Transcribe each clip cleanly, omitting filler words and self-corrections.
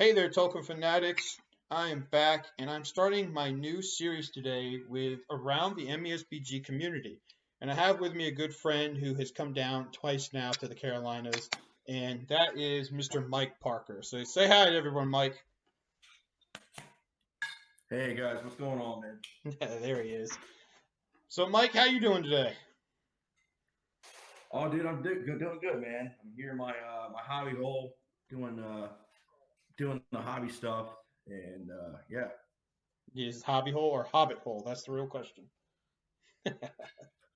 Hey there, Tolkien fanatics. I am back, and I'm starting my new series today with around the MESBG community. And I have with me a good friend who has come down twice now to the Carolinas, and that is Mr. Mike Parker. So say hi to everyone, Mike. Hey guys, what's going on, man? There he is. So, Mike, how you doing today? Oh, dude, I'm doing good, man. I'm here in my hobby hole, doing the hobby stuff, and yeah, Is hobby hole or hobbit hole? That's the real question. that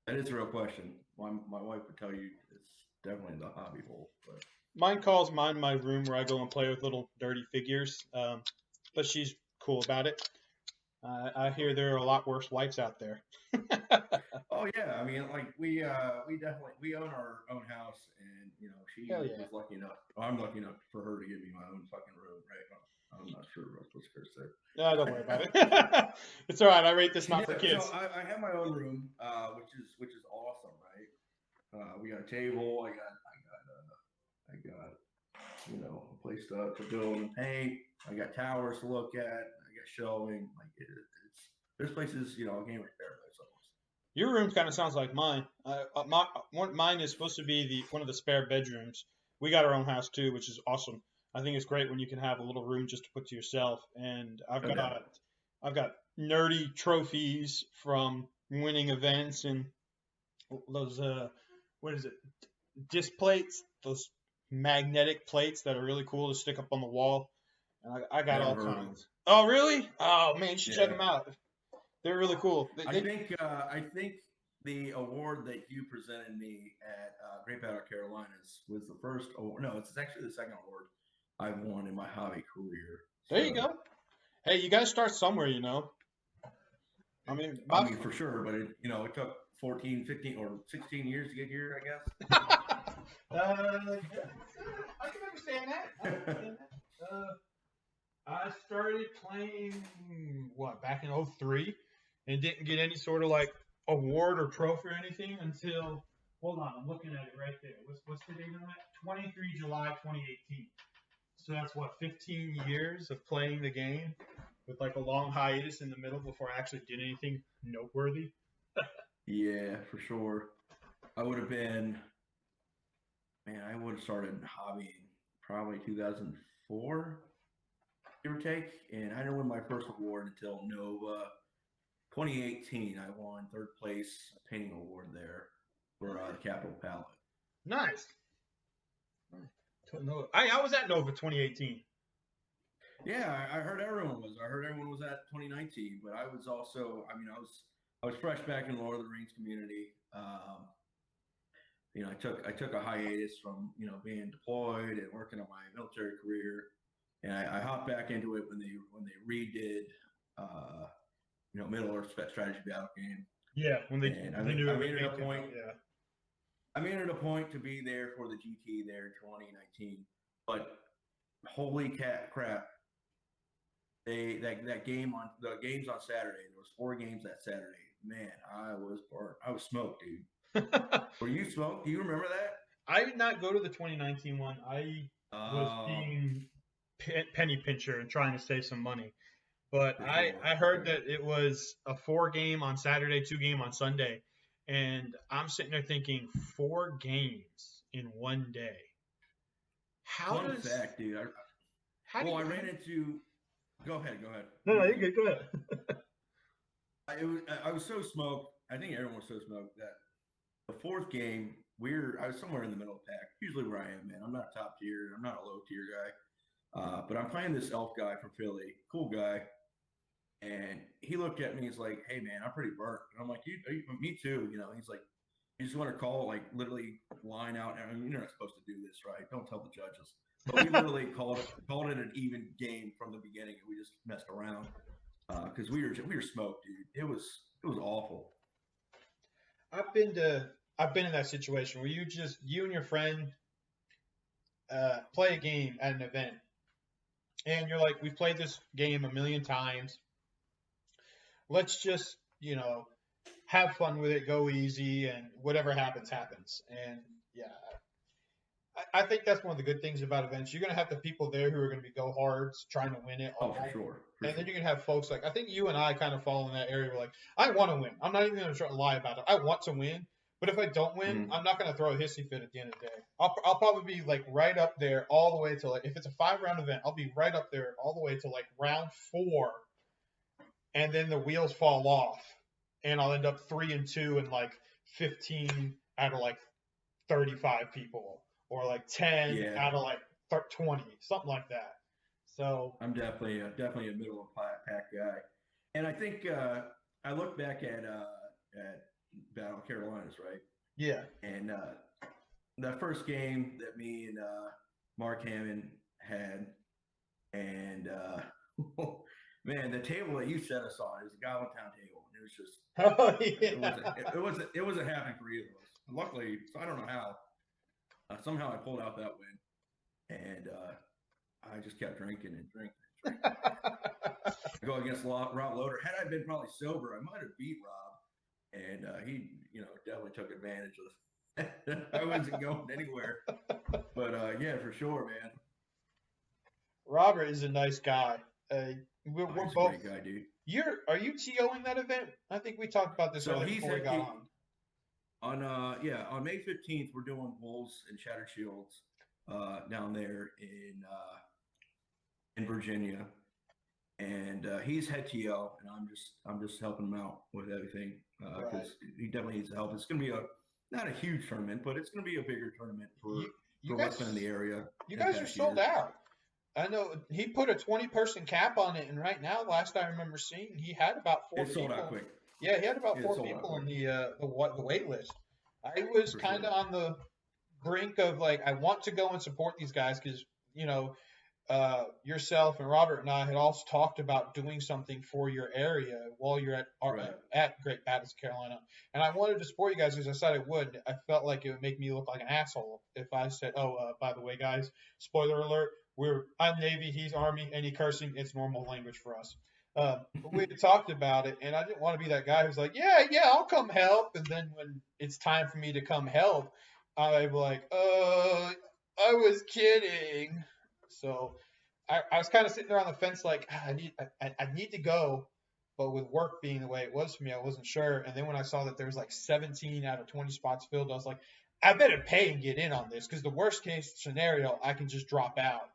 is a real question. My wife would tell you it's definitely the hobby hole, but Mine calls mine my room where I go and play with little dirty figures, but she's cool about it. I hear there are a lot worse wives out there. oh yeah, I mean, like we definitely we own our own house, and she Hell yeah. was lucky enough. I'm lucky enough for her to give me my own fucking room, right? I'm not sure what was curse No, don't worry about there. it. It's all right. I rate this not for Yeah, so kids. I have my own room, which is awesome, right? We got a table. I got a place to build and paint. I got towers to look at. I got shelving. Like it's this place is a game of paradise almost. Your room kind of sounds like mine. Mine is supposed to be the one of the spare bedrooms. We got our own house too, which is awesome. I think it's great when you can have a little room just to put to yourself. And No doubt. I've got nerdy trophies from winning events and those what is it, disc plates, those magnetic plates that are really cool to stick up on the wall. And I got Never all heard of them. kinds. Oh really? Oh man, you should check Yeah, them out. They're really cool. I think the award that you presented me at Great Battle Carolinas was the first award. No, it's actually the second award I've won in my hobby career. There you So go. Hey, you got to start somewhere, you know. I mean, I mean, for sure, but it took 14, 15, or 16 years to get here, I guess. I can understand that. I started playing back in '03, and didn't get any sort of like award or trophy or anything until hold on, I'm looking at it right there. What's the date on that? 23 July 2018. So that's what 15 years of playing the game with like a long hiatus in the middle before I actually did anything noteworthy. Yeah, for sure. I would have been, man, I would have started hobbying probably 2004, give or take. And I didn't win my first award until Nova 2018. I won third place painting award there for the Capital Palette. Nice. I was at Nova 2018. Yeah, I heard everyone was. I heard everyone was at 2019, but I was also. I mean, I was fresh back in Lord of the Rings community. I took a hiatus from being deployed and working on my military career, and I hopped back into it when they redid Middle Earth strategy battle game. Yeah, when they And the new I made it a event came point. out, yeah. I made it a point to be there for the GT there in 2019. But holy crap! That game on the games on Saturday. There was 4 games that Saturday. Man, I was burnt. I was smoked, dude. Were you smoked? Do you remember that? I did not go to the 2019 one. I was Oh, being penny pincher and trying to save some money. But for sure. I heard Okay. that it was a 4 game on Saturday, 2 game on Sunday. And I'm sitting there thinking 4 games in one day. How Fun does fact, dude. how do Well, you I ran into. Go ahead. Go ahead. No, You no, you're finish. good. Go ahead. I was so smoked. I think everyone was so smoked that the fourth game, I was somewhere in the middle of the pack. Usually where I am, man. I'm not top tier. I'm not a low tier guy. But I'm playing this elf guy from Philly, cool guy, and he looked at me. He's like, "Hey, man, I'm pretty burnt." And I'm like, "Me too." He's like, "You just want to call like literally line out. I mean, you're not supposed to do this, right? Don't tell the judges." But we literally called it an even game from the beginning, and we just messed around because we were smoked, dude. It was awful. I've been in that situation where you and your friend play a game at an event, and you're like, we've played this game a million times. Let's just have fun with it, go easy, and whatever happens happens. And yeah, I think that's one of the good things about events. You're going to have the people there who are going to be go hards trying to win it Oh, all. for sure. For And then sure. you're going to have folks like, I think you and I kind of fall in that area where like, I want to win. I'm not even going to try to lie about it. I want to win. But if I don't win, Mhm. I'm not going to throw a hissy fit at the end of the day. I'll probably be like right up there all the way to like, if it's a 5 round event, I'll be right up there all the way to like round 4. And then the wheels fall off. And I'll end up 3-2 and like 15 out of like 35 people, or like 10 Yeah, out of like 20, something like that. So I'm definitely a middle of pack guy, and I think I look back at Battle of Carolinas, right? yeah. And that first game that me and Mark Hammond had, and man, the table that you set us on is a Goblin Town table, and it was just Oh it yeah. wasn't it wasn't happening for either of us. Luckily, so I don't know how. Somehow I pulled out that win, and I just kept drinking and drinking and drinking. I go against Rob Loader. Had I been probably sober, I might have beat Rob, and he, definitely took advantage of it. I wasn't going anywhere, but yeah, for sure, man. Robert is a nice guy. We're He's a both. great guy, dude. Are you TOing that event? I think we talked about this So earlier he's before we at got on. on May 15th, we're doing Bulls and Shattered Shields down there in Virginia, and he's head TO, and I'm just helping him out with everything because Right. he definitely needs the help. It's going to be not a huge tournament, but it's going to be a bigger tournament You, you for guys, what's been in the area. you in guys are past sold years. out. I know he put a 20-person cap on it, and right now, last I remember seeing, he had about 4 It people. sold out quick. Yeah, he had about It 4 sold out people on quick the wait list. I was for kind of sure. on the brink of like I want to go and support these guys because yourself and Robert and I had also talked about doing something for your area while you're Right. at Great Battles, Carolina, and I wanted to support you guys because I said I would. I felt like it would make me look like an asshole if I said, "Oh, by the way, guys, spoiler alert: I'm Navy, he's Army, any cursing, it's normal language for us." We had talked about it, and I didn't want to be that guy who's like, "Yeah, yeah, I'll come help," and then when it's time for me to come help, I'm like, I was kidding." So I was kind of sitting there on the fence, like I need to go, but with work being the way it was for me, I wasn't sure. And then when I saw that there was like 17 out of 20 spots filled, I was like, I better pay and get in on this because the worst case scenario, I can just drop out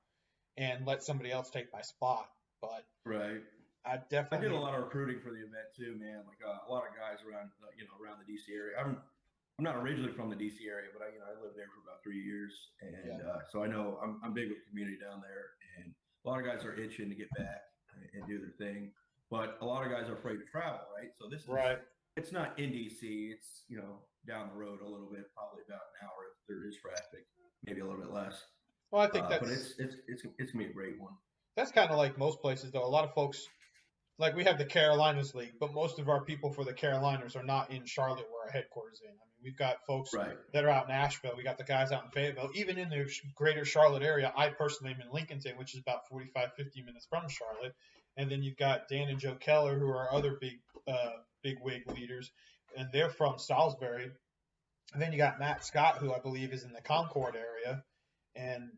and let somebody else take my spot. But Right. I I did a definitely lot of recruiting for the event too, man. Like a lot of guys around, around the DC area. I'm not originally from the DC area, but I lived there for about 3 years, and yeah so I know I'm big with the community down there, and a lot of guys are itching to get back and do their thing, but a lot of guys are afraid to travel, right? So right. it's not in DC. It's down the road a little bit, probably about an hour if there is traffic, maybe a little bit less. Well, I think But it's gonna be a great one. that's kind of like most places though. A lot of folks like we have the Carolinas League, but most of our people for the Carolinas are not in Charlotte where our headquarters in. I mean, we've got folks Right. that are out in Asheville. We got the guys out in Fayetteville. Even in the greater Charlotte area, I personally am in Lincolnton, which is about 45, 50 minutes from Charlotte. And then you've got Dan and Joe Keller, who are other big wig leaders, and they're from Salisbury. And then you got Matt Scott, who I believe is in the Concord area, and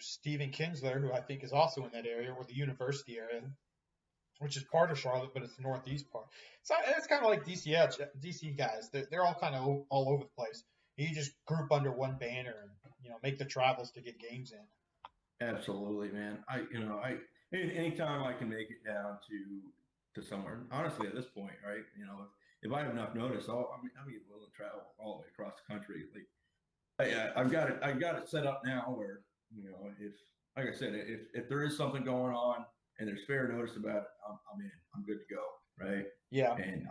Stephen Kinsler, who I think is also in that area, or the university area, which is part of Charlotte, but it's the northeast part. So it's kind of like DC guys. They're all kind of all over the place. You just group under one banner and make the travels to get games in. Absolutely, man. Anytime I can make it down to somewhere. Honestly, at this point, right? If I have enough notice, I'm even willing to travel all the way across the country. I've got it set up now where if like I said, if there is something going on and there's fair notice about it, I'm in. I'm good to go, right? Yeah. And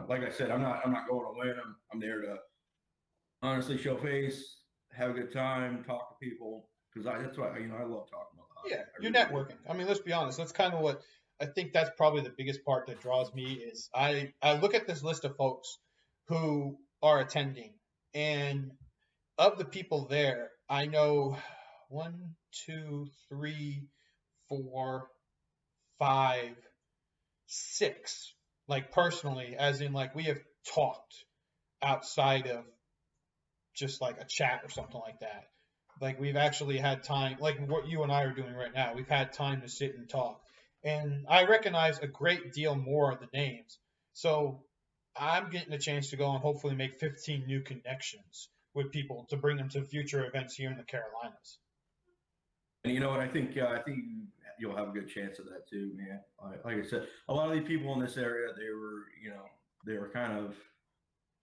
like I said, I'm not going to win. I'm there to honestly show face, have a good time, talk to people because that's why I love talking about hockey. Yeah, I you're really do. networking. I mean, let's be honest. That's kind of what I think. That's probably the biggest part that draws me is I look at this list of folks who are attending, and of the people there, I know 1, 2, 3, 4, 5, 6. Like personally, as in like we have talked outside of just like a chat or something like that. Like we've actually had time, like what you and I are doing right now. We've had time to sit and talk, and I recognize a great deal more of the names. So I'm getting a chance to go and hopefully make 15 new connections with people to bring them to future events here in the Carolinas. And you know what? I think you'll have a good chance of that too, man. Like I said, a lot of these people in this area, they were kind of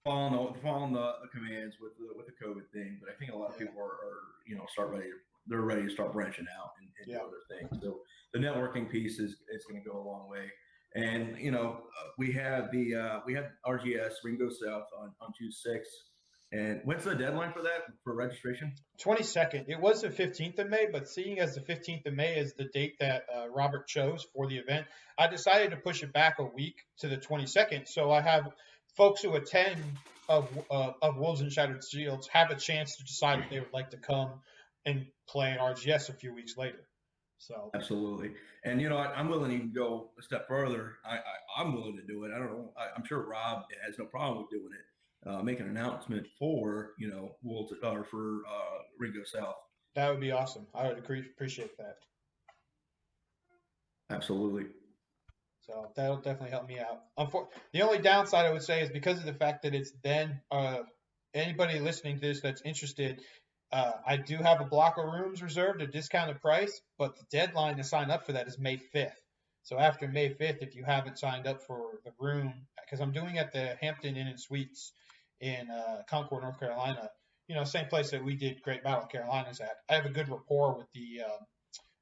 following the commands with the COVID thing. But I think a lot of Yeah. people are they're ready to start branching out and do Yeah. other things. So the networking piece is going to go a long way. And we had RGS Ringo South on June 6th. And when's the deadline for that for registration? 22nd. It was the 15th of May, but seeing as the 15th of May is the date that Robert chose for the event, I decided to push it back a week to the 22nd. So I have folks who attend of Wolves and Shattered Shields have a chance to decide if they would like to come and play in RGS a few weeks later. So Absolutely. And I'm willing to even go a step further. I'm willing to do it. I don't know. I'm sure Rob has no problem with doing it. Make an announcement for Wolves or for Ringo South. that would be awesome. I would appreciate that. Absolutely. So that'll definitely help me out. The only downside I would say is because of the fact that it's then anybody listening to this that's interested, I do have a block of rooms reserved at a discounted price, but the deadline to sign up for that is May 5th. So after May 5th, if you haven't signed up for the room, because I'm doing at the Hampton Inn and Suites in Concord, North Carolina, same place that we did Great Battle Carolinas at. I have a good rapport with the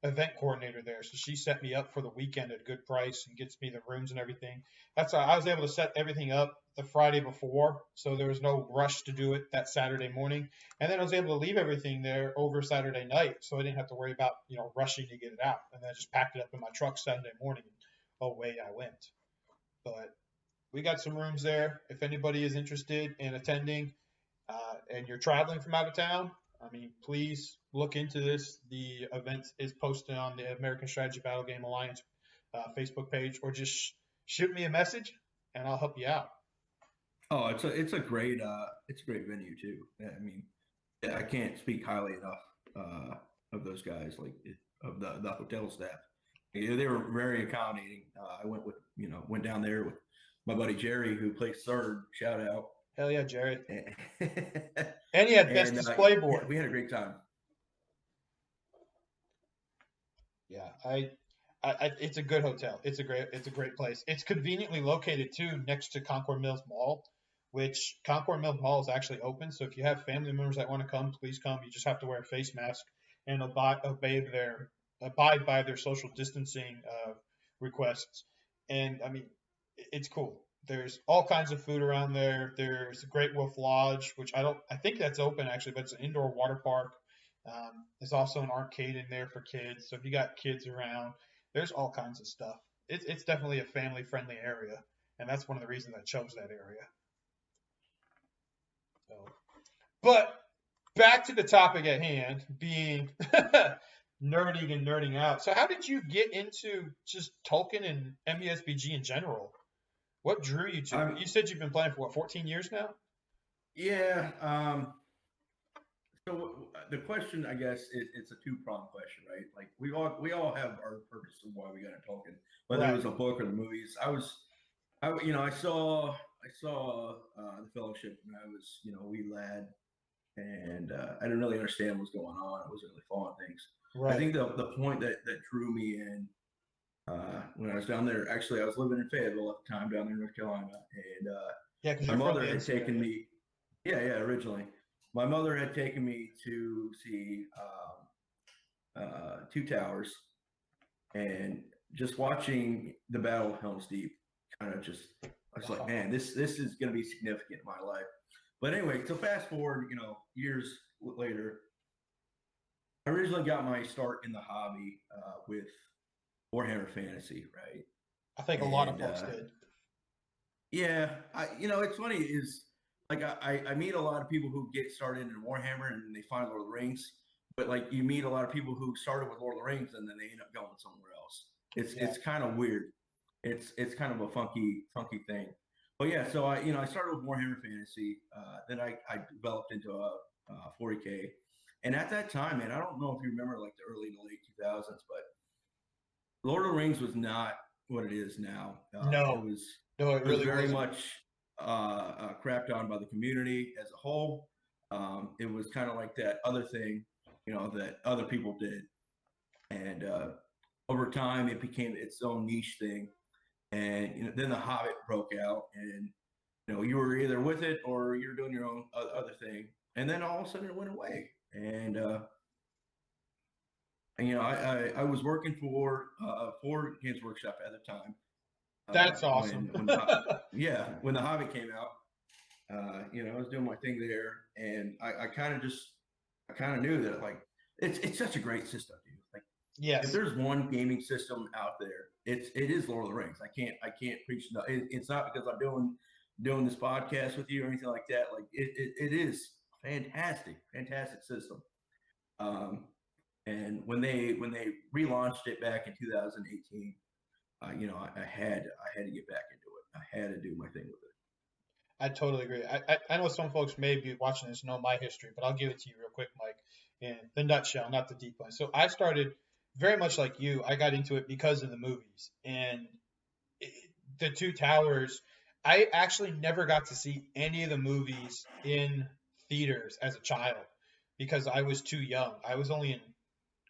event coordinator there, so she set me up for the weekend at a good price and gets me the rooms and everything. That's I was able to set everything up the Friday before, so there was no rush to do it that Saturday morning. And then I was able to leave everything there over Saturday night, so I didn't have to worry about rushing to get it out. And then I just packed it up in my truck Sunday morning, and away I went. But we got some rooms there. If anybody is interested in attending, and you're traveling from out of town, I mean, please look into this. The event is posted on the American Strategy Battle Game Alliance Facebook page, or just shoot me a message and I'll help you out. Oh, it's a great venue too. I mean, I can't speak highly enough of those guys, like of the hotel staff. They were very accommodating. I went down there with my buddy Jerry, who plays third. Shout out. Hell yeah, Jerry. And he had best display board. Yeah, we had a great time. Yeah, it's a good hotel. It's a great place. It's conveniently located too next to Concord Mills Mall, which Concord Mills Mall is actually open. So if you have family members that want to come, please come. You just have to wear a face mask and abide by their social distancing requests. And I mean, it's cool. There's all kinds of food around there. There's a Great Wolf Lodge, which I think that's open actually, but it's an indoor water park. There's also an arcade in there for kids. So if you got kids around, there's all kinds of stuff. It's definitely a family friendly area, and that's one of the reasons I chose that area. So, but back to the topic at hand, being nerding and nerding out. So how did you get into just Tolkien and MESBG in general? What drew you to it? You said you've been playing for 14 years now? Yeah. So the question, I guess, it's a two-pronged question, right? Like we all have our purpose of why we got into Tolkien, whether it was a book or the movies. I saw the Fellowship when I was a wee lad, and I didn't really understand what was going on. I wasn't really following things. Right. I think the point that drew me in when I was down there, actually, I was living in Fayetteville at the time, down there in North Carolina, and my mother had taken me. Yeah, originally. My mother had taken me to see Two Towers, and just watching the Battle of Helm's Deep kind of just, I was like, man, this is going to be significant in my life. But anyway, so fast forward, years later, I originally got my start in the hobby with Warhammer Fantasy, right? I think a lot of folks did. Yeah, it's funny is like I meet a lot of people who get started in Warhammer and they find Lord of the Rings, but like you meet a lot of people who started with Lord of the Rings and then they end up going somewhere else. It's kind of weird. It's kind of a funky thing. Well, yeah. So I started with Warhammer Fantasy. Then I developed into a 40K, and at that time, man, I don't know if you remember like the early to late 2000s, but Lord of the Rings was not what it is now. No, no, it It was really very wasn't. much crapped on by the community as a whole. It was kind of like that other thing, that other people did, and over time it became its own niche thing. And then the Hobbit broke out, and you were either with it or you're doing your own other thing. And then all of a sudden it went away. And I was working for Games Workshop at the time. That's awesome. When the Hobbit came out, I was doing my thing there, and I kind of knew that like it's such a great system, dude. Like if Yes, there's one gaming system out there, it is Lord of the Rings. I can't preach. It's not because I'm doing this podcast with you or anything like that. Like it is fantastic system. Um, and when they relaunched it back in 2018, I had to get back into it. I had to do my thing with it. I totally agree. I know some folks may be watching this know my history, but I'll give it to you real quick, Mike, in the nutshell, not the deep one. So I started very much like you. I got into it because of the movies and it, the Two Towers. I actually never got to see any of the movies in theaters as a child because I was too young. I was only in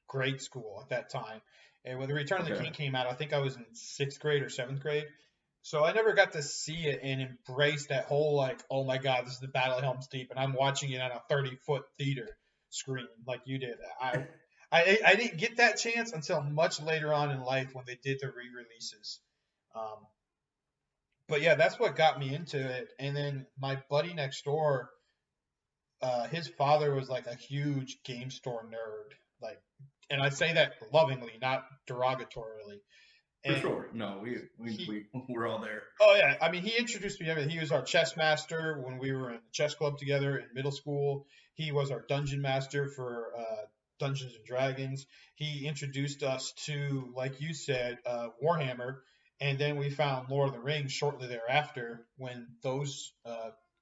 grade school at that time. And when the Return of the Okay. King came out, I think I was in sixth grade or seventh grade. So I never got to see it and embrace that whole like, oh my God, this is the Battle of Helm's Deep, and I'm watching it on a 30-foot theater screen like you did. I didn't get that chance until much later on in life when they did the re-releases. Um, but yeah, that's what got me into it. And then my buddy next door, his father was like a huge game store nerd, like, and I say that lovingly, not derogatorily. For And sure. No, he we're all there. Oh yeah, I mean he introduced me to everything. He was our chess master when we were in the chess club together in middle school. He was our dungeon master for Dungeons and Dragons. He introduced us to, like you said, Warhammer, and then we found Lord of the Rings shortly thereafter when those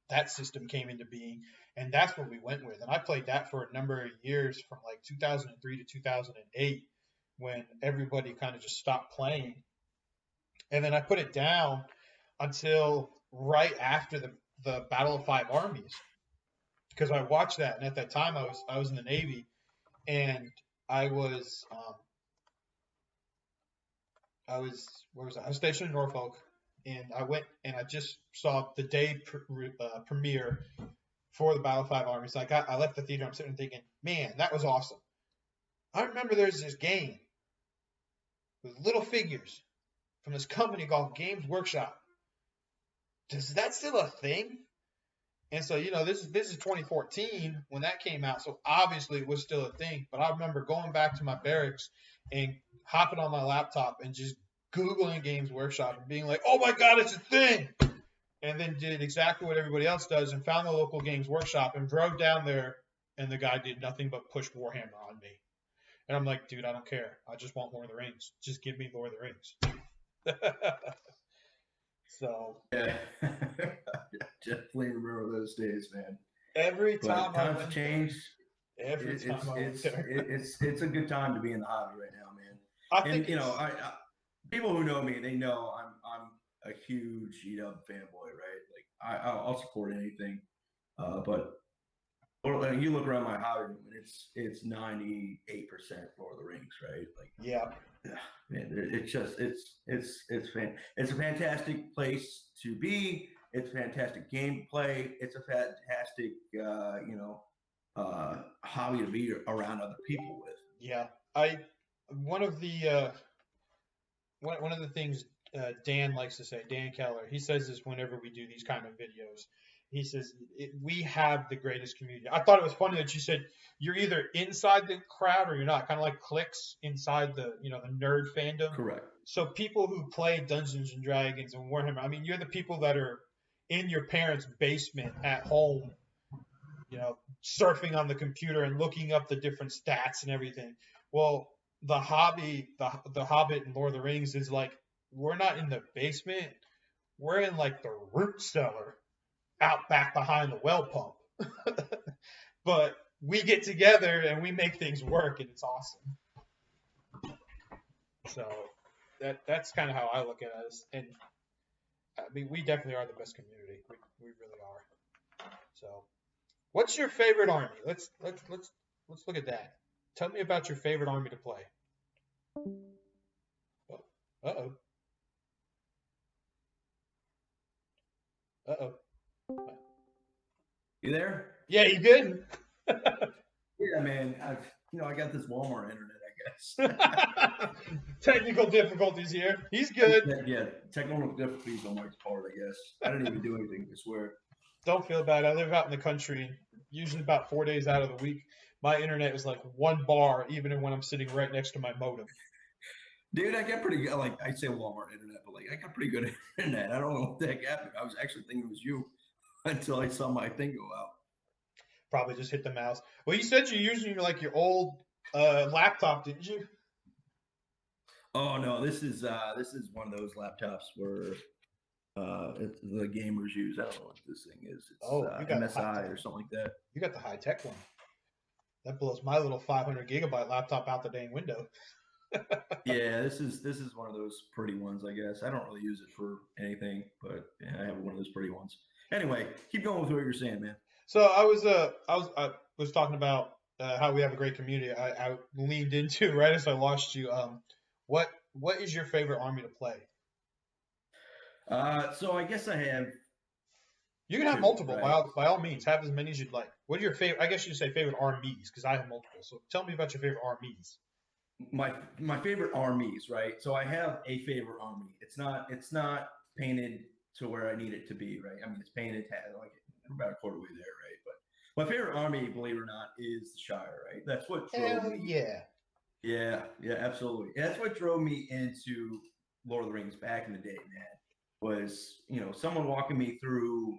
that system came into being, and that's what we went with. And I played that for a number of years from like 2003 to 2008 when everybody kind of just stopped playing, and then I put it down until right after the Battle of Five Armies because I watched that, and at that time I was in the Navy, and I was I was where was I? I was stationed in Norfolk, and I went and I just saw the day premiere for the Battle of Five Armies. I left the theater. I'm sitting there thinking, man, that was awesome. I remember there's this game with little figures from this company called Games Workshop. Is that still a thing? And so, this is 2014 when that came out. So obviously it was still a thing. But I remember going back to my barracks and hopping on my laptop and just Googling Games Workshop and being like, oh my God, it's a thing. And then did exactly what everybody else does and found the local Games Workshop and drove down there. And the guy did nothing but push Warhammer on me. And I'm like, dude, I don't care. I just want Lord of the Rings. Just give me Lord of the Rings. So Yeah. Definitely remember those days, man. every But time I times have went there, changed. every time I went there. It's a good time to be in the hobby right now, man. I And think it's I people who know me, they know I'm a huge fanboy, right? Like I'll support anything, but you look around my hobby room, and it's 98% Lord of the Rings, right? Like, yeah, man, it's a fantastic place to be. It's fantastic gameplay. It's a fantastic hobby to be around other people with. yeah. I one of the one of the things Dan likes to say, Dan Keller, he says this whenever we do these kind of videos. He says we have the greatest community. I thought it was funny that you said you're either inside the crowd or you're not, kind of like cliques inside the nerd fandom. Correct. So people who play Dungeons and Dragons and Warhammer, I mean, you're the people that are in your parents' basement at home, surfing on the computer and looking up the different stats and everything. Well, the Hobbit and Lord of the Rings is like we're not in the basement. we're in like the root cellar out back behind the well pump. But we get together and we make things work, and it's awesome. So that's kind of how I look at us. And I mean, we definitely are the best community. We really are. So, what's your favorite army? Let's look at that. Tell me about your favorite army to play. Uh oh. Uh oh. You there? Yeah, you good? Yeah, man. I got this Walmart internet, I guess. Technical difficulties here. He's good. Yeah, technical difficulties on my part, I guess. I didn't even do anything, I swear. Don't feel bad. I live out in the country, usually about 4 days out of the week. My internet is like 1 bar, even when I'm sitting right next to my modem. Dude, I got pretty good, like, I say Walmart internet, but like, I got pretty good internet. I don't know what the heck happened. I was actually thinking it was you until I saw my thing go out. Probably just hit the mouse. Well, you said you're using like your old laptop, didn't you? Oh no, this is one of those laptops where the gamers use. I don't know what this thing is. It's you got MSI or something like that. You got the high tech one. That blows my little 500 gigabyte laptop out the dang window. Yeah, this is one of those pretty ones, I guess. I don't really use it for anything, but yeah, I have one of those pretty ones. Anyway, keep going with what you're saying, man. So I was talking about how we have a great community. I leaned into right as I lost you. What is your favorite army to play? So I guess I have. You can have multiple, right? by all means. Have as many as you'd like. What are your favorite? I guess you'd say favorite armies, because I have multiple. So tell me about your favorite armies. My favorite armies, right? So I have a favorite army. It's not painted to where I need it to be, right? I mean, it's painted like about a quarter way there, right? But my favorite army, believe it or not, is the Shire, right? That's what drove me. Yeah, absolutely. That's what drove me into Lord of the Rings back in the day, man. Was someone walking me through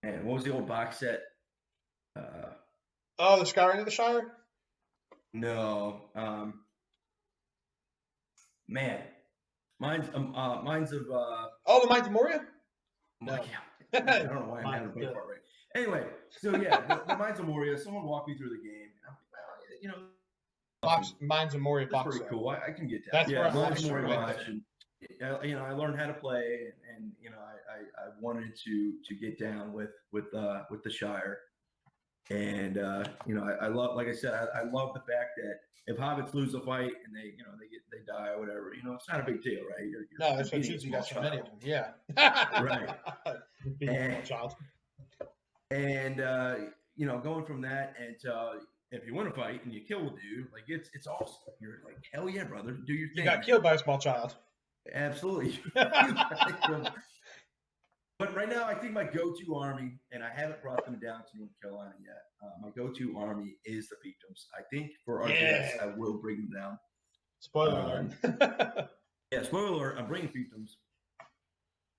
man, what was the old box set? The Scouring of the Shire? No. Man. Mine's of the Mines of Moria? No. I don't know why I'm having a brain fart right. Anyway, so yeah, the Mines of Moria, someone walked me through the game. Mines of Moria that's box pretty set. Cool. I can get that. That's Mines of Moria box. And I learned how to play, and I wanted to get down with the Shire, and I love, like I said, I love the fact that if hobbits lose a fight and they die or whatever, it's not a big deal, right? No, that's what you got so many of them. Yeah. Right. And going from that, and if you win a fight and you kill a dude, like it's awesome. You're like, hell yeah, brother, do your thing. You got killed by a small child. Absolutely. But right now, I think my go-to army, and I haven't brought them down to North Carolina yet. My go-to army is the Fiefdoms. I think for RTS, I will bring them down. Spoiler alert. Yeah, spoiler alert. I'm bringing Fiefdoms,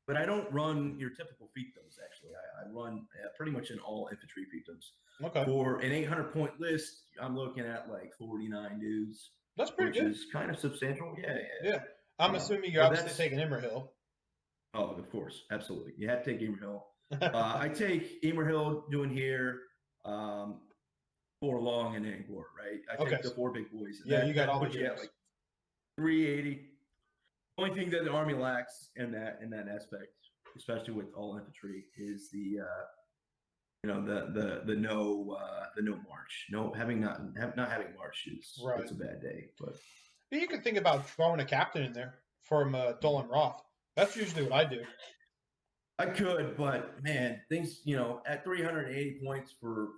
but I don't run your typical Fiefdoms. Actually, I run pretty much an all infantry Fiefdoms. Okay. For an 800-point list, I'm looking at like 49 dudes. That's pretty good. Which is kind of substantial. Yeah. I'm assuming you're obviously taking Immerhill. Oh, of course. Absolutely. You have to take Immerhill. I take Immerhill doing here, Forlong and Angor, right? I take the 4 big boys. Yeah, you got all the like 380. Only thing that the army lacks in that aspect, especially with all infantry, is the no march. Not having march is it's a bad day. But you could think about throwing a captain in there from Dolan Roth. That's usually what I do. I could, but man, things at 380 points for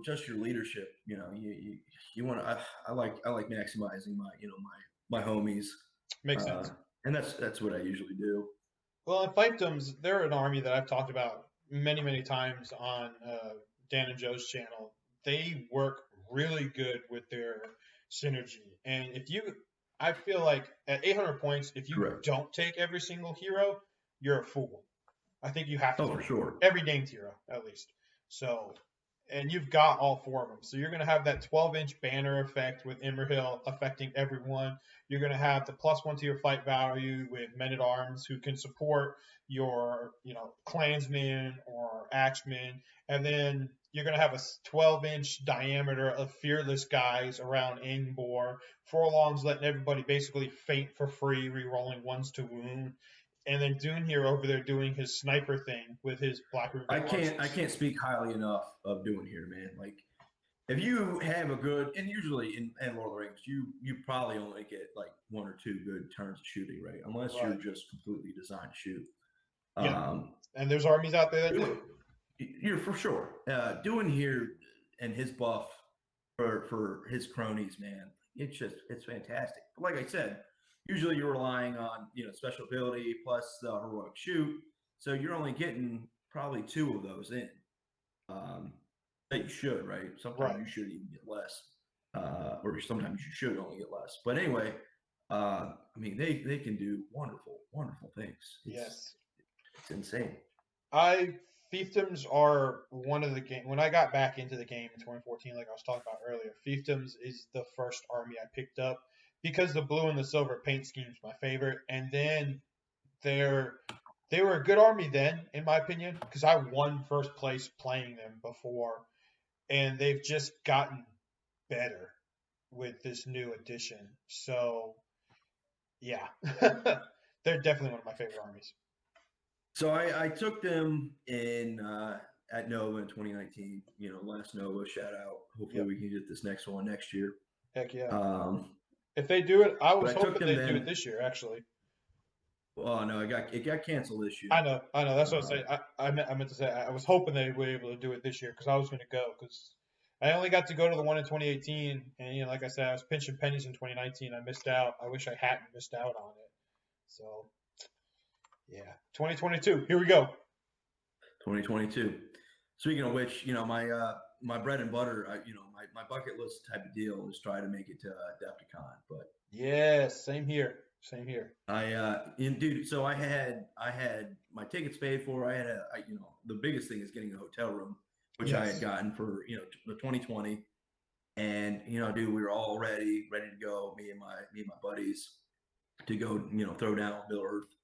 just your leadership, you want to. I like maximizing my homies. Makes sense. And that's what I usually do. Well, in Fiefdoms, they're an army that I've talked about many times on Dan and Joe's channel. They work really good with their synergy, and I feel like at 800 points, if you don't take every single hero, you're a fool. I think you have to. Oh, for sure. Every named hero, at least. So and you've got all four of them. So you're going to have that 12-inch banner effect with Immerhill affecting everyone. You're going to have the +1 to your fight value with men at arms who can support your, clansmen or axemen, and then you're going to have a 12-inch diameter of fearless guys around Angbor. Forlong's letting everybody basically faint for free, re-rolling ones to wound. And then Dune here over there doing his sniper thing with his Black Ruby I can't speak highly enough of doing here, man. Like if you have a good, and usually in Lord of the Rings, you probably only get like 1 or 2 good turns of shooting, right? Unless Right. you're just completely designed to shoot. Yeah. And there's armies out there that do. You're for sure. Doing here and his buff for his cronies, man, it's fantastic. But like I said, usually you're relying on special ability plus the heroic shoot, so you're only getting probably 2 of those in. That you should, right? Sometimes you should even get less, or sometimes you should only get less. But anyway, I mean they can do wonderful things. It's insane. Fiefdoms are one of the game. When I got back into the game in 2014, like I was talking about earlier, Fiefdoms is the first army I picked up because the blue and the silver paint scheme is my favorite. And then they were a good army then, in my opinion, because I won first place playing them before, and they've just gotten better with this new edition. So, yeah, they're definitely one of my favorite armies. So I took them in at Nova in 2019. Last Nova, shout out. Hopefully we can get this next one next year. Heck yeah. If they do it, I was hoping they'd do it this year, actually. Well, no, it got canceled this year. I know. That's what I was saying. I meant to say I was hoping they were able to do it this year because I was going to go because I only got to go to the one in 2018, and like I said, I was pinching pennies in 2019. I missed out. I wish I hadn't missed out on it. So, yeah, 2022. Here we go. 2022. Speaking of which, my bread and butter, my bucket list type of deal is try to make it to Adepticon. But yes, same here. Dude. So I had my tickets paid for. I had the biggest thing is getting a hotel room, which I had gotten for the 2020, and dude, we were all ready to go. Me and my buddies to go, throw down Middle Earth,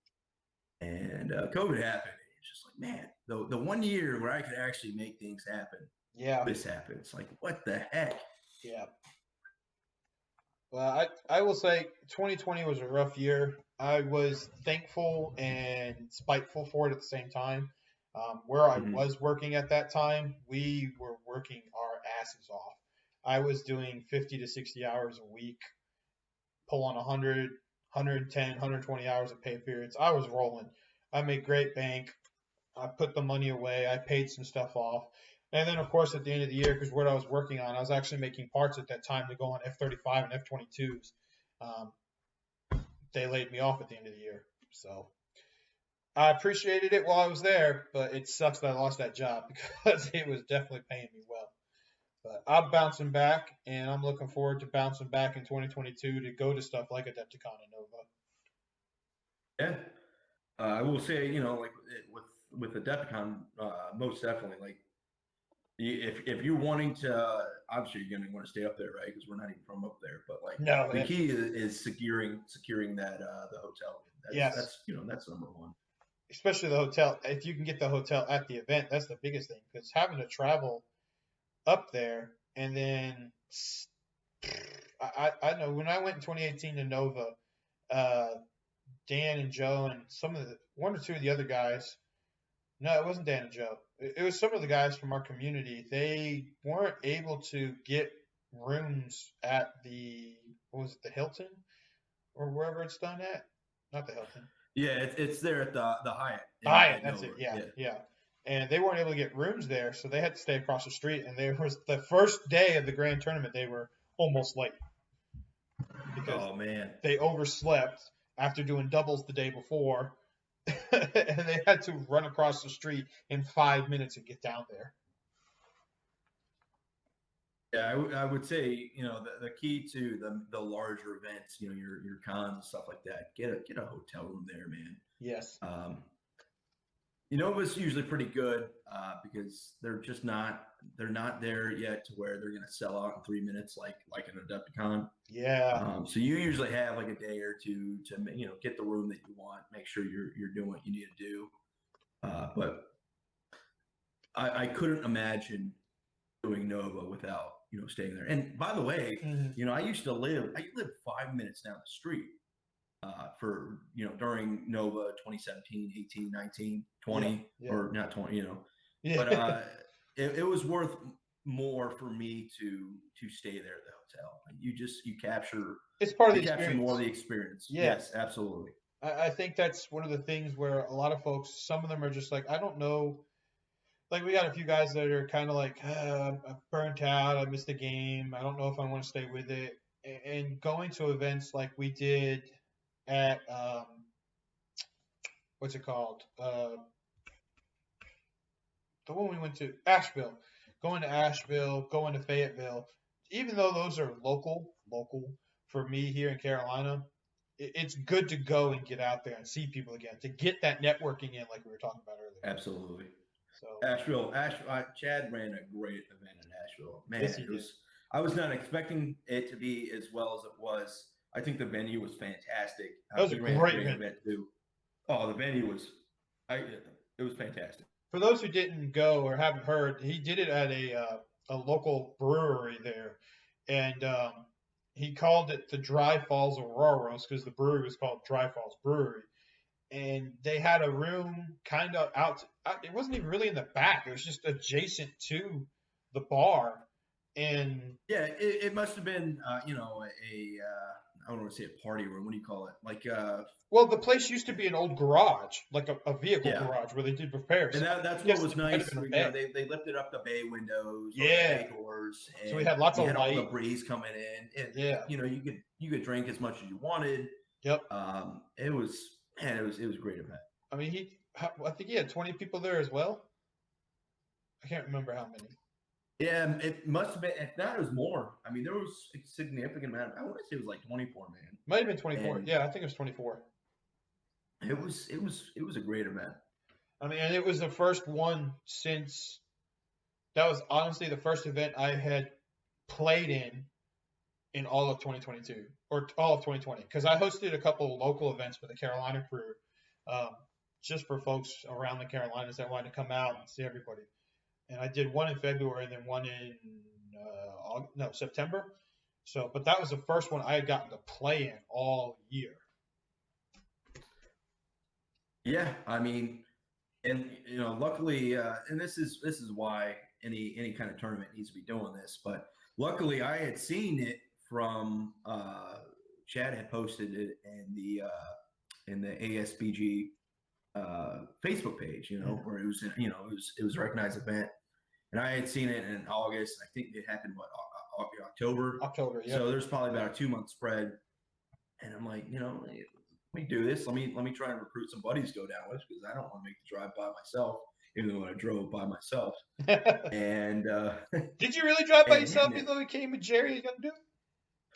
and COVID happened. It's just like, man, the 1 year where I could actually make things happen. Yeah, this happens. Like, what the heck? Yeah. Well, I will say 2020 was a rough year. I was thankful and spiteful for it at the same time. Where I was working at that time, we were working our asses off. I was doing 50 to 60 hours a week, pulling 100, 110, 120 hours of pay periods. I was rolling. I made great bank. I put the money away. I paid some stuff off. And then, of course, at the end of the year, because what I was working on, I was actually making parts at that time to go on F-35 and F-22s. They laid me off at the end of the year. So I appreciated it while I was there, but it sucks that I lost that job because it was definitely paying me well. But I'm bouncing back, and I'm looking forward to bouncing back in 2022 to go to stuff like Adepticon Yeah. and Nova. I will say, like with Adepticon, most definitely, like, if you're wanting to, obviously you're going to want to stay up there, right? Because we're not even from up there. But like, the key is securing that the hotel. That's number one. Especially the hotel. If you can get the hotel at the event, that's the biggest thing. Because having to travel up there and then, I know when I went in 2018 to Nova, Dan and Joe and one or two of the other guys. No, it wasn't Dan and Joe. It was some of the guys from our community. They weren't able to get rooms at the Hilton or wherever it's done at. Not the Hilton. Yeah, it's there at the Hyatt. Hyatt, that's it. Yeah. And they weren't able to get rooms there, so they had to stay across the street. And there was the first day of the grand tournament. They were almost late because they overslept after doing doubles the day before. And they had to run across the street in 5 minutes and get down there. Yeah, I would say, the key to the larger events, your cons and stuff like that, get a hotel room there, man. Yes. Nova's usually pretty good because they're not there yet to where they're going to sell out in 3 minutes like an Adepticon. Yeah. So you usually have like a day or two to get the room that you want, make sure you're doing what you need to do. But I couldn't imagine doing Nova without staying there. And by the way, I lived 5 minutes down the street for during Nova 2017, 18, 19, 20, or not 20, but it was worth more for me to stay there at the hotel. You capture it's part of the capture experience. more of the experience. Yeah. Yes, absolutely. I think that's one of the things where a lot of folks, some of them are just like, I don't know. Like we got a few guys that are kind of like, I'm burnt out. I missed the game. I don't know if I want to stay with it. And going to events like we did at what's it called? The one we went to, Asheville. Going to Asheville, going to Fayetteville. Even though those are local for me here in Carolina, it's good to go and get out there and see people again, to get that networking in, like we were talking about earlier. Absolutely. So Asheville. Chad ran a great event in Asheville. Man, yes, I was not expecting it to be as well as it was. I think the venue was fantastic. That was a great event too. Oh, the venue was, it was fantastic. For those who didn't go or haven't heard, he did it at a local brewery there, and he called it the Dry Falls Auroras because the brewery was called Dry Falls Brewery. And they had a room kind of out. It wasn't even really in the back. It was just adjacent to the bar. And yeah, it must have been, I don't want to say a party room. What do you call it? Like, well, the place used to be an old garage, like a vehicle garage where they did repairs. And that's what was nice. They lifted up the bay windows, the bay doors, and so we had lots of light. All the breeze coming in. And, you could drink as much as you wanted. Yep. It was a great event. I mean, I think he had 20 people there as well. I can't remember how many. Yeah, it must have been. If not, it was more. I mean, there was a significant amount. I want to say it was like 24, man. Might have been 24. And yeah, I think it was 24. It was a great event. I mean, and it was the first one since. That was honestly the first event I had played in all of 2022 or all of 2020, because I hosted a couple of local events for the Carolina crew, just for folks around the Carolinas that wanted to come out and see everybody. And I did one in February and then one in September. So, but that was the first one I had gotten to play in all year. Yeah, I mean, and luckily, and this is why any kind of tournament needs to be doing this. But luckily, I had seen it from Chad had posted it in the ASBG Facebook page, where it was it was a recognized event, and I had seen it in August. I think it happened October. October, yeah. So there's probably about a 2-month spread, and I'm like, let me do this. Let me try and recruit some buddies to go down with, because I don't want to make the drive by myself, even though I drove by myself. And did you really drive by yourself, even though it came with Jerry and Young Duke?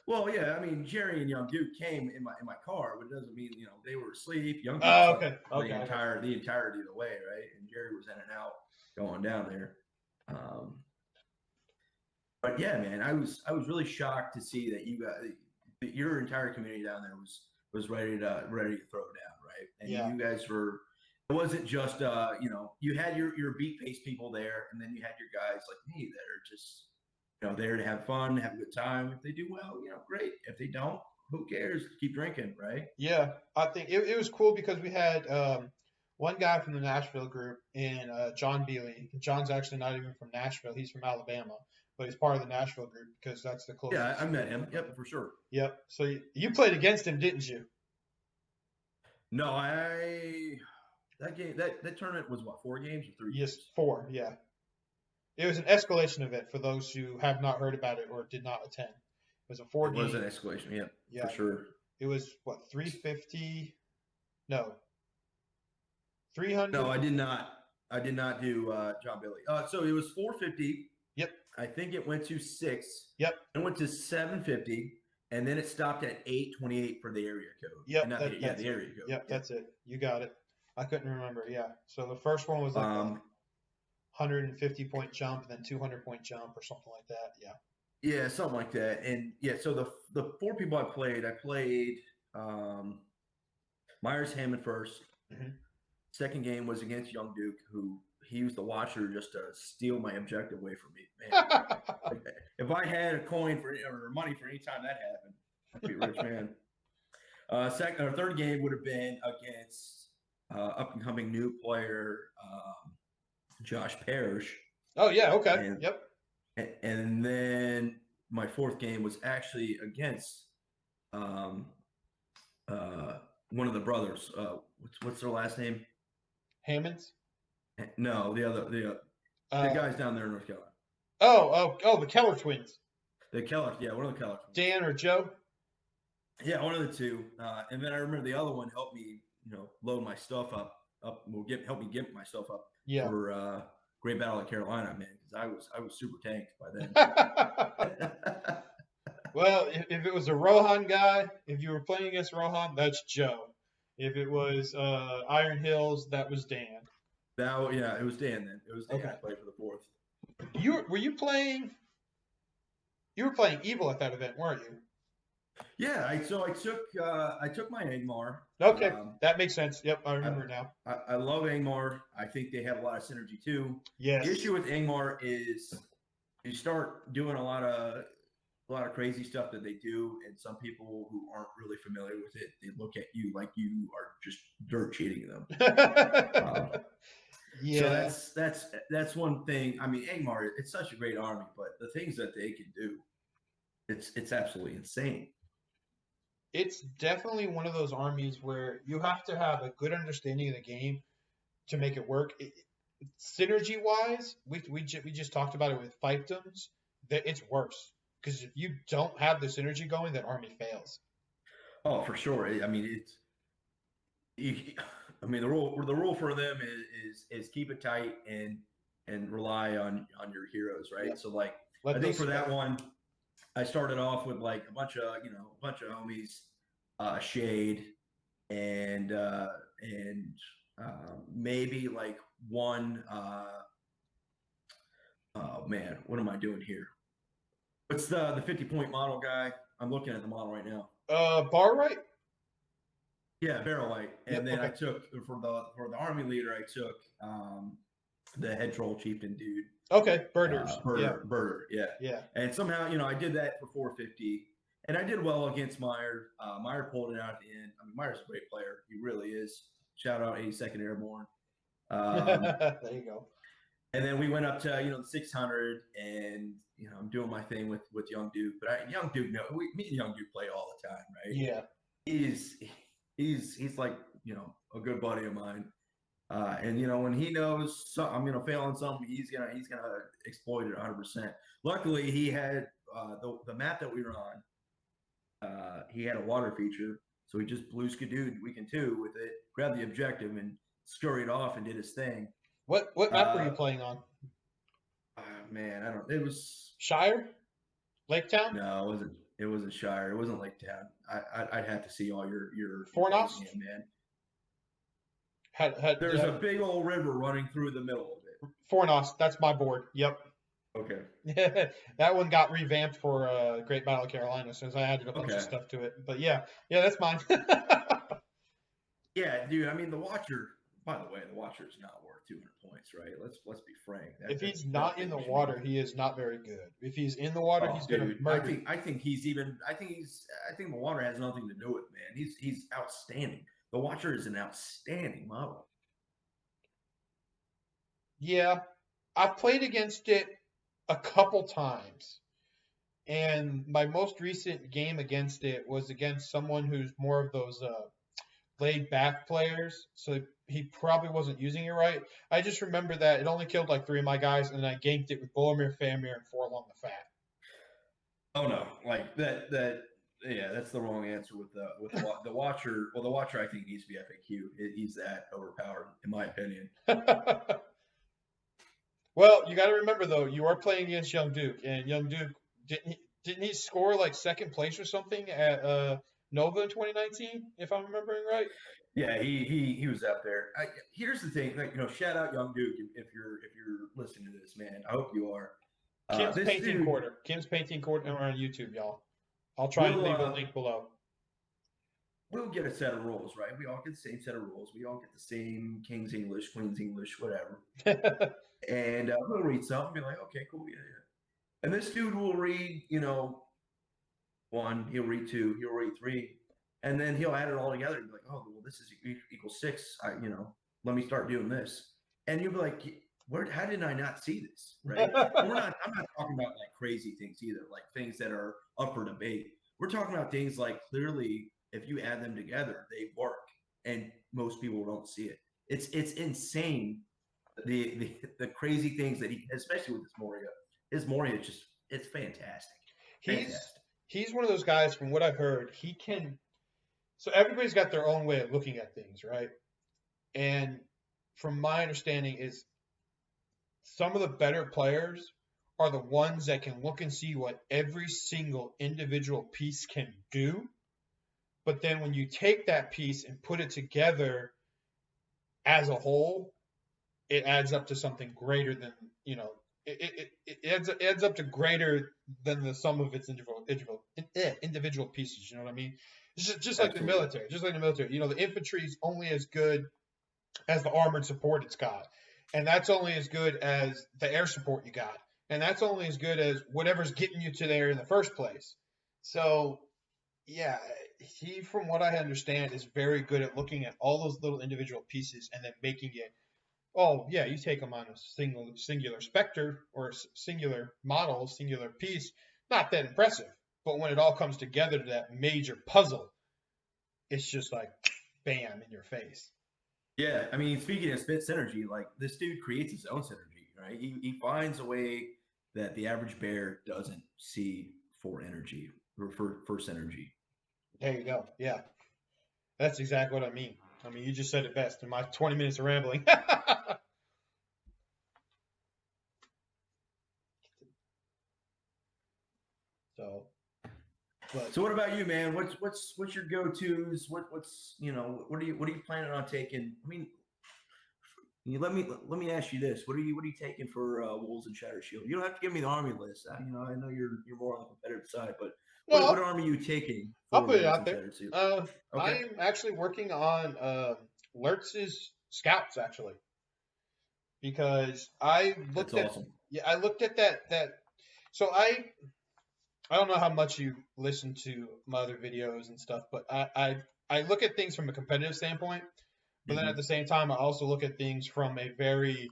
Well, yeah, I mean, Jerry and Young Duke came in my car, but it doesn't mean they were asleep. Young Duke the entirety of the way, right? And Jerry was in and out going down there. But yeah, man, I was really shocked to see that your entire community down there was ready to throw down, right? And you guys were. It wasn't just you had your beat face people there, and then you had your guys like me that are just there to have fun, have a good time. If they do well, great. If they don't, who cares? Keep drinking, right? Yeah, I think it was cool because we had one guy from the Nashville group in John Bealey. John's actually not even from Nashville; he's from Alabama, but he's part of the Nashville group because that's the closest. Yeah, I met him. Yep, for sure. Yep. So you played against him, didn't you? No, that tournament was what, 4 games or 3? Yes, 4. Yeah. It was an escalation event for those who have not heard about it or did not attend. It was a 4-game. It was an escalation, yeah, for sure. It was what, 350? No. 300? No, I did not. I did not do John Billy. So it was 450. Yep. I think it went to 6. Yep. It went to 750, and then it stopped at 828 for the area code. Yep. The area code. Yep, that's it. You got it. I couldn't remember. Yeah. So the first one was like a Um, 150-point jump, and then 200-point jump, or something like that. Yeah. yeah, something like that. And yeah, so the four people I played um, Myers Hammond first. Hmm. Second game was against Young Duke, who he used the watcher just to steal my objective away from me. Man, if I had a coin for or money for any time that happened, I'd be a rich man. Second or third game would have been against up and coming new player Josh Parrish, Oh yeah. Okay. and Yep. and then my fourth game was actually against um, uh, one of the brothers. What's their last name? Hammonds. No, the Uh. guys down there in North Carolina. Oh. The Keller twins. The Keller, yeah, one of the Keller. Dan or Joe. Yeah, one of the two. And then I remember the other one helped me, load my stuff up. Help me get my stuff up Yeah. for Great Battle of Carolina, man, because I was super tanked by then. Well, if it was a Rohan guy, if you were playing against Rohan, that's Joe. If it was Iron Hills, that was Dan. Yeah, it was Dan then. It was Dan. Okay. I played for the fourth. Were you playing? You were playing Evil at that event, weren't you? Yeah, I took my Angmar. Okay, that makes sense. Yep, I remember now. I love Angmar. I think they have a lot of synergy too. Yes. The issue with Angmar is you start doing a lot of crazy stuff that they do, and some people who aren't really familiar with it, they look at you like you are just dirt cheating them. Yeah. So that's one thing. I mean, Angmar, it's such a great army, but the things that they can do, it's absolutely insane. It's definitely one of those armies where you have to have a good understanding of the game to make it work. Synergy wise, we just talked about it with fiefdoms. That it's worse because if you don't have the synergy going, that army fails. Oh, for sure. I mean, the rule for them is keep it tight and rely on your heroes, right? Yep. So like Let I think those for that one, I started off with like a bunch of homies, Shade, and maybe like one. Oh man, what am I doing here? What's the 50-point model guy? I'm looking at the model right now. bar right. Yeah, Barrel Light. And Yep, then okay. I took for the army leader, I took the head troll chieftain dude. Okay, birders. Birder, yeah. Yeah. And somehow, I did that for 450, and I did well against Meyer. Meyer pulled it out at the end. I mean, Meyer's a great player. He really is. Shout out 82nd Airborne. There you go. And then we went up to the 600, and I'm doing my thing with Young Duke. But Young Duke, me and Young Duke play all the time, right? Yeah. He's like a good buddy of mine. And when he knows I'm gonna fail on something, he's gonna exploit it 100%. Luckily, he had the map that we were on. He had a water feature, so he just blew skidooed weekend 2 with it, grabbed the objective, and scurried off and did his thing. What map were you playing on? Man, I don't. It was Shire, Lake Town. No, it wasn't. It wasn't Shire. It wasn't Lake Town. I'd have to see all your Fornost? man. Had There's a big old river running through the middle of it. Fornost. That's my board. Yep. Okay. That one got revamped for Great Battle of Carolina, since I added a bunch of stuff to it. But yeah, that's mine. Yeah, dude. I mean, the Watcher. By the way, the Watcher is not worth 200 points, right? Let's be frank. If he's not in the water, he is not very good. If he's in the water, he's going to murder. I think the water has nothing to do with it, man. He's outstanding. The Watcher is an outstanding model. Yeah, I've played against it a couple times, and my most recent game against it was against someone who's more of those laid back players, so he probably wasn't using it right. I just remember that it only killed like 3 of my guys, and I ganked it with Boromir, Famir, and Forlong the Fat. Oh no, like that. Yeah, that's the wrong answer with the Watcher. Well, the Watcher I think needs to be FAQ. He's that overpowered, in my opinion. Well, you got to remember though, you are playing against Young Duke, and Young Duke didn't he score like second place or something at Nova in 2019, if I'm remembering right? Yeah, he was up there. Here's the thing, like, shout out Young Duke if you're listening to this, man. I hope you are. Kim's This Painting dude Corner. Kim's Painting Corner on YouTube, y'all. I'll try and will leave a link below. we'll get a set of rules, right? We all get the same set of rules. We all get the same King's English, Queen's English, whatever. And we'll read something, be like, okay, cool, yeah. And this dude will read, 1, he'll read 2, he'll read 3, and then he'll add it all together and be like, oh, well, this is equals 6. Let me start doing this. And you'll be like, how did I not see this? Right? I'm not talking about like crazy things either, like things that are up for debate. We're talking about things like clearly, if you add them together, they work, and most people don't see it. It's insane. The crazy things that he, especially with his Moria, it's fantastic. He's one of those guys. From what I've heard, he can. So everybody's got their own way of looking at things, right? And from my understanding, is some of the better players are the ones that can look and see what every single individual piece can do. But then when you take that piece and put it together as a whole, it adds up to something greater than, it adds up to greater than the sum of its individual pieces. You know what I mean? It's just like the military. Just like the military. The infantry is only as good as the armored support it's got. And that's only as good as the air support you got. And that's only as good as whatever's getting you to there in the first place. So, yeah, he, from what I understand, is very good at looking at all those little individual pieces and then making it, oh, yeah, you take them on a singular specter or singular model, singular piece, not that impressive. But when it all comes together to that major puzzle, it's just like, bam, in your face. Yeah, I mean, speaking of synergy, like this dude creates his own synergy, right? He finds a way that the average bear doesn't see for energy or for synergy. There you go. Yeah, that's exactly what I mean. I mean, you just said it best in my 20 minutes of rambling. So what about you, man? What's your go-tos? What's what are you planning on taking? I mean, let me ask you this: what are you taking for Wolves and Shatter Shield? You don't have to give me the army list. I know you're more on the competitive side, but what army are you taking for I'll put it Wolves out and there. Shatter Shield? Okay. I'm actually working on Lurtz's scouts actually, because I looked That's at awesome. I looked at that. So I don't know how much you listen to my other videos and stuff, but I look at things from a competitive standpoint, but then at the same time, I also look at things from a very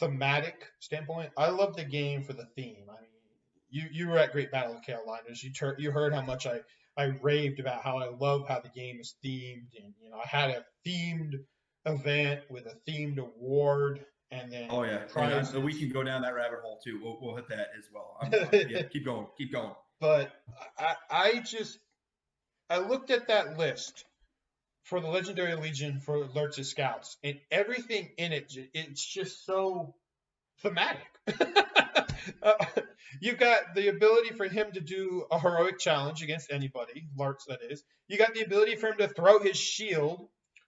thematic standpoint. I love the game for the theme. I mean, you were at Great Battle of Carolinas. You heard how much I raved about how I love how the game is themed, and I had a themed event with a themed award, and then prizes. And we can go down that rabbit hole too. We'll hit that as well. Yeah, keep going. But I looked at that list for the Legendary Legion for Lurtz's Scouts, and everything in it's just so thematic. You've got the ability for him to do a heroic challenge against anybody, Lurtz that is. You got the ability for him to throw his shield,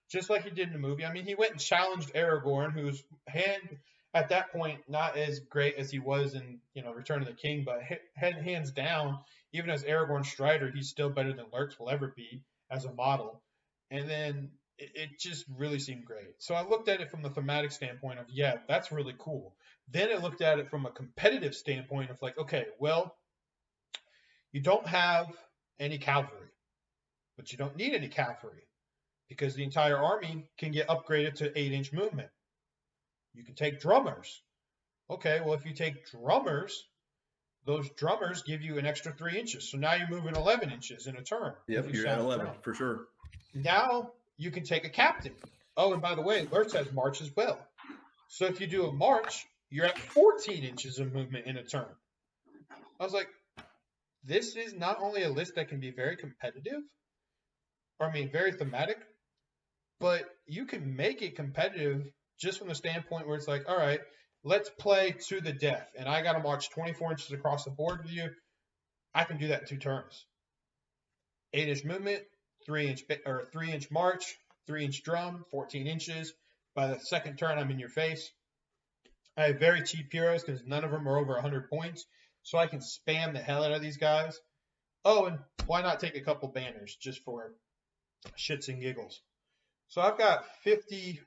just like he did in the movie. I mean, he went and challenged Aragorn, whose hand at that point not as great as he was in Return of the King, but hands down, even as Aragorn Strider, he's still better than Lurtz will ever be as a model. And then it just really seemed great. So I looked at it from the thematic standpoint of, yeah, that's really cool. Then I looked at it from a competitive standpoint of like, okay, well, you don't have any cavalry, but you don't need any cavalry because the entire army can get upgraded to 8-inch movement. You can take drummers. Okay, well, if you take drummers, those drummers give you an extra 3 inches. So now you're moving 11 inches in a turn. Yep, you're at 11 for sure. Now you can take a captain. Oh, and by the way, Lurtz has march as well. So if you do a march, you're at 14 inches of movement in a turn. I was like, this is not only a list that can be very competitive, very thematic, but you can make it competitive just from the standpoint where it's like, all right, let's play to the death. And I got to march 24 inches across the board with you. I can do that in 2 turns. 8-inch movement, 3-inch march, 3-inch drum, 14 inches. By the second turn, I'm in your face. I have very cheap heroes because none of them are over 100 points, so I can spam the hell out of these guys. Oh, and why not take a couple banners just for shits and giggles? So I've got 50.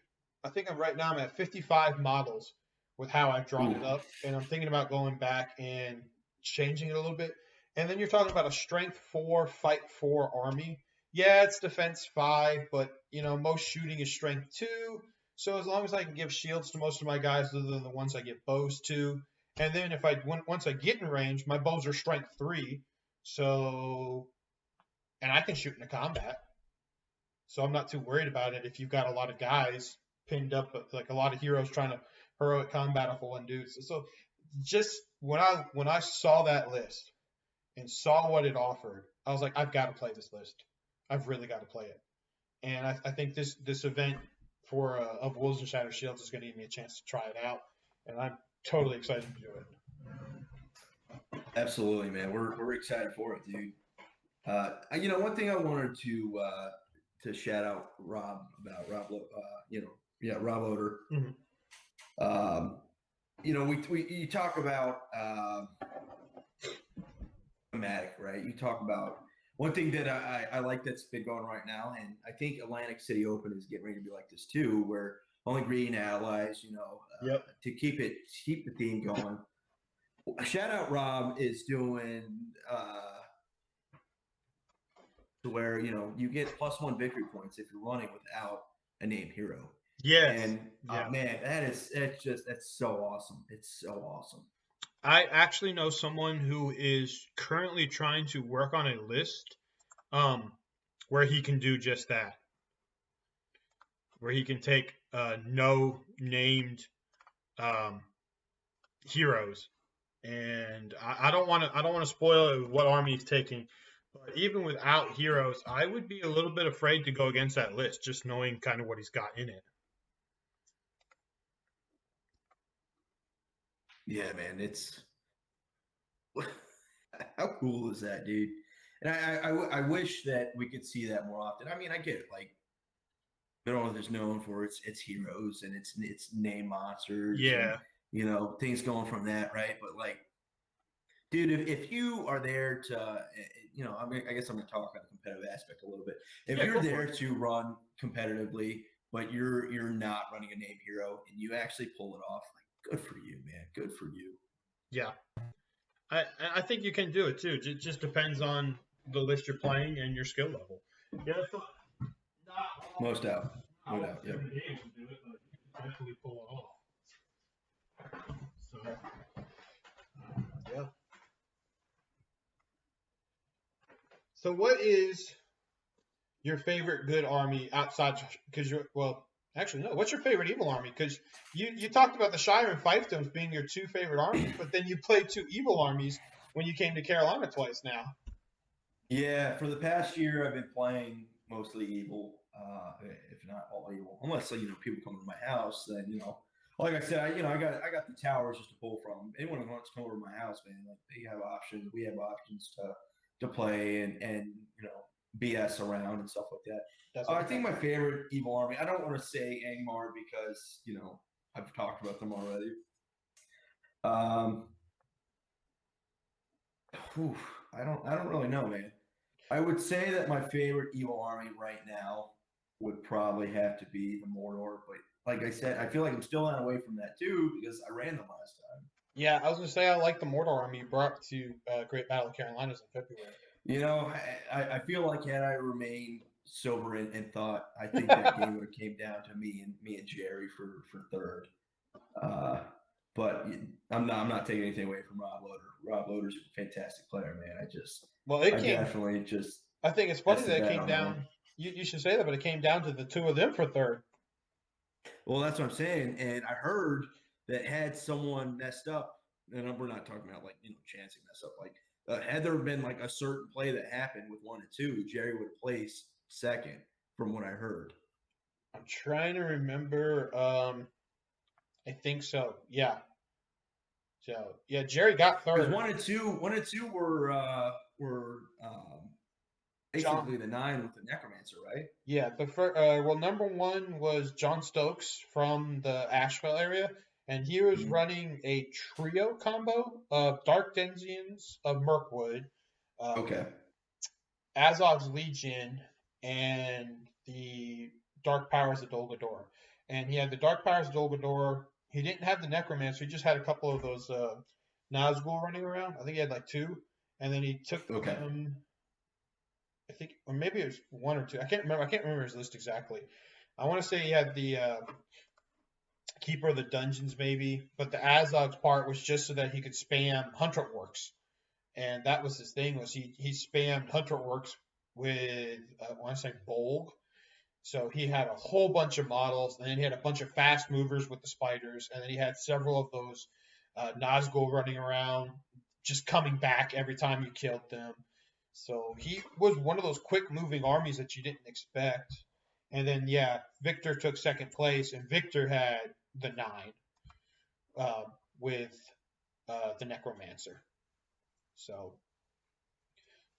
I think I'm at 55 models with how I've drawn it up, and I'm thinking about going back and changing it a little bit. And then you're talking about a strength 4, fight 4 army. Yeah, it's defense 5, but most shooting is strength 2. So as long as I can give shields to most of my guys, other than the ones I give bows to, and then once I get in range, my bows are strength 3. So, and I can shoot into combat. So I'm not too worried about it if you've got a lot of guys pinned up, like a lot of heroes trying to heroic combat a whole one dude. So just when I saw that list and saw what it offered, I was like, I've got to play this list. I've really got to play it. And I think this event of Wolves and Shattered Shields is going to give me a chance to try it out, and I'm totally excited to do it. Absolutely, man. We're excited for it, dude. One thing I wanted to shout out Rob about Rob Loader. Mm-hmm. You talk about thematic, right? You talk about one thing that I like that's been going right now, and I think Atlantic City Open is getting ready to be like this too, where only green allies, to keep the theme going. Shout out Rob is doing to where you get +1 victory points if you're running without a named hero. Yes. And man, that's so awesome. It's so awesome. I actually know someone who is currently trying to work on a list where he can do just that. Where he can take no named heroes. And I don't want to spoil what army he's taking, but even without heroes, I would be a little bit afraid to go against that list, just knowing kind of what he's got in it. Yeah, man, it's how cool is that, dude? And I wish that we could see that more often. I mean, I get it, like Middle Earth is known for its heroes and its name monsters. Yeah. And, things going from that, right? But like, dude, if you are there to, I guess I'm going to talk about the competitive aspect a little bit. If you're there to run competitively, but you're not running a named hero and you actually pull it off, like, good for you, man. Good for you. Yeah. I think you can do it too. It just depends on the list you're playing and your skill level. Yeah, so Most out. No doubt. Yeah. Definitely pull it off. So, yeah. So, what is your favorite good army outside? Because what's your favorite evil army? Because you talked about the Shire and Fiefdoms being your 2 favorite armies, but then you played 2 evil armies when you came to Carolina twice now. Yeah, for the past year, I've been playing mostly evil, if not all evil. Unless people come to my house, then like I said, I got the towers just to pull from. Anyone who wants to come over to my house, man, like they have options. We have options to play and BS around and stuff like that. I think my favorite evil army. I don't want to say Angmar because I've talked about them already. I don't really know, man. I would say that my favorite evil army right now would probably have to be the Mordor, but like I said, I feel like I'm still on away from that too because I ran them last time. Yeah, I was gonna say I like the Mordor army you brought to Great Battle of Carolinas in February. I feel like had I remained sober and thought, I think that game would have came down to me and Jerry for third. But I'm not taking anything away from Rob Loader. Rob Loader's a fantastic player, man. I think it's funny that it came down. You should say that, but it came down to the 2 of them for third. Well, that's what I'm saying. And I heard that had someone messed up, and we're not talking about chancing mess up. Like, had there been like a certain play that happened with 1 and 2, Jerry would have placed second, from what I heard. I'm trying to remember. I think so. Yeah. So yeah, Jerry got third. 1 and 2 were John. Basically the 9 with the necromancer, right? Yeah, number one was John Stokes from the Asheville area, and he was Mhm. running a trio combo of Dark Denzians of Mirkwood, um, Okay. Azog's Legion, and the Dark Powers of Dolgador. And he had the Dark Powers of Dolgador. He didn't have the Necromancer. He just had a couple of those Nazgul running around. I think he had like two, and then he took Okay. them. I think, or maybe it was one or two. I can't remember. I can't remember his list exactly. I want to say he had the Keeper of the Dungeons, maybe, but the Azog's part was just so that he could spam Hunter Orcs, and that was his thing. Was he spammed Hunter Orcs with I want to say Bolg. So he had a whole bunch of models, and then he had a bunch of fast movers with the spiders, and then he had several of those Nazgul running around, just coming back every time you killed them. So he was one of those quick moving armies that you didn't expect. And then yeah, Victor took second place, and Victor had the 9 uh, with the Necromancer. So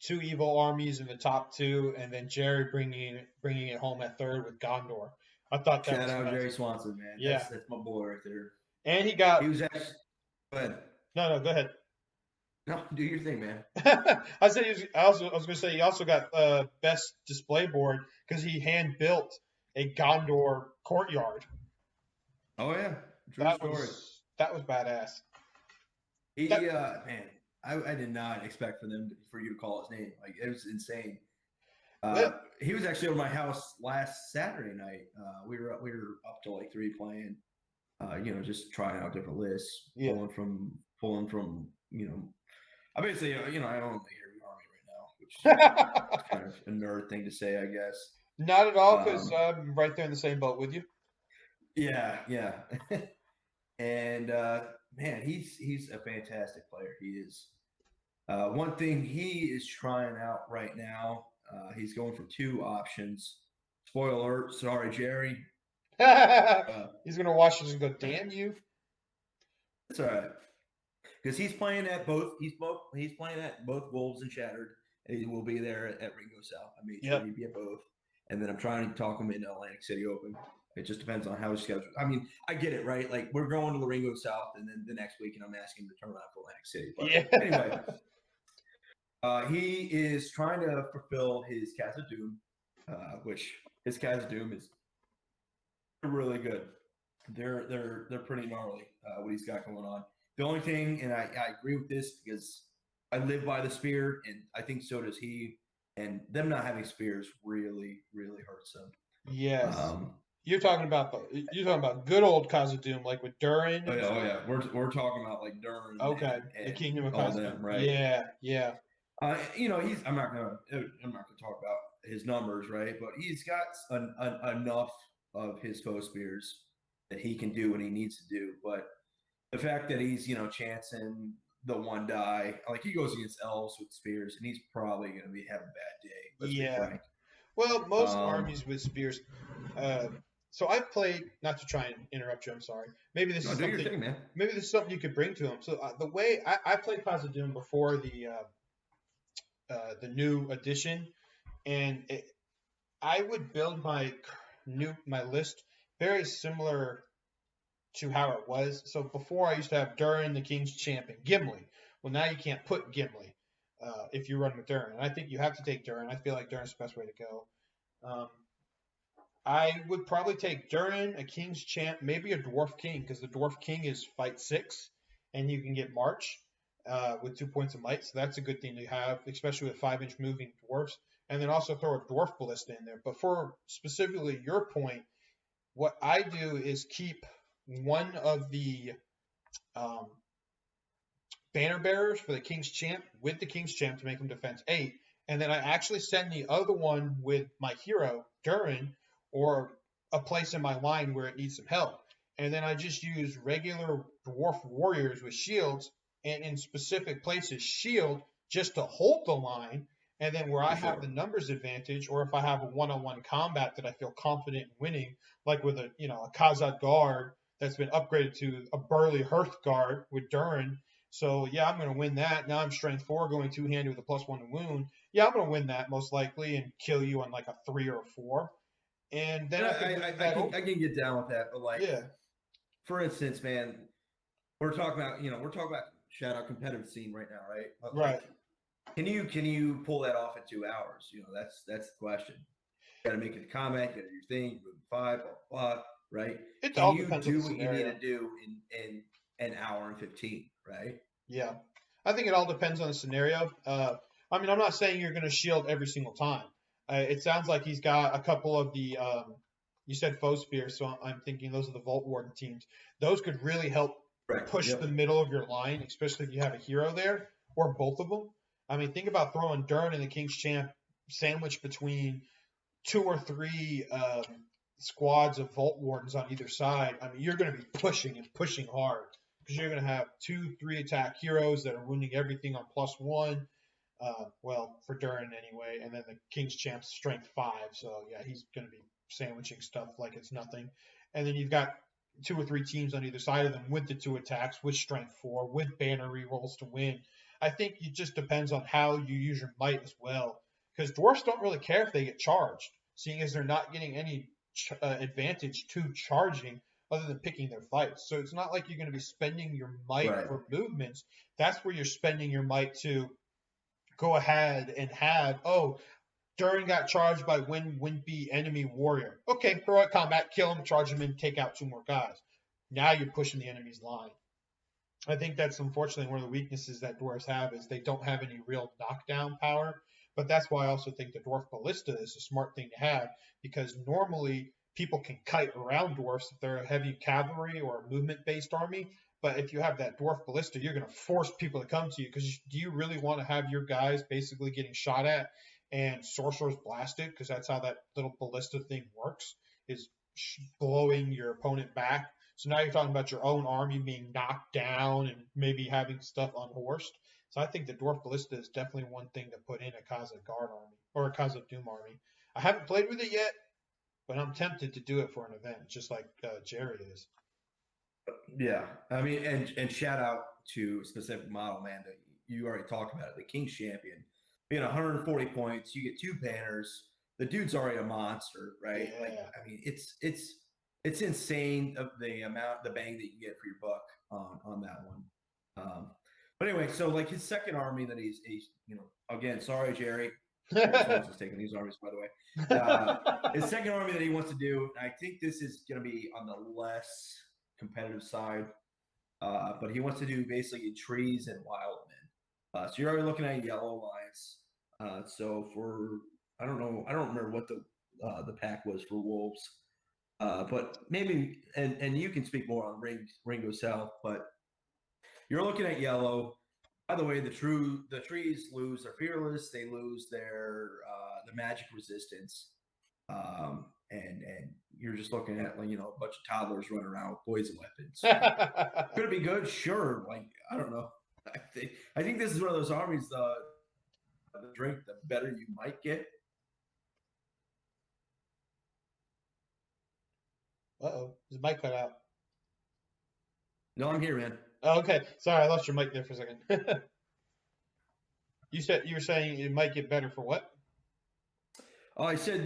two evil armies in the top two, and then Jerry bringing it home at third with Gondor. I thought that Shout was out Jerry fascinating. Swanson, man. Yeah, That's my boy right there. and he He got was actually. Go ahead. no. Go ahead. No, do your thing, man. I said I was going to say he also got best display board because he hand built a Gondor courtyard. Oh yeah, true That story. was badass. He That, man, I did not expect for you to call his name. Like it was insane. well, He was actually over my house last Saturday night. We were up till like 3 playing. Just trying out different lists, yeah. pulling from. I basically I own the Harry Army right now, which is kind of a nerd thing to say, I guess. Not at all, because Um, I'm right there in the same boat with you. yeah, yeah. And man, he's a fantastic player. He is. One thing he is trying out right now, he's going for 2 options. Spoiler alert, sorry, Jerry. He's gonna watch this and go, "Damn you!" It's all right because he's playing at both. He's playing at both Wolves and Shattered, and he will be there at Ringo South. I made sure Yep. he'd be at both, and then I'm trying to talk him into Atlantic City Open. It just depends on how his schedule. I mean, I get it, right? Like we're going to the Ringo South, and then the next week, and I'm asking him to turn around for Atlantic City. But Yeah. anyway, he is trying to fulfill his Casa Doom, which his Casa Doom is really good. They're pretty gnarly what he's got going on. The only thing, and I agree with this because I live by the spear, and I think so does he. And them not having spears really, really hurts them. Yes. You're talking about good old Khazad-dûm, like with Durin. Oh yeah. We're talking about like Durin. Okay, and the Kingdom of all Khazad-dûm. them, right? Yeah. I'm not gonna talk about his numbers, right? But he's got enough of his foe spears that he can do what he needs to do. But the fact that he's chancing the 1 die, like he goes against elves with spears, and he's probably gonna have a bad day. Let's be frank. Well, most armies with spears. So I've played. Not to try and interrupt you. I'm sorry. Maybe this is do something. Your thing, man. Maybe this is something you could bring to him. So the way I played Khazad-dûm before the new edition, and I would build my list very similar to how it was. So before I used to have Durin, the King's Champ, and Gimli. Well, now you can't put Gimli if you run with Durin. And I think you have to take Durin. I feel like Durin's the best way to go. I would probably take Durin, a King's Champ, maybe a Dwarf King, because the Dwarf King is fight 6, and you can get March with 2 points of might. So that's a good thing to have, especially with 5-inch moving dwarfs. And then also throw a Dwarf Ballista in there. But for specifically your point, what I do is keep one of the banner bearers for the King's Champ with the King's Champ to make him defense 8. And then I actually send the other one with my hero, Durin, or a place in my line where it needs some help. And then I just use regular dwarf warriors with shields and in specific places shield just to hold the line. And then where I have the numbers advantage, or if I have a one-on-one combat that I feel confident in winning, like with a Khazad guard that's been upgraded to a burly Hearth guard with Durin. So yeah, I'm going to win that. Now I'm strength 4, going 2-handed with a +1 to wound. yeah, I'm gonna win that most likely and kill you on like a 3 or a 4, and then And I can move that over. I can get down with that, but like, Yeah, for instance, man, we're talking about shout out competitive scene right now, right? But right. like, can you pull that off in 2 hours? That's the question. You got to make it a comment, you got to do your thing, move 5, blah, blah, blah, right? It Can all you depends on do the what you need scenario. to do in an hour and 15, right? Yeah, I think it all depends on the scenario. I mean, I'm not saying you're going to shield every single time. It sounds like he's got a couple of the. You said foe spears, so I'm thinking those are the Vault Warden teams. Those could really help Right. push the Yep. middle of your line, especially if you have a hero there or both of them. I mean, think about throwing Dern and the King's Champ sandwiched between 2 or 3 squads of Vault Wardens on either side. I mean, you're going to be pushing and pushing hard because you're going to have 2, 3 attack heroes that are wounding everything on +1. Well, for Durin anyway, and then the King's Champ's strength 5, so yeah, he's going to be sandwiching stuff like it's nothing. And then you've got 2 or 3 teams on either side of them with the 2 attacks, with strength 4, with banner rerolls to win. I think it just depends on how you use your might as well, because dwarfs don't really care if they get charged, seeing as they're not getting any advantage to charging other than picking their fights. So it's not like you're going to be spending your might Right. for movements. That's where you're spending your might to go ahead and have, Durin got charged by wimpy enemy warrior. Okay, heroic combat, kill him, charge him in, take out 2 more guys. Now you're pushing the enemy's line. I think that's unfortunately one of the weaknesses that dwarves have is they don't have any real knockdown power. But that's why I also think the dwarf ballista is a smart thing to have, because normally people can kite around dwarfs if they're a heavy cavalry or a movement based army. But if you have that dwarf ballista, you're going to force people to come to you, because do you really want to have your guys basically getting shot at and sorcerers blasted? Because that's how that little ballista thing works, is blowing your opponent back. So now you're talking about your own army being knocked down and maybe having stuff unhorsed. So I think the Dwarf Ballista is definitely one thing to put in a Khazad Guard army or a Khazad Doom army. I haven't played with it yet, but I'm tempted to do it for an event, just like Jerry is. Yeah, I mean, and shout out to a specific model, man. That you already talked about it. The King's Champion, being 140 points, you get 2 banners. The dude's already a monster, right? Yeah. Like, I mean, it's insane of the bang that you get for your buck on that one. But anyway, so like his second army that he's again, sorry, Jerry. Someone's taking these armies, by the way. His second army that he wants to do, I think this is going to be on the less competitive side, but he wants to do basically trees and wildmen. So you're already looking at yellow alliance. So for I don't remember what the pack was for wolves, but maybe and you can speak more on Ringo South, but you're looking at yellow. By the way, the trees lose their fearless. They lose their the magic resistance, and you're just looking at a bunch of toddlers running around with poison weapons. Could it be good? Sure. Like I don't know. I think this is one of those armies. The drink, the better you might get. His mic cut out. No, I'm here, man. Oh, okay, sorry, I lost your mic there for a second. You were saying it might get better for what? Oh, I said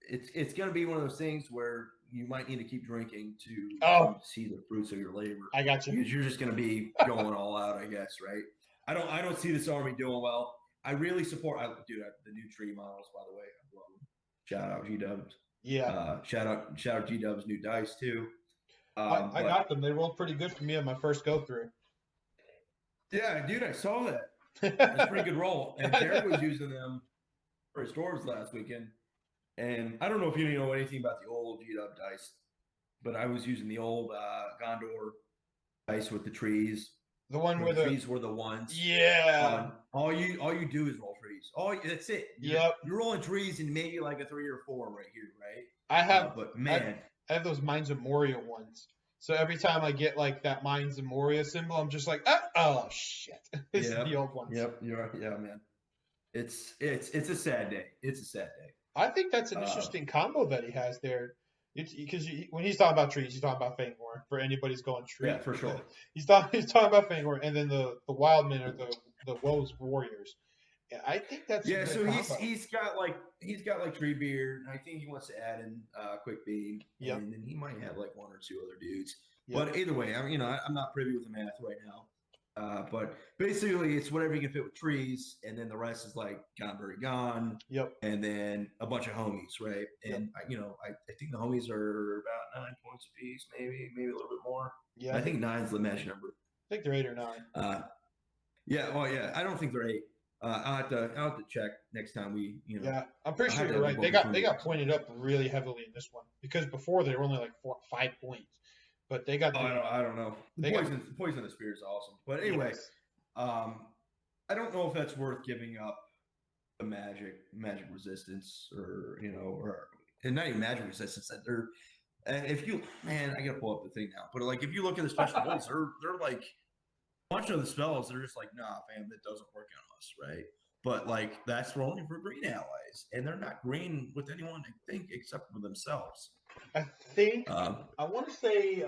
it's going to be one of those things where you might need to keep drinking to see the fruits of your labor. I got you. Because you're just going to be going all out, I guess, right? I don't see this army doing well. I really support the new tree models, by the way. I love them. Shout out G-Dubs. Yeah. Shout out G-Dubs new dice too. I got them. They rolled pretty good for me on my first go through. Yeah, dude, I saw that. That's a pretty good roll. And Derek was using them for his dwarves last weekend. And I don't know if you know anything about the old G-Dub dice, but I was using the old Gondor dice with the trees. The one where the trees were the ones. Yeah. All you do is roll trees. That's it. You're rolling trees and maybe like a 3 or 4 right here, right? I have, but man, I have those Mines of Moria ones. So every time I get like that Mines of Moria symbol, I'm just like, oh shit. This is the old ones. Yep, you're right. Yeah, man. It's a sad day. It's a sad day. I think that's an interesting combo that he has there. Because when he's talking about trees, he's talking about Fangor. For anybody's going tree, yeah, for sure. He's talking about Fangor, and then the Wildmen are the Woes Warriors. Yeah, I think that's a Yeah, good so combo. he's got like Treebeard, and I think he wants to add in Quick Beam, Yep. and then he might have like one or two other dudes. Yep. But either way, I'm not privy with the math right now. But basically, it's whatever you can fit with trees, and then the rest is like Gone Very Gone, Yep. and then a bunch of homies, right? And I think the homies are about 9 points a piece, maybe a little bit more. Yeah. I think 9's the magic number. I think they're 8 or 9. Yeah, well, yeah, I don't think they're 8. I'll have to check next time we. Yeah, I'm pretty I sure had you're that right. book They in got front they of me. got pointed up really heavily in this one because before they were only like 5 points, but they got. I don't know. They Poison the Spear is awesome, but anyway, Yes. I don't know if that's worth giving up the magic resistance, or and not even magic resistance. That they're, and if you, man, I gotta pull up the thing now. But like, if you look at the special rules, they're like a bunch of the spells. They're just like, nah, fam, that doesn't work on us, right? But like, that's only for green allies, and they're not green with anyone, I think, except for themselves. I think I want to say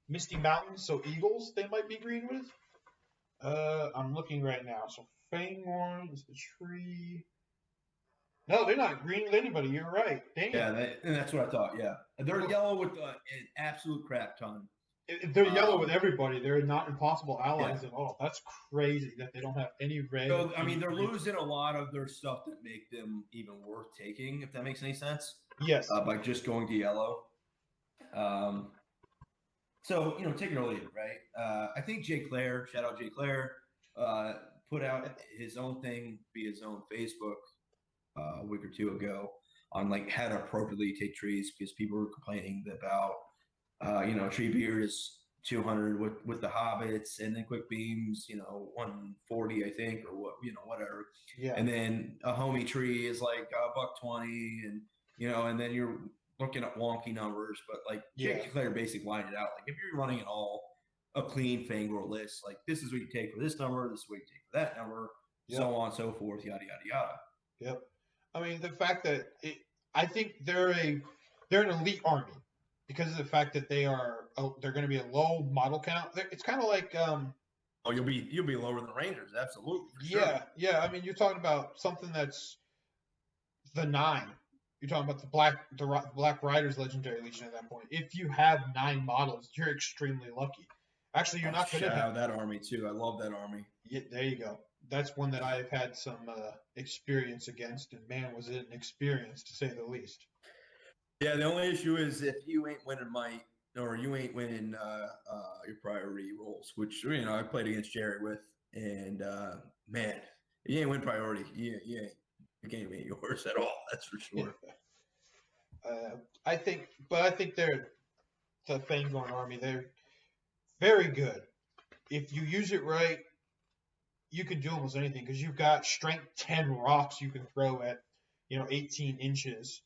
Misty Mountains, so Eagles they might be green with. I'm looking right now. So Fangorn is the tree. No, they're not green with anybody. You're right. Damn. Yeah, and that's what I thought. Yeah, they're yellow with an absolute crap ton. They're yellow with everybody. They're not impossible allies at all. That's crazy that they don't have any red. So, I mean, they're losing a lot of their stuff that make them even worth taking, if that makes any sense. Yes. By just going to yellow. So, take it or leave it, right? I think Jay Clare, shout out Jay Clare, put out his own thing via his own Facebook a week or two ago on like how to appropriately take trees, because people were complaining about Treebeard is 200 with the hobbits, and then Quick Beams 140, I think, or whatever. Yeah. And then a homie tree is like $120, and and then you're looking at wonky numbers. But like Jake Claire basically lined it out, like if you're running a clean Fangor list, like this is what you take for this number, this is what you take for that number, so on and so forth, yada yada yada. Yep. I mean, the fact that I think they're an elite army because of the fact that they're going to be a low model count. It's kind of like oh, you'll be lower than the Rangers, absolutely. Yeah, sure. Yeah. I mean, you're talking about something that's the 9. You're talking about the Black Riders Legendary Legion at that point. If you have 9 models, you're extremely lucky. Actually, you're not going to have that army too. I love that army. Yeah, there you go. That's one that I've had some experience against, and man, was it an experience to say the least. Yeah, the only issue is if you ain't winning you ain't winning your priority rolls, which I played against Jerry with, and man, you ain't win priority. You game ain't yours at all. That's for sure. I think they're the Fangorn army. They're very good. If you use it right, you can do almost anything because you've got strength 10 rocks you can throw at 18 inches.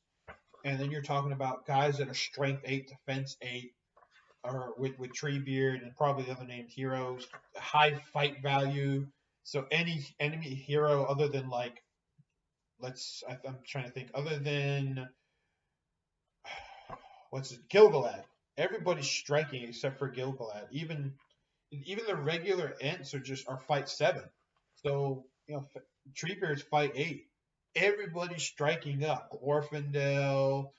And then you're talking about guys that are strength 8, defense 8, or with Treebeard and probably the other named heroes, high fight value. So any enemy hero other than like, I'm trying to think, other than, Gilgalad. Everybody's striking except for Gilgalad. Even the regular Ents are fight 7. So, Treebeard's fight 8. Everybody's striking up. Orphandale,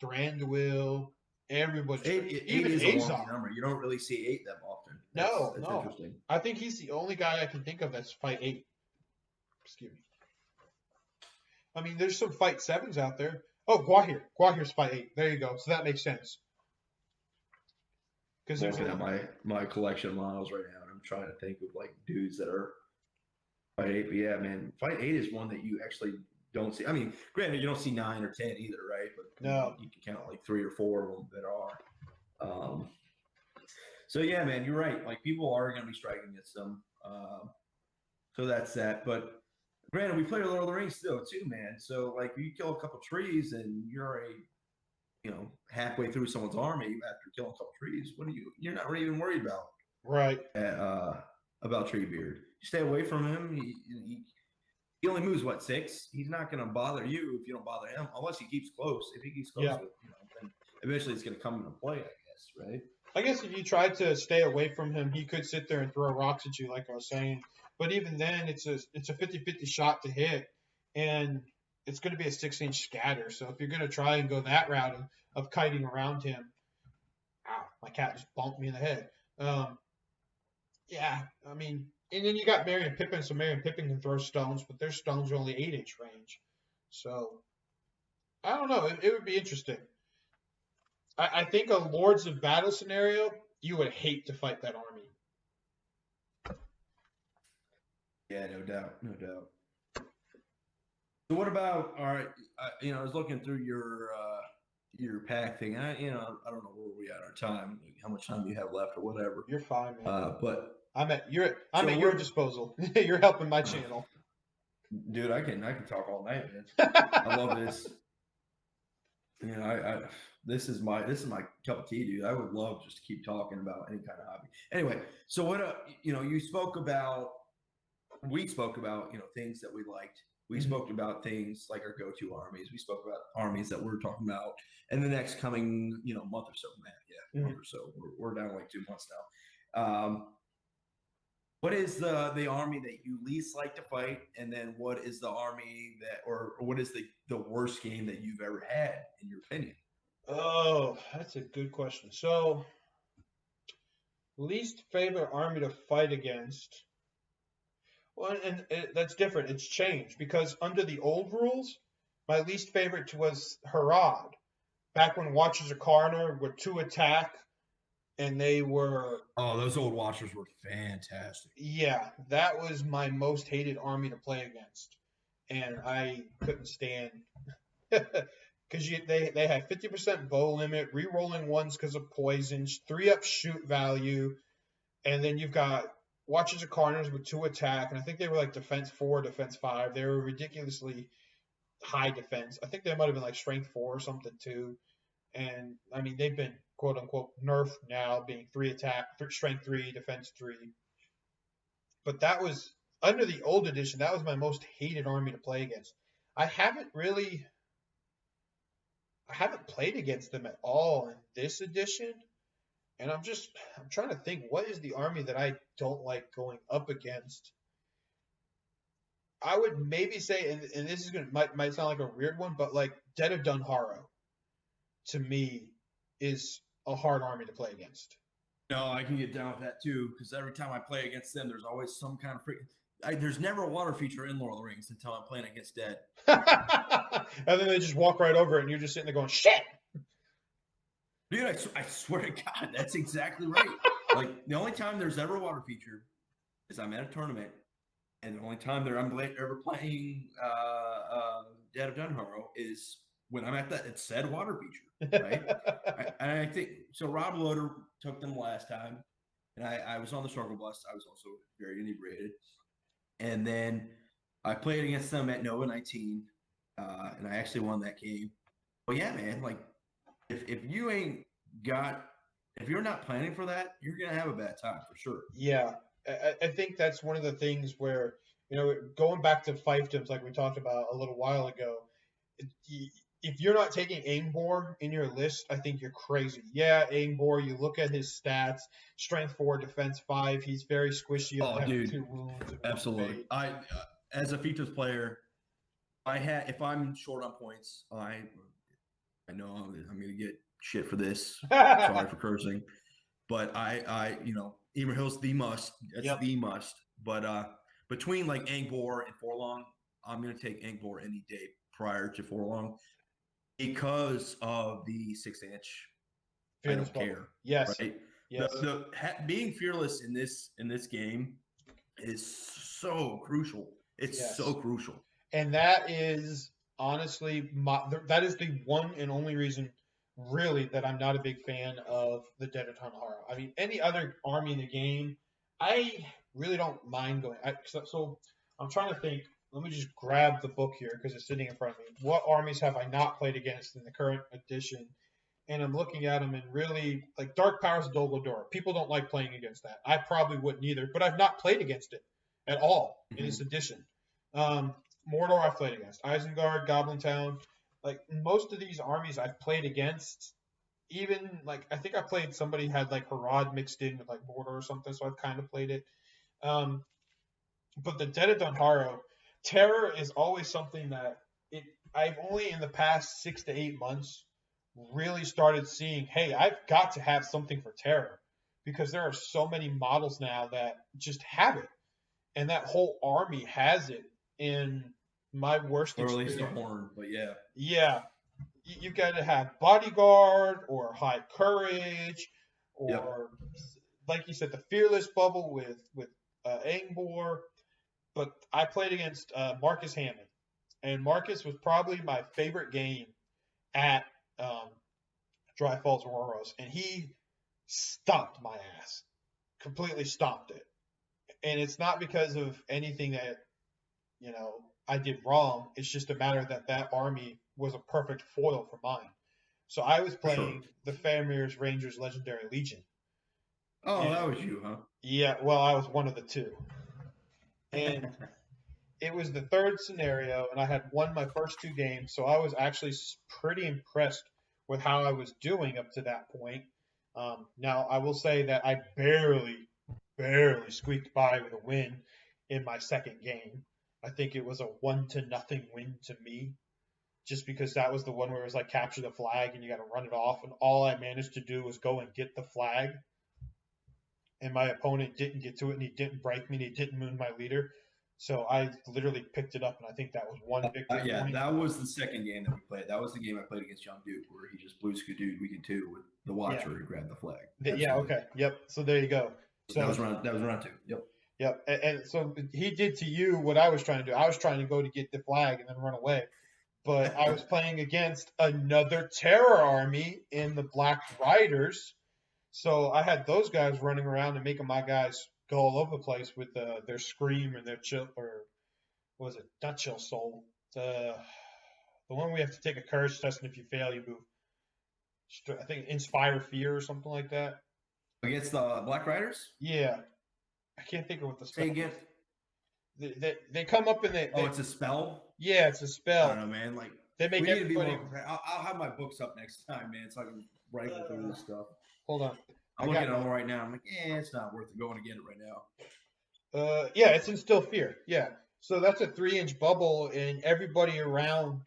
Thranduil, everybody's even is a long number. You don't really see 8 that often. That's no. Interesting. I think he's the only guy I can think of that's fight 8. Excuse me. I mean, there's some fight 7s out there. Oh, Gwahir. Gwahir's fight 8. There you go. So that makes sense. Because I'm looking at my collection of models right now, and I'm trying to think of like dudes that are fight 8. But yeah, man, fight 8 is one that you actually don't see. I mean, granted, you don't see 9 or 10 either, right? But no, you can count like 3 or 4 of them that are. So yeah, man, you're right. Like people are going to be striking at some. So that's that. But granted, we play Lord of the Rings still too, man. So like, you kill a couple trees and you're already, halfway through someone's army after killing a couple trees. You're not really even worried about, right? About Treebeard. You stay away from him. He only moves 6. He's not going to bother you if you don't bother him, unless he keeps close. If he keeps close, then eventually it's going to come into play, I guess, right? I guess if you tried to stay away from him, he could sit there and throw rocks at you, like I was saying. But even then, it's a 50-50 shot to hit, and it's going to be a 6-inch scatter. So if you're going to try and go that route of kiting around him, ow, my cat just bumped me in the head. Um, yeah, I mean, and then you got Marion Pippin, so Marion Pippin can throw stones, but their stones are only 8-inch range. So I don't know. It would be interesting. I think a Lords of Battle scenario, you would hate to fight that army. Yeah, no doubt, no doubt. So what about all right? I was looking through your pack thing. I don't know where we at our time, how much time you have left or whatever. You're fine, man. But I'm at your we're disposal. You're helping my channel. dude, I can talk all night, man. I love this. I this is my cup of tea, dude. I would love just to keep talking about any kind of hobby. Anyway, so what we spoke about things that we liked. We spoke about things like our go-to armies. We spoke about armies that we're talking about in the next coming month or so, man. Yeah, month or so. We're down like 2 months now. What is the army that you least like to fight, and then what is the army that, or what is the worst game that you've ever had, in your opinion? Oh, that's a good question. So, least favorite army to fight against. Well, and that's different. It's changed because under the old rules, my least favorite was Harad. Back when Watchers of Karna were 2 attack, and they were. Oh, those old Watchers were fantastic. Yeah, that was my most hated army to play against, and I couldn't stand because they had 50% bow limit, re-rolling ones because of poisons, 3-up shoot value, and then you've got Watchers of Carnage with 2 attack, and I think they were like defense 4, defense 5. They were ridiculously high defense. I think they might have been like strength 4 or something too. And I mean, they've been quote unquote nerfed now, being 3 attack, strength 3, defense 3. But that was under the old edition. That was my most hated army to play against. I haven't played against them at all in this edition. And I'm trying to think, what is the army that I don't like going up against? I would maybe say, and this is might sound like a weird one, but like Dead of Dunharrow, to me, is a hard army to play against. No, I can get down with that too, because every time I play against them, there's always some kind of there's never a water feature in Lord of the Rings until I'm playing against Dead. And then they just walk right over it, and you're just sitting there going, shit! Dude, I swear to God, that's exactly right. Like, the only time there's ever a water feature is I'm at a tournament, and the only time that I'm ever playing Dead of Dunharrow is when I'm at that said water feature, right? And I think so. Rob Loader took them last time, and I was on the struggle bus. I was also very inebriated, and then I played against them at Nova 19, and I actually won that game. But yeah, man, like if you're not planning for that, you're gonna have a bad time for sure. Yeah, I think that's one of the things where going back to fiefdoms like we talked about a little while ago. If you're not taking Angbor in your list, I think you're crazy. Yeah, Angbor, you look at his stats, strength 4, defense 5. He's very swishy. Oh, dude. 2 wounds. Absolutely. As a Fitos player, if I'm short on points, I know I'm going to get shit for this. Sorry for cursing. But Emer Hill's the must. That's the must. But between like Angbor and Forlong, I'm going to take Angbor any day prior to Forlong. Because of the 6-inch, I don't care. Yes. Right. Yes. Being fearless in this game is so crucial. It's so crucial. And that is honestly that is the one and only reason, really, that I'm not a big fan of the Dead of Dunharrow. I mean, any other army in the game, I really don't mind going. So I'm trying to think. Let me just grab the book here because it's sitting in front of me. What armies have I not played against in the current edition? And I'm looking at them, and really, like Dark Powers of Dol Guldur. People don't like playing against that. I probably wouldn't either, but I've not played against it at all in this edition. Mordor I've played against. Isengard, Goblin Town. Like most of these armies I've played against, even like I think I played somebody had like Harad mixed in with like mortar or something, so I've kind of played it. Um, but the Dead of Donharo, terror is always something that it I've only in the past 6 to 8 months really started seeing, hey, I've got to have something for terror because there are so many models now that just have it, and that whole army has it. In my worst Or at least a experience, horn, but yeah. yeah, you got to have bodyguard or high courage Yep. or like you said, the fearless bubble with Angbor. But I played against Marcus Hammond, and Marcus was probably my favorite game at um, Dry Falls Auroras, and he stomped my ass, completely stomped it. And it's not because of anything that I did wrong. It's just a matter that army was a perfect foil for mine. So I was For sure. playing the Faramir's Rangers Legendary Legion. Oh, And that was you, huh? yeah, well, I was one of the two. And it was the third scenario, and I had won my first 2 games, so I was actually pretty impressed with how I was doing up to that point. Now, I will say that I barely squeaked by with a win in my second game. I think it was a 1-0 win to me, just because that was the one where it was like capture the flag and you got to run it off, and all I managed to do was go and get the flag, and my opponent didn't get to it, and he didn't break me, and he didn't moon my leader. So I literally picked it up, and I think that was one victory Yeah, point. that was the second game that we played. That was the game I played against Young Duke, where he just blue skadooed weekend 2 with the Yeah. Watcher and grabbed the flag. Yeah. Okay. Yep. So there you go. So that was round 2. Yep. Yep. And so he did to you what I was trying to do. I was trying to go to get the flag and then run away. But I was playing against another terror army in the Black Riders. So I had those guys running around and making my guys go all over the place with their scream and their chill, or what was it? Not chill soul. The one we have to take a courage test, and if you fail, you move. I think inspire fear or something like that. Against the Black Riders? Yeah, I can't think of what the spell Say again. is. They come up and they it's a spell? Yeah, it's a spell. I don't know, man. Like, they make we need everybody. to be more prepared. I'll have my books up next time, man, so I can rifle through this stuff. Hold on. I'm looking at them right now. I'm like, it's not worth it going to get it right now. Yeah, it's instill fear. Yeah. So that's a 3-inch bubble, and everybody around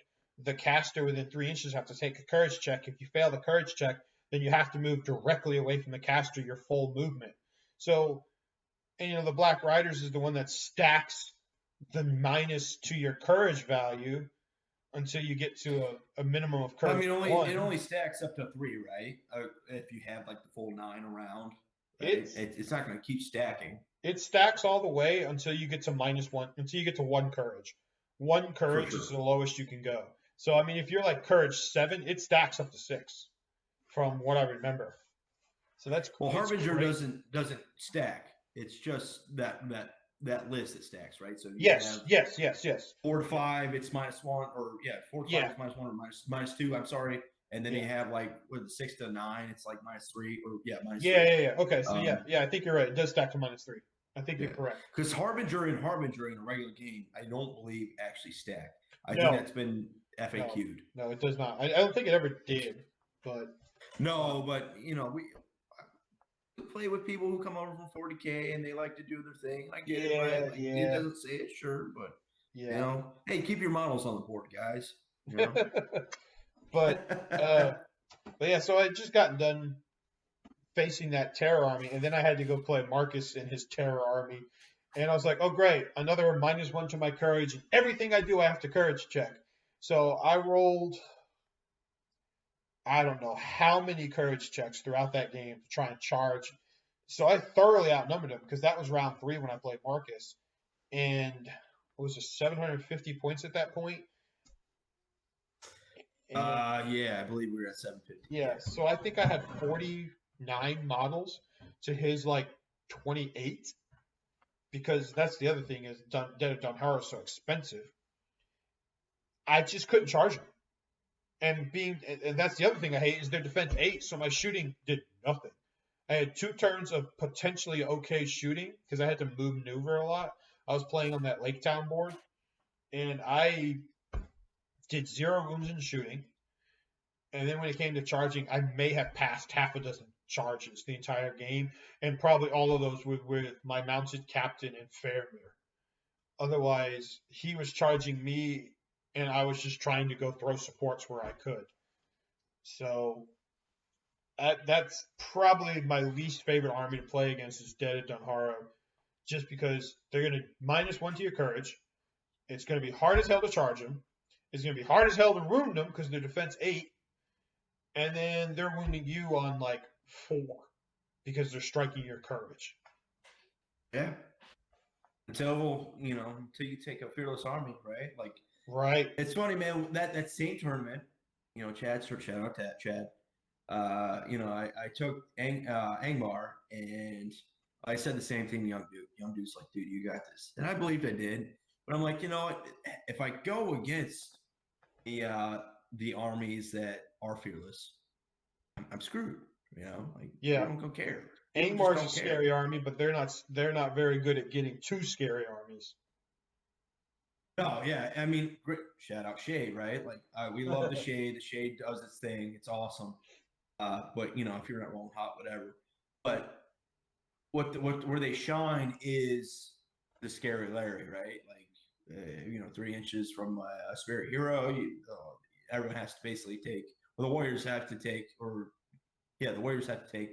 the caster within 3 inches have to take a courage check. If you fail the courage check, then you have to move directly away from the caster your full movement. So, and the Black Riders is the one that stacks the minus to your courage value until you get to a minimum of courage. I mean, it only stacks up to 3, right? If you have like the full 9 around, right? It's not going to keep stacking. It stacks all the way until you get to -1, until you get to 1 courage. 1 courage is the lowest you can go. So I mean, if you're like courage 7, it stacks up to 6, from what I remember. So that's Harbinger doesn't stack. It's just that list that stacks, right? So yes. 4 to 5, it's -1, or 4 to 5 is -1 or -2. I'm sorry, and then you have like with 6 to 9, it's like -3 or -3. Yeah. Okay, so I think you're right. It does stack to -3. I think you're correct. Because Harbinger in a regular game, I don't believe actually stack. I think that's been FAQ'd. No, it does not. I don't think it ever did, but but we play with people who come over from 40K and they like to do their thing. I get it, right? Like, it doesn't say it, sure, but hey, keep your models on the board, guys. But yeah, so I just got done facing that terror army, and then I had to go play Marcus and his terror army, and I was like, oh great, another -1 to my courage, and everything I do I have to courage check. So I rolled, I don't know how many courage checks throughout that game to try and charge. So I thoroughly outnumbered him, because that was round 3 when I played Marcus, and it was 750 points at that point. I believe we were at 750. Yeah, so I think I had 49 models to his like 28, because that's the other thing is Dead of Donharo is so expensive. I just couldn't charge him, and that's the other thing I hate is their defense 8, so my shooting did nothing. I had 2 turns of potentially okay shooting because I had to maneuver a lot. I was playing on that Lake Town board, and I did 0 wounds in shooting. And then when it came to charging, I may have passed half a dozen charges the entire game, and probably all of those with my mounted captain and Fairmere. Otherwise, he was charging me, and I was just trying to go throw supports where I could. So that's probably my least favorite army to play against is Dead at Dunharo, just because they're going to -1 to your courage. It's going to be hard as hell to charge them. It's going to be hard as hell to wound them because they're defense 8, and then they're wounding you on like 4 because they're striking your courage. Yeah. Until you take a fearless army, right? Like, right. It's funny, man. That same tournament, Chad. So shout out to Chad. I took Angmar, and I said the same thing to Young Duke. Young Duke's like, dude, you got this, and I believed I did. But I'm like, if I go against the armies that are fearless, I'm screwed. Yeah. I don't care. Angmar's a scary army, but they're not very good at getting 2 scary armies. Oh yeah, I mean, great. Shout out Shade, right? Like we love the Shade. The Shade does its thing. It's awesome. But if you're not rolling hot, whatever. But where they shine is the Scary Larry, right? Like 3 inches from a Spirit Hero. Everyone has to basically take. Well, the Warriors have to take, the Warriors have to take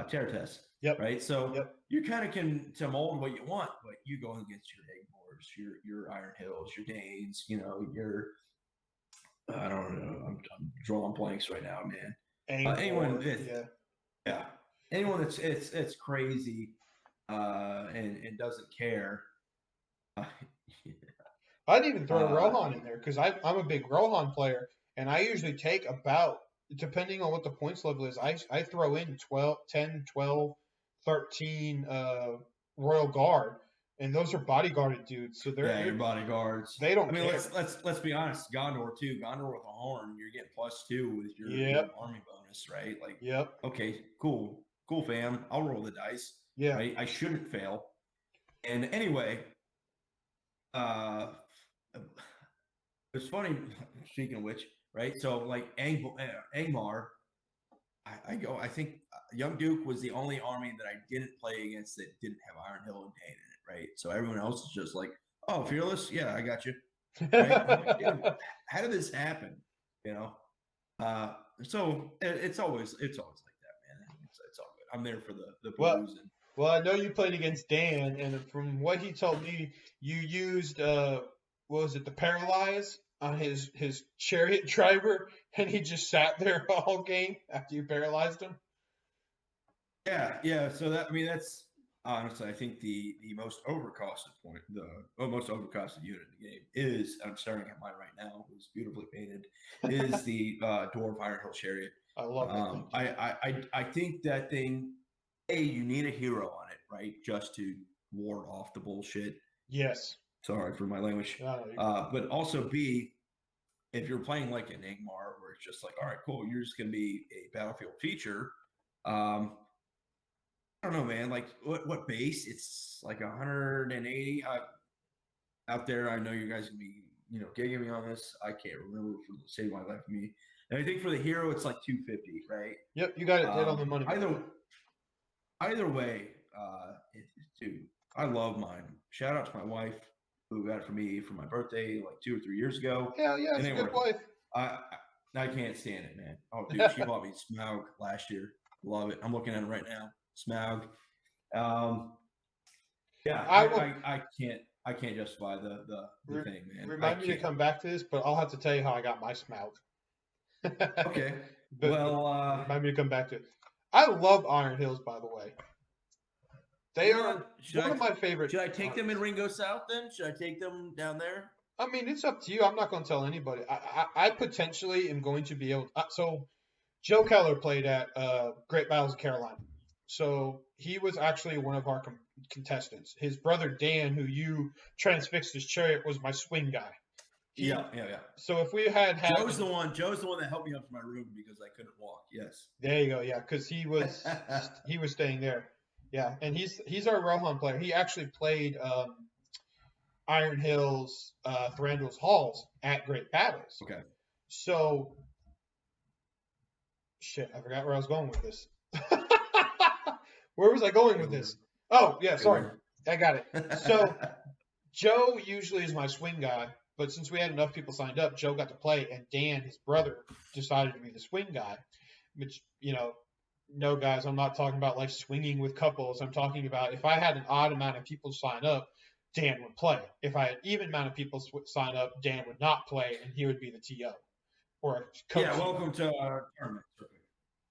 terror tests. Yep. Right. So you kind of can to mold what you want, but you go against your Eggbores, your Iron Hills, your Danes. Your I don't know. I'm drawing blanks right now, man. Anyone that's it's crazy and doesn't care. I'd even throw Rohan in there because I'm a big Rohan player, and I usually take about, depending on what the points level is, I throw in 10, 12, 13 Royal Guard, and those are bodyguarded dudes. So they're your bodyguards. They don't. I mean, let's be honest. Gondor too. Gondor with a horn, you're getting +2 with your army bonus, right? Like, okay, cool, fam. I'll roll the dice. Yeah, right? I shouldn't fail. And anyway, it's funny. Speaking of which, right? So like Angmar, I think Young Duke was the only army that I didn't play against that didn't have Iron Hill and Dane in it, right? So everyone else is just like, oh, fearless, yeah, I got you. Right? Like, how did this happen? So it's always like that, man. It's all good. I'm there for the booze. Well, I know you played against Dan, and from what he told me, you used what was it, the Paralyze on his chariot driver, and he just sat there all game after you paralyzed him. Yeah. So that's honestly, I think the most overcosted point, the most overcosted unit in the game is, I'm staring at mine right now, who's beautifully painted, is the Dwarf Iron Hill Chariot. I love that. I think that thing. You need a hero on it, right? Just to ward off the bullshit. Yes. Sorry for my language. But also B, if you're playing like an Angmar, where it's just like, all right, cool, you're just going to be a battlefield feature. I don't know, man. Like what base? It's like 180 out there. I know you guys can be, gigging me on this. I can't remember for the save my life for me. And I think for the hero, it's like 250, right? Yep, you got it dead on the money. Either way, dude, I love mine. Shout out to my wife who got it for me for my birthday like 2 or 3 years ago. Hell yeah, it's a good wife. I can't stand it, man. Oh, dude, she bought me Smaug last year. Love it. I'm looking at it right now. Smaug. I can't justify the thing, man. Remind me to come back to this, but I'll have to tell you how I got my Smaug. Okay. Remind me to come back to it. I love Iron Hills, by the way. They are one of my favorite. Should I take them in Ringo South then? Should I take them down there? I mean, it's up to you. I'm not going to tell anybody. I potentially am going to be able. So, Joe Keller played at Great Battles of Carolina. So he was actually one of our contestants. His brother Dan, who you transfixed his chariot, was my swing guy. Yeah. So if we had Joe's the one that helped me up to my room because I couldn't walk. Yes. There you go. Yeah, because he was staying there. Yeah, and he's our Rohan player. He actually played Iron Hills, Thranduil's Halls at Great Battles. Okay. So Shit, I forgot where I was going with this. Where was I going with this? Oh, yeah, sorry. I got it. So Joe usually is my swing guy, but since we had enough people signed up, Joe got to play, and Dan, his brother, decided to be the swing guy. Which, no, guys, I'm not talking about like swinging with couples. I'm talking about if I had an odd amount of people sign up, Dan would play. If I had an even amount of people sign up, Dan would not play, and he would be the TO or a coach. Yeah, welcome to our tournament.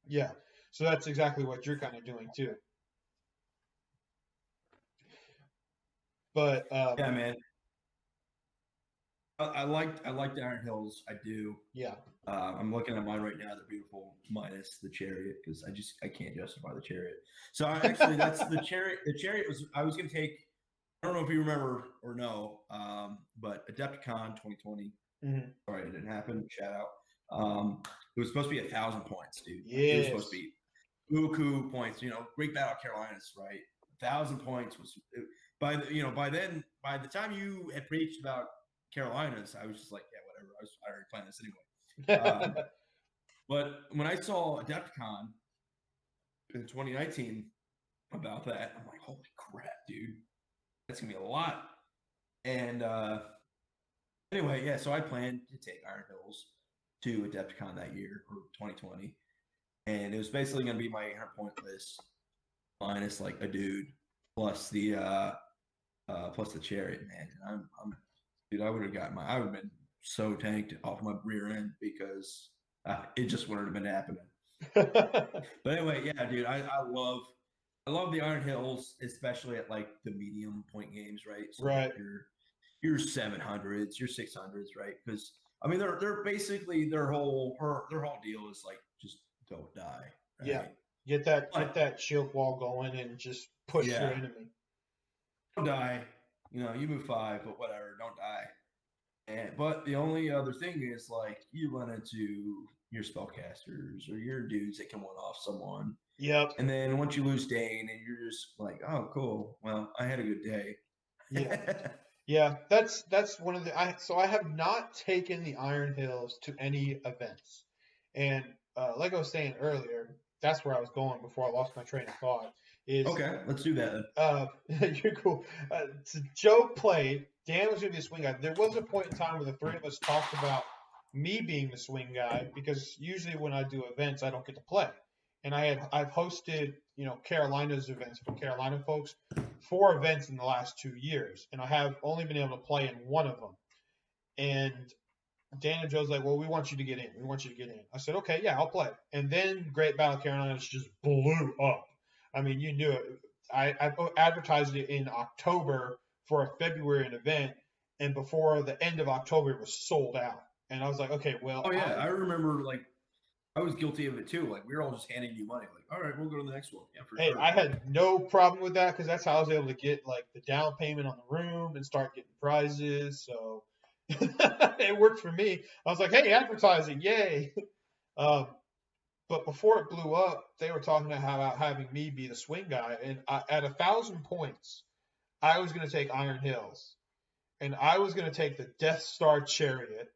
Yeah, so that's exactly what you're kind of doing too. But yeah, man. I like the Iron Hills. I do. Yeah. I'm looking at mine right now. They're beautiful, minus the Chariot, because I can't justify the Chariot. So actually, that's the Chariot. The Chariot was I was going to take. I don't know if you remember or no, but Adepticon 2020. Mm-hmm. Sorry, it didn't happen. Shout out. It was supposed to be 1,000 points, dude. Yes. It was supposed to be buku points. Great Battle Carolinas, right? 1,000 points was by the time you had preached about Carolinas, I was just like, yeah, whatever. I already planned this anyway. But when I saw Adepticon in 2019 about that, I'm like, holy crap, dude, that's gonna be a lot. And anyway, yeah, so I planned to take Iron Hills to Adepticon that year, or 2020, and it was basically gonna be my 100-point list minus like a dude plus the Chariot, man. Dude, I would have been so tanked off my rear end because it just wouldn't have been happening. But anyway, yeah, dude, I love the Iron Hills, especially at like the medium point games, right? So right. Your 700s, your 600s, right? Because I mean, they're basically their whole deal is like just don't die. Right? Yeah, get that shield wall going and just push your enemy. Don't die. You move 5, but whatever, don't die. But the only other thing is like you run into your spellcasters or your dudes that can one off someone. Yep. And then once you lose Dane, and you're just like, oh, cool. Well, I had a good day. Yeah. Yeah, that's one of the. So I have not taken the Iron Hills to any events, and like I was saying earlier, that's where I was going before I lost my train of thought. Okay, let's do that. You're cool. So Joe played. Dan was going to be the swing guy. There was a point in time where the three of us talked about me being the swing guy because usually when I do events, I don't get to play. And I've hosted Carolina's events for Carolina folks, 4 events in the last 2 years, and I have only been able to play in one of them. And Dan and Joe's like, well, we want you to get in. We want you to get in. I said, okay, yeah, I'll play. And then Great Battle Carolinas just blew up. I mean, you knew it. I advertised it in October for a February event, and before the end of October, it was sold out. And I was like, okay, well. Oh, yeah, I remember, like, I was guilty of it too. Like, we were all just handing you money. Like, all right, we'll go to the next one. Yeah, for sure. I had no problem with that because that's how I was able to get like the down payment on the room and start getting prizes. So it worked for me. I was like, hey, advertising, yay. But before it blew up, they were talking about having me be the swing guy. And at 1,000 points, I was going to take Iron Hills. And I was going to take the Death Star Chariot,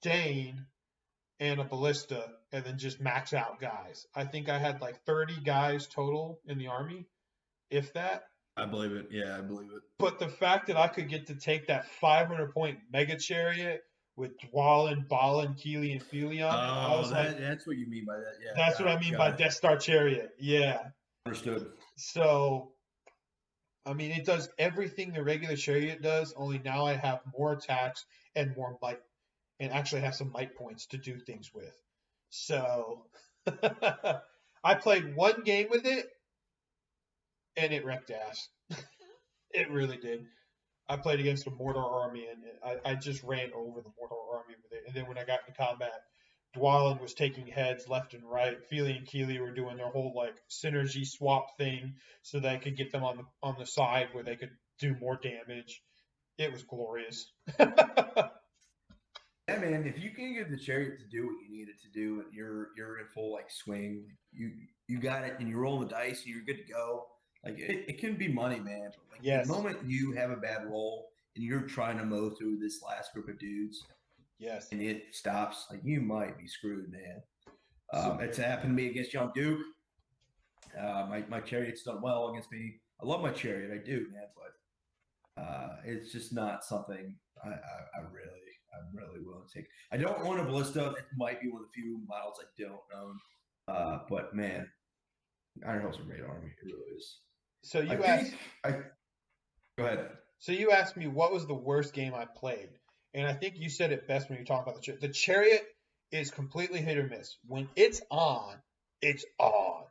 Dane, and a ballista, and then just max out guys. I think I had like 30 guys total in the army, if that. I believe it. Yeah, I believe it. But the fact that I could get to take that 500-point mega chariot with Dwalin, Balin, Keely, and Felion. I was that's what you mean by that. Yeah, that's what I mean by Death Star Chariot. Yeah. Understood. So, I mean, it does everything the regular chariot does, only now I have more attacks and more might. And actually have some might points to do things with. So I played one game with it, and it wrecked ass. It really did. I played against a Mordor army, and I just ran over the Mordor army with it. And then when I got into combat, Dwalin was taking heads left and right. Feely and Keely were doing their whole like synergy swap thing, so that I could get them on the side where they could do more damage. It was glorious. Yeah, man. If you can get the chariot to do what you need it to do, and you're in full like swing, you got it, and you roll the dice, and you're good to go. Like it can be money, man. But like yes. The moment you have a bad roll and you're trying to mow through this last group of dudes, yes, and it stops, like you might be screwed, man. It's happened to me against Young Duke. My Chariot's done well against me. I love my Chariot, I do, man, but it's just not something I'm really willing to take. I don't own a Ballista. It might be one of the few models I don't own. But man, Iron Hill's a great army. It really is. So go ahead. So you asked me what was the worst game I played, and I think you said it best when you talk about the Chariot is completely hit or miss. When it's on, it's on.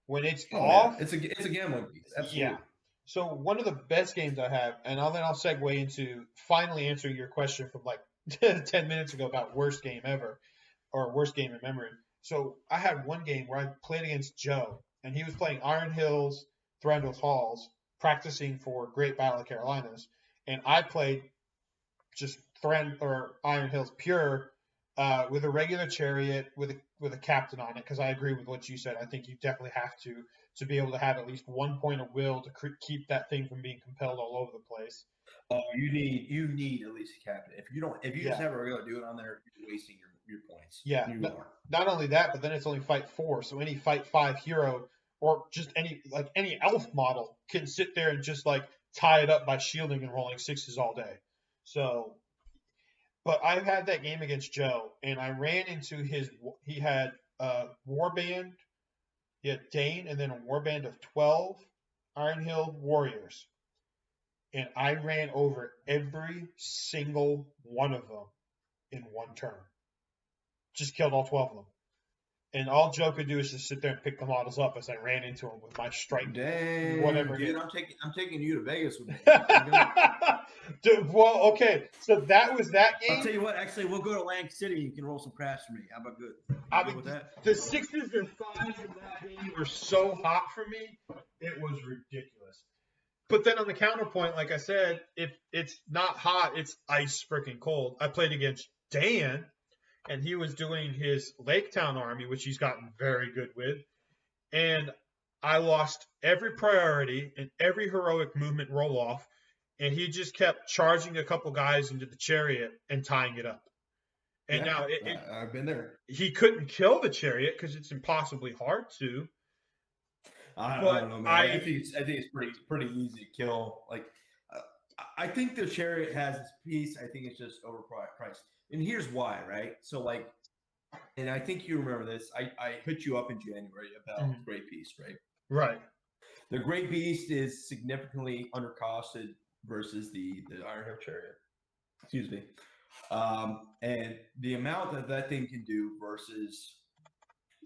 When it's off, it's a gambling piece. Absolutely. Yeah. So one of the best games I have, and then I'll segue into finally answering your question from like 10 minutes ago about worst game ever or worst game in memory. So I had one game where I played against Joe, and he was playing Iron Hills, Thranduil's Halls, practicing for Great Battle of Carolinas, and I played just Iron Hills pure with a regular Chariot with a captain on it, because I agree with what you said. I think you definitely have to be able to have at least 1 point of will to keep that thing from being compelled all over the place. Oh, you need at least a captain. If you just have a regular dude on there, you're wasting your points. Yeah. You are. Not only that, but then it's only fight 4, so any fight 5 hero or just any elf model can sit there and just like tie it up by shielding and rolling 6s all day. So, but I had that game against Joe, and I ran into he had Warband, he had Dane, and then a Warband of 12 Iron Hill Warriors. And I ran over every single one of them in one turn. Just killed all 12 of them. And all Joe could do is just sit there and pick the models up as I ran into him with my strike. Dang, whatever. Dude, I'm taking you to Vegas with me. Dude, well, okay. So that was that game. I'll tell you what. Actually, we'll go to Lang City. You can roll some craps for me. How about good? Good with that? The 6s and 5s in that game were so hot for me, it was ridiculous. But then on the counterpoint, like I said, if it's not hot, it's ice freaking cold. I played against Dan, and he was doing his Lake Town army, which he's gotten very good with. And I lost every priority and every heroic movement roll off, and he just kept charging a couple guys into the Chariot and tying it up. And now I've been there. He couldn't kill the Chariot because it's impossibly hard to. I don't know, man. I think it's pretty easy to kill. Like, I think the Chariot has its piece. I think it's just overpriced. And here's why, right? So, like, and I think you remember this. I hit you up in January about the Great Beast, right? Right. The Great Beast is significantly undercosted versus the Iron Hill Chariot. Excuse me. And the amount that thing can do versus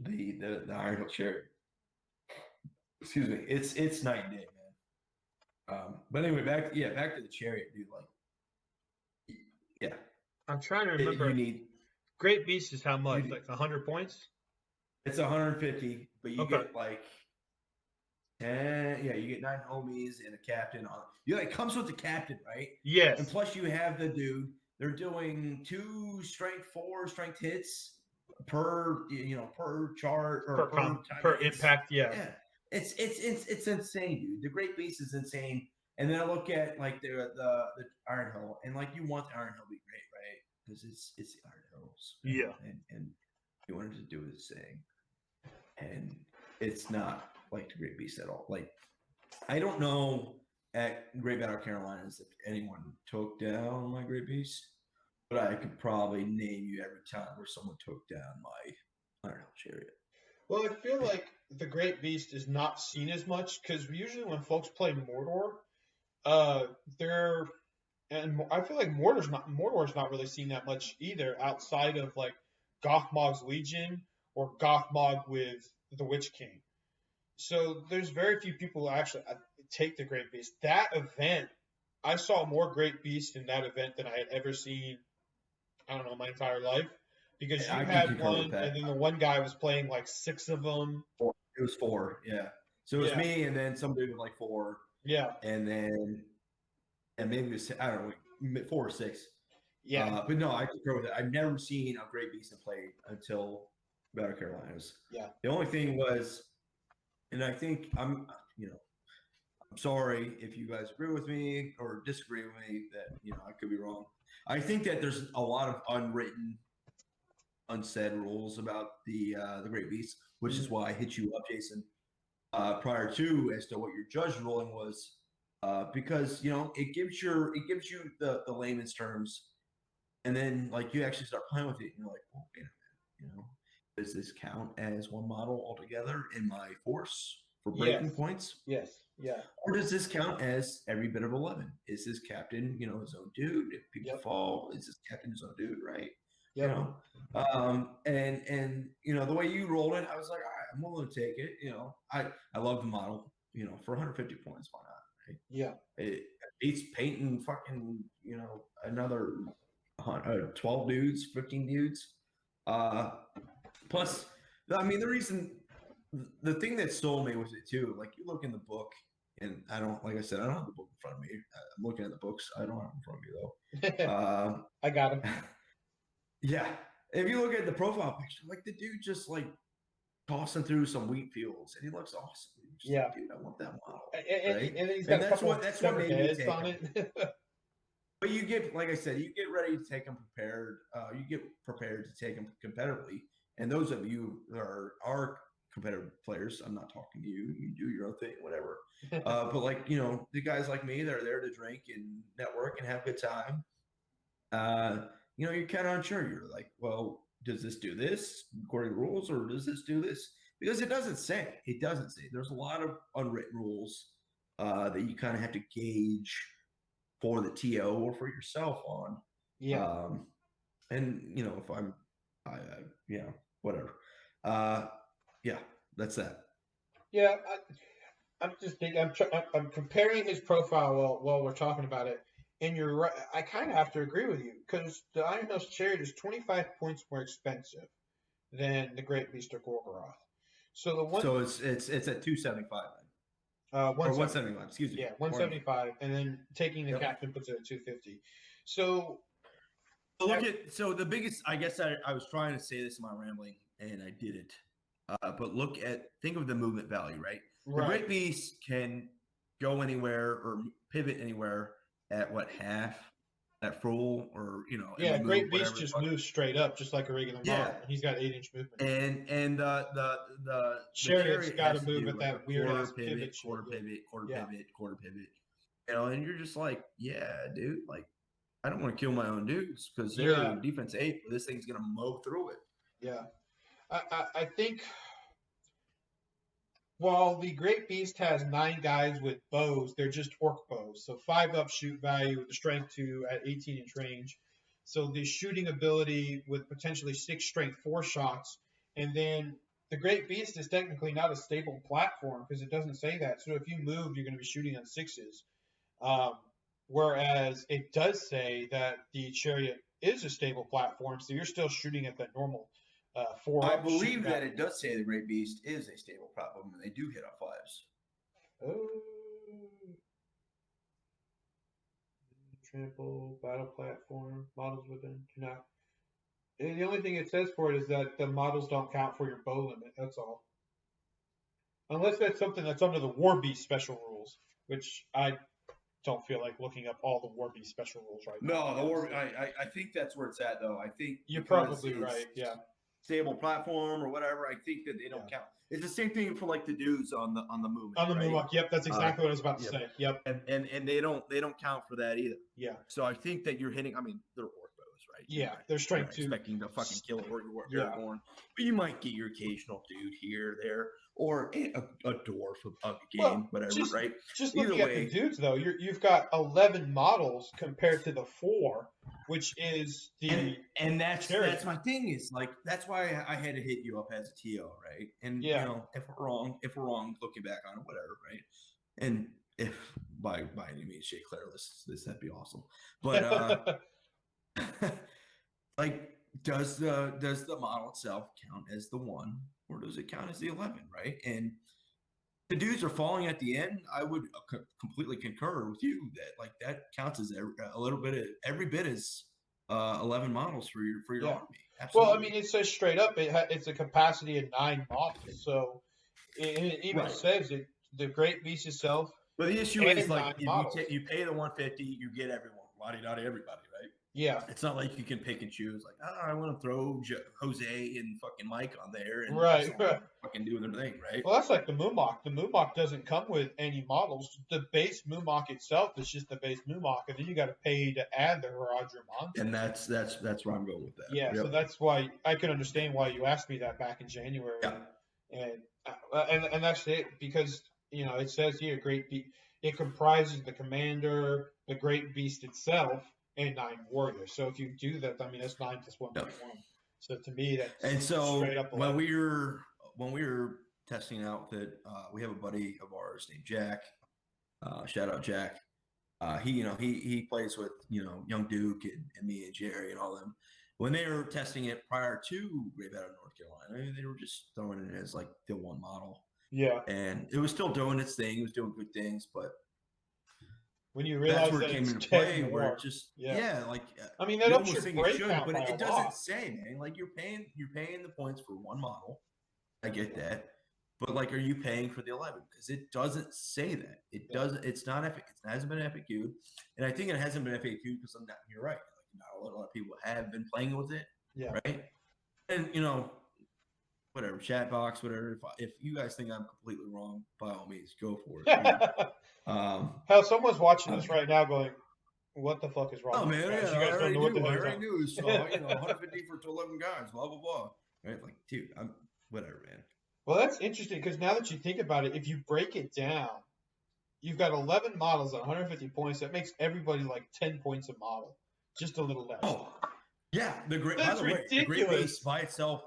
the Iron Hill Chariot. Excuse me. It's night and day, man. But anyway, back to the Chariot, dude. Like, yeah. I'm trying to remember. Great Beast is how much? Like 100 points? It's 150, but you get like 10. Yeah, you get 9 homies and a captain on. It comes with the captain, right? Yes. And plus, you have the dude. They're doing 2 strength 4 strength hits per chart or per impact. Yeah. It's insane, dude. The Great Beast is insane. And then I look at like the Iron Hill, and like you want the Iron Hill to be great, right? Because it's the Iron Hills. Yeah. And you wanted to do his thing, and it's not like the Great Beast at all. Like, I don't know at Great Battle of Carolinas if anyone took down my Great Beast, but I could probably name you every time where someone took down my Iron Hill Chariot. Well, I feel like the Great Beast is not seen as much because usually when folks play Mordor, and I feel like Mordor's not really seen that much either outside of like Gothmog's Legion or Gothmog with the Witch King. So there's very few people who actually take the Great Beast. That event, I saw more Great Beast in that event than I had ever seen, I don't know, my entire life. Because you had one, and then the one guy was playing like 6 of them. It was 4, yeah. So it was me, and then somebody with like 4. Yeah. And then, maybe it was, I don't know, 4 or 6. Yeah. But no, I concur with it. I've never seen a Great Beast in play until Battle of Carolinas. Yeah. The only thing was, and I think I'm sorry if you guys agree with me or disagree with me that, I could be wrong. I think that there's a lot of unwritten unsaid rules about the Great Beast, which is Mhm. why I hit you up, Jason, prior to as to what your judge ruling was, because it gives you the layman's terms, and then like you actually start playing with it, and you're like, well, wait a minute, does this count as one model altogether in my force for breaking Yes. points? Yes. Yeah. Or does this count as every bit of 11? Is this captain, his own dude? If people Yep. fall, is this captain his own dude, right? You Yep. know, and the way you rolled it, I was like, all right, I'm willing to take it. I love the model. For 150 points, why not? Right? Yeah. It beats painting fucking another 12 dudes, 15 dudes. Plus, I mean, the thing that stole me was it too. Like you look in the book, and like I said, I don't have the book in front of me. I'm looking at the books. I don't have them in front of me though. I got him. Yeah, if you look at the profile picture, like the dude just like tossing through some wheat fields, and he looks awesome. Just Yeah. like, dude, I want that model. And, Right? and he's got And a couple of that's what feather made me heads take on him. it. But you get, like I said, you get ready to take them prepared. You get prepared to take them competitively. And those of you that are competitive players, I'm not talking to you. You do your own thing, whatever. But like the guys like me that are there to drink and network and have a good time. You're kind of unsure. You're like, well, does this do this according to rules, or does this do this? Because it doesn't say. It doesn't say. There's a lot of unwritten rules that you kind of have to gauge for the TO or for yourself on. Yeah. And if whatever. Yeah, that's that. Yeah. I'm just thinking. I'm comparing his profile while we're talking about it. And you're right. I kind of have to agree with you because the Iron House Chariot is 25 points more expensive than the Great Beast of Gorgoroth. So the one. So it's at 275 or 175. Excuse me. Yeah, 175, and then taking the captain puts it at 250. So so the biggest, I guess I was trying to say this in my rambling and I didn't. But think of the movement value, right? The Great Beast can go anywhere or pivot anywhere at half at full, or yeah, Great Beast just moves straight up just like a regular model. He's got 8-inch movement. And the Chariot's got to move at that weird ass pivot, quarter pivot. And you're just like, yeah, dude, like I don't want to kill my own dudes because they're defense 8. This thing's gonna mow through it. Yeah, I think while the Great Beast has 9 guys with bows, they're just orc bows. So 5 up shoot value with the strength 2 at 18-inch range. So the shooting ability with potentially 6 strength 4 shots. And then the Great Beast is technically not a stable platform because it doesn't say that. So if you move, you're going to be shooting on 6s. Whereas it does say that the Chariot is a stable platform, so you're still shooting at that normal 4. I believe that it does say the Great Beast is a stable platform, and they do hit on 5s. Trample, battle platform, models within do not. And the only thing it says for it is that the models don't count for your bow limit. That's all. Unless that's something that's under the War Beast special rules, which I don't feel like looking up all the War Beast special rules right now. No, the War. I think that's where it's at, though. I think you're probably right. Yeah. Stable platform or whatever. I think that they don't count. It's the same thing for like the dudes on the movement. On the movement. Yep, that's exactly what I was about to say. Yep. And they don't count for that either. Yeah. So I think that you're hitting. I mean, they're orc bows, right? Yeah, they're strength 2. Expecting to fucking kill Aragorn, but you might get your occasional dude here, there, or a dwarf of a game, whatever, right? Just looking at the dudes, though, you've got 11 models compared to the 4, which is the and that's my thing is like that's why I had to hit you up as a TO, right? And if we're wrong, looking back on it, whatever, right? And if by any means Jay Claire listens to this, that'd be awesome. But like, does the model itself count as the 1, or does it count as the 11, right? And the dudes are falling at the end. I would completely concur with you that like that counts as a little bit of every bit as 11 models for your army. Absolutely. Well, I mean, it says straight up it's a capacity of 9 models, so it even says it. The Great Beast itself. But the issue is like if you pay the 150, you get everyone, everybody, right? Yeah. It's not like you can pick and choose. Like, I want to throw Jose and fucking Mike on there, and Right. fucking doing their thing, right? Well, that's like the Moonmach. The Moonmach doesn't come with any models. The base Moonmach itself is just the base Moonmach, and then you got to pay to add the Haradrim onto. And that's where I'm going with that. Yeah, Yep. so that's why I can understand why you asked me that back in January. Yeah. And that's it, because it says here it comprises the commander, the great beast itself, and 9 warriors. So if you do that, I mean that's 9 plus 1 plus 1. So to me that's and so straight up when we were testing out that we have a buddy of ours named Jack. Shout out Jack. He plays with Young Duke and me and Jerry and all them. When they were testing it prior to Great Battle, North Carolina, they were just throwing it as like the one model. Yeah. And it was still doing its thing. It was doing good things, but when you realize that's where that it came it's into play, more, where it just like I mean that that almost ups your think break it should, count but by it a doesn't lot. say, man. Like you're paying the points for one model. I get that. But like, are you paying for the 11? Because it doesn't say that. It doesn't. It's not. It hasn't been FAQ'd, and I think it hasn't been FAQ'd because you're right. Like, not a lot of people have been playing with it. Yeah. Right. And whatever, chat box, whatever. If you guys think I'm completely wrong, by all means, go for it. Hell, someone's watching this right now, going, "What the fuck is wrong?" Oh man, you guys I don't know what the hell I you're already talking. knew. So 150 for 11 guys, blah blah blah. Right? Like, dude, I'm whatever, man. Well, that's interesting because now that you think about it, if you break it down, you've got 11 models at 150 points. That makes everybody like 10 points a model, just a little less. Oh, yeah. By the way, the Great Beast by itself,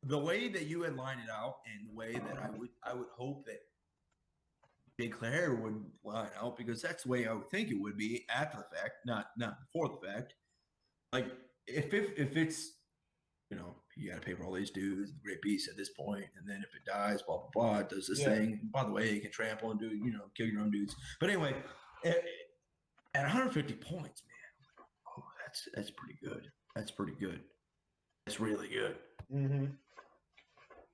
the way that you had lined it out, and the way that I would hope that Big Claire would line out, because that's the way I would think it would be after the fact, not before the fact. Like if it's you got to pay for all these dudes, the Great Beast at this point, and then if it dies, blah blah blah, it does this thing. And by the way, you can trample and do kill your own dudes. But anyway, at 150 points, man, oh, that's pretty good. That's pretty good. That's really good. Mm-hmm.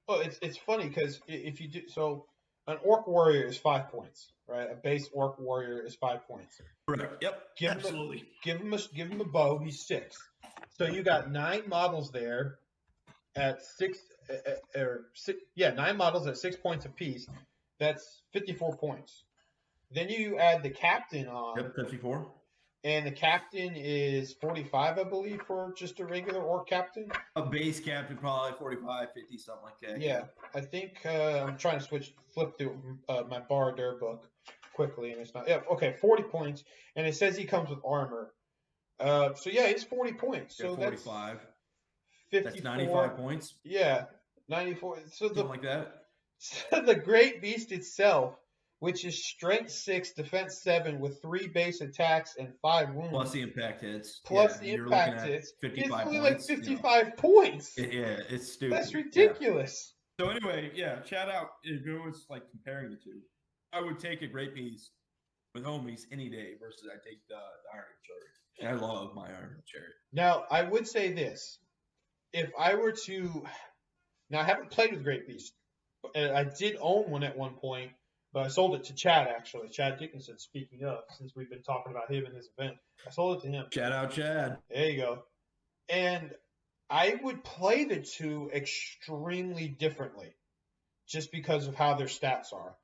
Well, it's funny because if you do so, an Orc Warrior is 5 points, right? A base Orc Warrior is 5 points. Right. Yep. Absolutely. Give him a bow. He's 6. So you got 9 models there at 6, 9 models at 6 points apiece. That's 54 points. Then you add the captain on. Yep, 54. And the captain is 45, I believe, for just a regular Orc captain. A base captain, probably 45, 50, something like that. Yeah. I think I'm trying to flip through my Baradur book quickly, and it's not. Yeah, okay, 40 points. And it says he comes with armor. So yeah, it's 40 points. So 45. That's 95 points. Yeah, 94. So something like that. So the Great Beast itself, which is strength 6, defense 7, with 3 base attacks and 5 wounds. Plus the impact hits. The impact hits. 55 only points. Like 55 points. Yeah, it's stupid. That's ridiculous. Yeah. So anyway, shout out. If it was like comparing the two, I would take a Great Beast with homies any day versus I take the Iron Chariot. And I love my Iron Chariot. Now, I would say this. If I were to... Now, I haven't played with Great Beast. I did own one at one point, but I sold it to Chad, actually. Chad Dickinson, speaking of, since we've been talking about him in his event. I sold it to him. Shout out, Chad. There you go. And I would play the two extremely differently just because of how their stats are.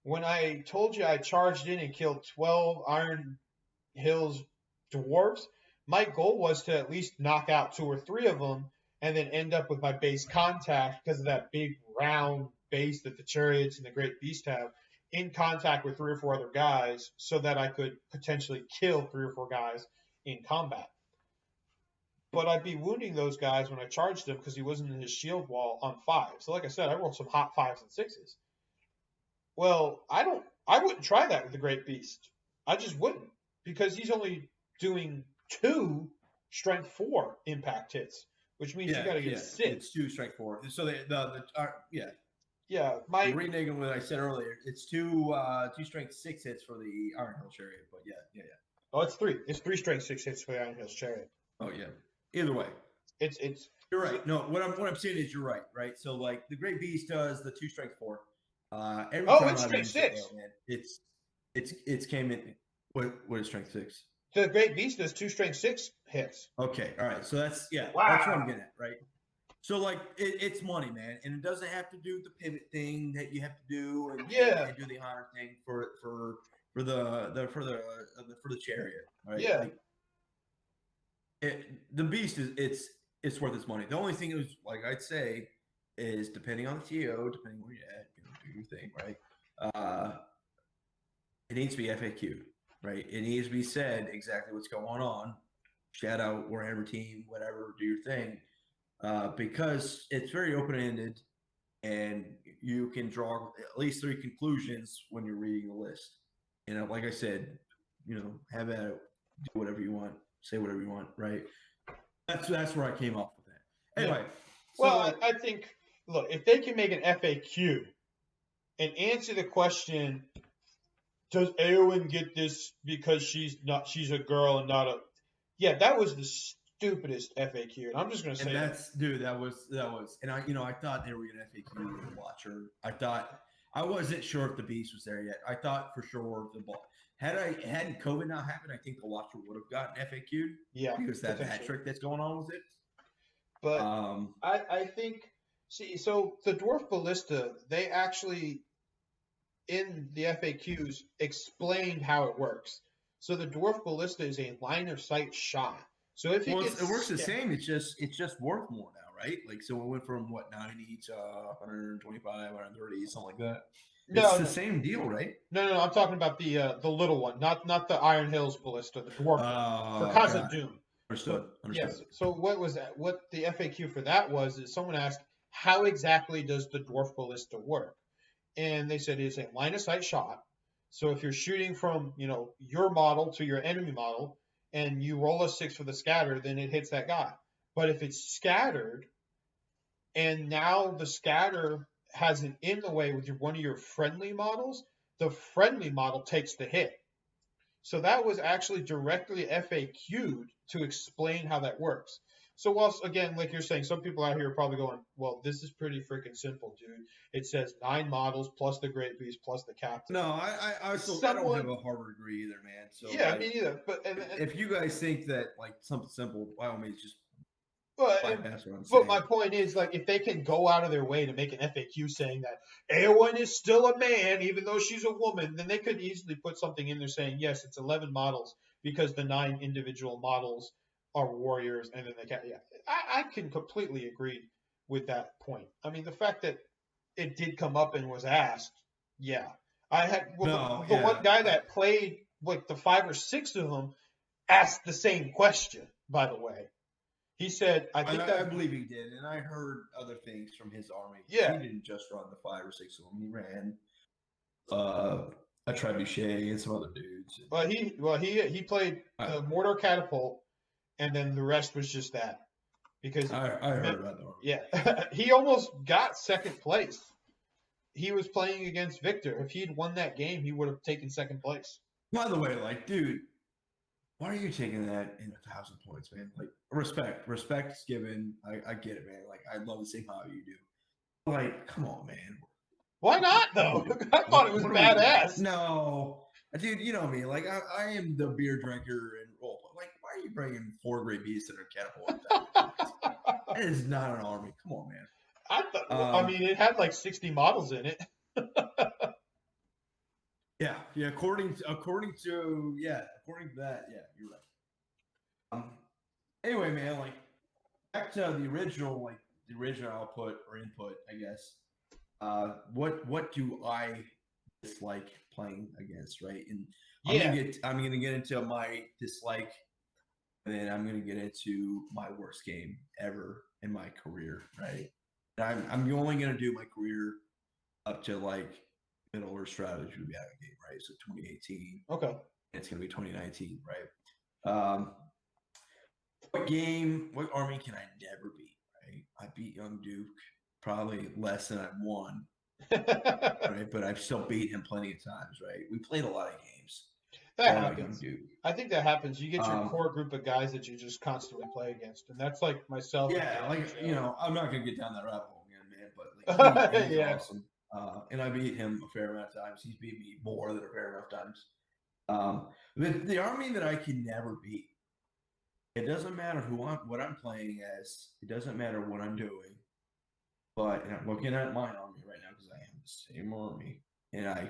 When I told you I charged in and killed 12 Iron Hills dwarves, my goal was to at least knock out 2 or 3 of them and then end up with my base contact because of that big round base that the chariots and the Great Beast have, in contact with 3 or 4 other guys so that I could potentially kill 3 or 4 guys in combat. But I'd be wounding those guys when I charged them because he wasn't in his shield wall on 5. So like I said, I rolled some hot 5s and 6s. Well, I wouldn't try that with the Great Beast. I just wouldn't, because he's only doing 2 strength 4 impact hits, which means you got to get 6. It's 2 strength 4. So the my reneging what I said earlier. It's 2 strength 6 hits for the Iron Hill Chariot, but yeah. Oh, it's 3. It's 3 strength 6 hits for the Iron Hills Chariot. Oh yeah. Either way, it's. You're right. No, what I'm saying is you're right. Right. So like the Great Beast does the 2 strength 4. Every time it's strength 6. Man, it's came in. What is strength 6? The Great Beast does 2 strength 6 hits. Okay, all right. So that's Wow. that's what I'm getting at, right? So like it's money, man, and it doesn't have to do the pivot thing that you have to do and do the honor thing for the chariot, right? Yeah. Like the beast it's worth its money. The only thing is, like I'd say, is depending on the TO, depending where you're at, do your thing, right? It needs to be FAQ, right? It needs to be said exactly what's going on. Shout out Warhammer team, whatever, do your thing, because it's very open ended, and you can draw at least 3 conclusions when you're reading the list. Like I said, have at it, do whatever you want, say whatever you want, right? That's where I came off with that. Anyway, well, I think, look, if they can make an FAQ and answer the question, does Eowyn get this because she's a girl and not a, that was the stupidest FAQ. And I'm just gonna say that was, and I thought they were gonna FAQ the Watcher. I wasn't sure if the Beast was there yet. I thought for sure the ball. Hadn't COVID not happened, I think the Watcher would have gotten FAQ'd. Yeah, because that hat trick that's going on with it. But I think, so the Dwarf Ballista, they actually in the FAQs explained how it works. So the Dwarf Ballista is a line of sight shot. So if it works the same, it's just worth more now, right? Like, so it went from 90 to 125, 130, something like that. It's the same deal, right? No. I'm talking about the little one, not the Iron Hills Ballista, the dwarf for Khazad Dûm. Understood. Yes. So what was that? What the FAQ for that was is someone asked, how exactly does the Dwarf Ballista work? And they said it's a line of sight shot. So if you're shooting from your model to your enemy model, and you roll a 6 for the scatter, then it hits that guy. But if it's scattered, and now the scatter has an in the way with one of your friendly models, the friendly model takes the hit. So that was actually directly FAQ'd to explain how that works. So whilst, again, like you're saying, some people out here are probably going, well, this is pretty freaking simple, dude. It says 9 models plus the Great Beast plus the Captain. No, I don't have a Harvard degree either, man. So yeah, me neither. But if you guys think that like something simple, by all means, just but my point is, like, if they can go out of their way to make an FAQ saying that Eowyn is still a man, even though she's a woman, then they could easily put something in there saying, yes, it's 11 models because the 9 individual models are warriors, and then they can. Yeah, I can completely agree with that point. I mean, the fact that it did come up and was asked, yeah, I had one guy that played like the 5 or 6 of them asked the same question. By the way. He said, I believe he did, and I heard other things from his army. Yeah, he didn't just run the 5 or 6 of them. He ran a trebuchet and some other dudes. He played the mortar catapult, and then the rest was just that. Because I heard about that. Yeah, he almost got second place. He was playing against Victor. If he'd won that game, he would have taken second place. By the way, like, dude, why are you taking that in 1,000 points, man? Like, respect is given. I get it, man. Like, I'd love the same hobby you do. Like, come on, man. Why not, though? I thought it was badass. No. Dude, you know me. Like, I am the beer drinker and role play. Like, why are you bringing 4 Great Beasts that are catapult? That is not an army. Come on, man. I mean, it had like 60 models in it. Yeah. According to that, yeah, you're right. Anyway, man, like back to the original output or input, I guess. What do I dislike playing against, right? And I'm gonna get into my dislike, and then I'm gonna get into my worst game ever in my career, right? And I'm only gonna do my career up to like middle or strategy would be out of game, right? So 2018. Okay. It's gonna be 2019, right? What army can I never beat, right? I beat Young Duke probably less than I've won. Right? But I've still beat him plenty of times, right? We played a lot of games. That happens. I think that happens. You get your core group of guys that you just constantly play against, and that's like myself. Yeah, I'm not gonna get down that rabbit hole again, man. But like, he's awesome. And I beat him a fair amount of times. He's beat me more than a fair enough times. The army that I can never beat. It doesn't matter what I'm playing as. It doesn't matter what I'm doing. But and I'm looking at my army right now because I have the same army, and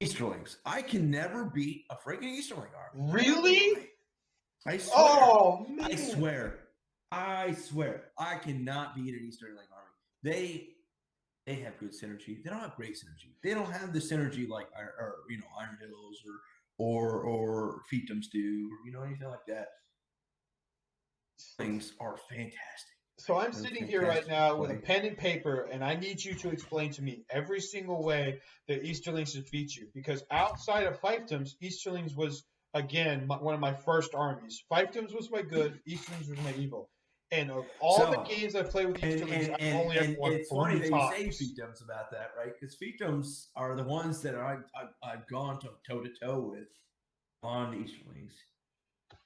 Easterlings. I can never beat a freaking Easterling army. Really? I swear. Oh man! I swear. I cannot beat an Easterling army. They have good synergy. They don't have great synergy. They don't have the synergy like Iron Hills or Fiefdoms do, or anything like that. Things are fantastic. So I'm sitting here right now with a pen and paper, and I need you to explain to me every single way that Easterlings defeat you. Because outside of Fiefdoms, Easterlings was, again, one of my first armies. Fiefdoms was my good, Easterlings was my evil. And of all the games I've played with Easterlings, I've only ever won 3 times. It's funny that you say Fiefdoms about that, right? Because Fiefdoms are the ones that I've gone toe-to-toe with on Easterlings.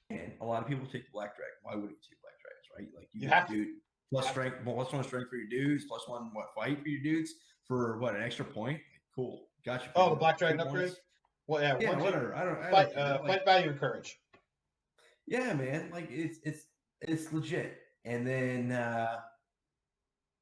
And a lot of people take the Black Dragon. Why would you take Black Dragons, right? Like you have to plus strength, +1 strength for your dudes, +1 fight for your dudes for an extra point. Cool, gotcha. Oh, the Black Dragon upgrade. Well, yeah, whatever. I don't fight value and courage. Yeah, man. Like it's legit. And then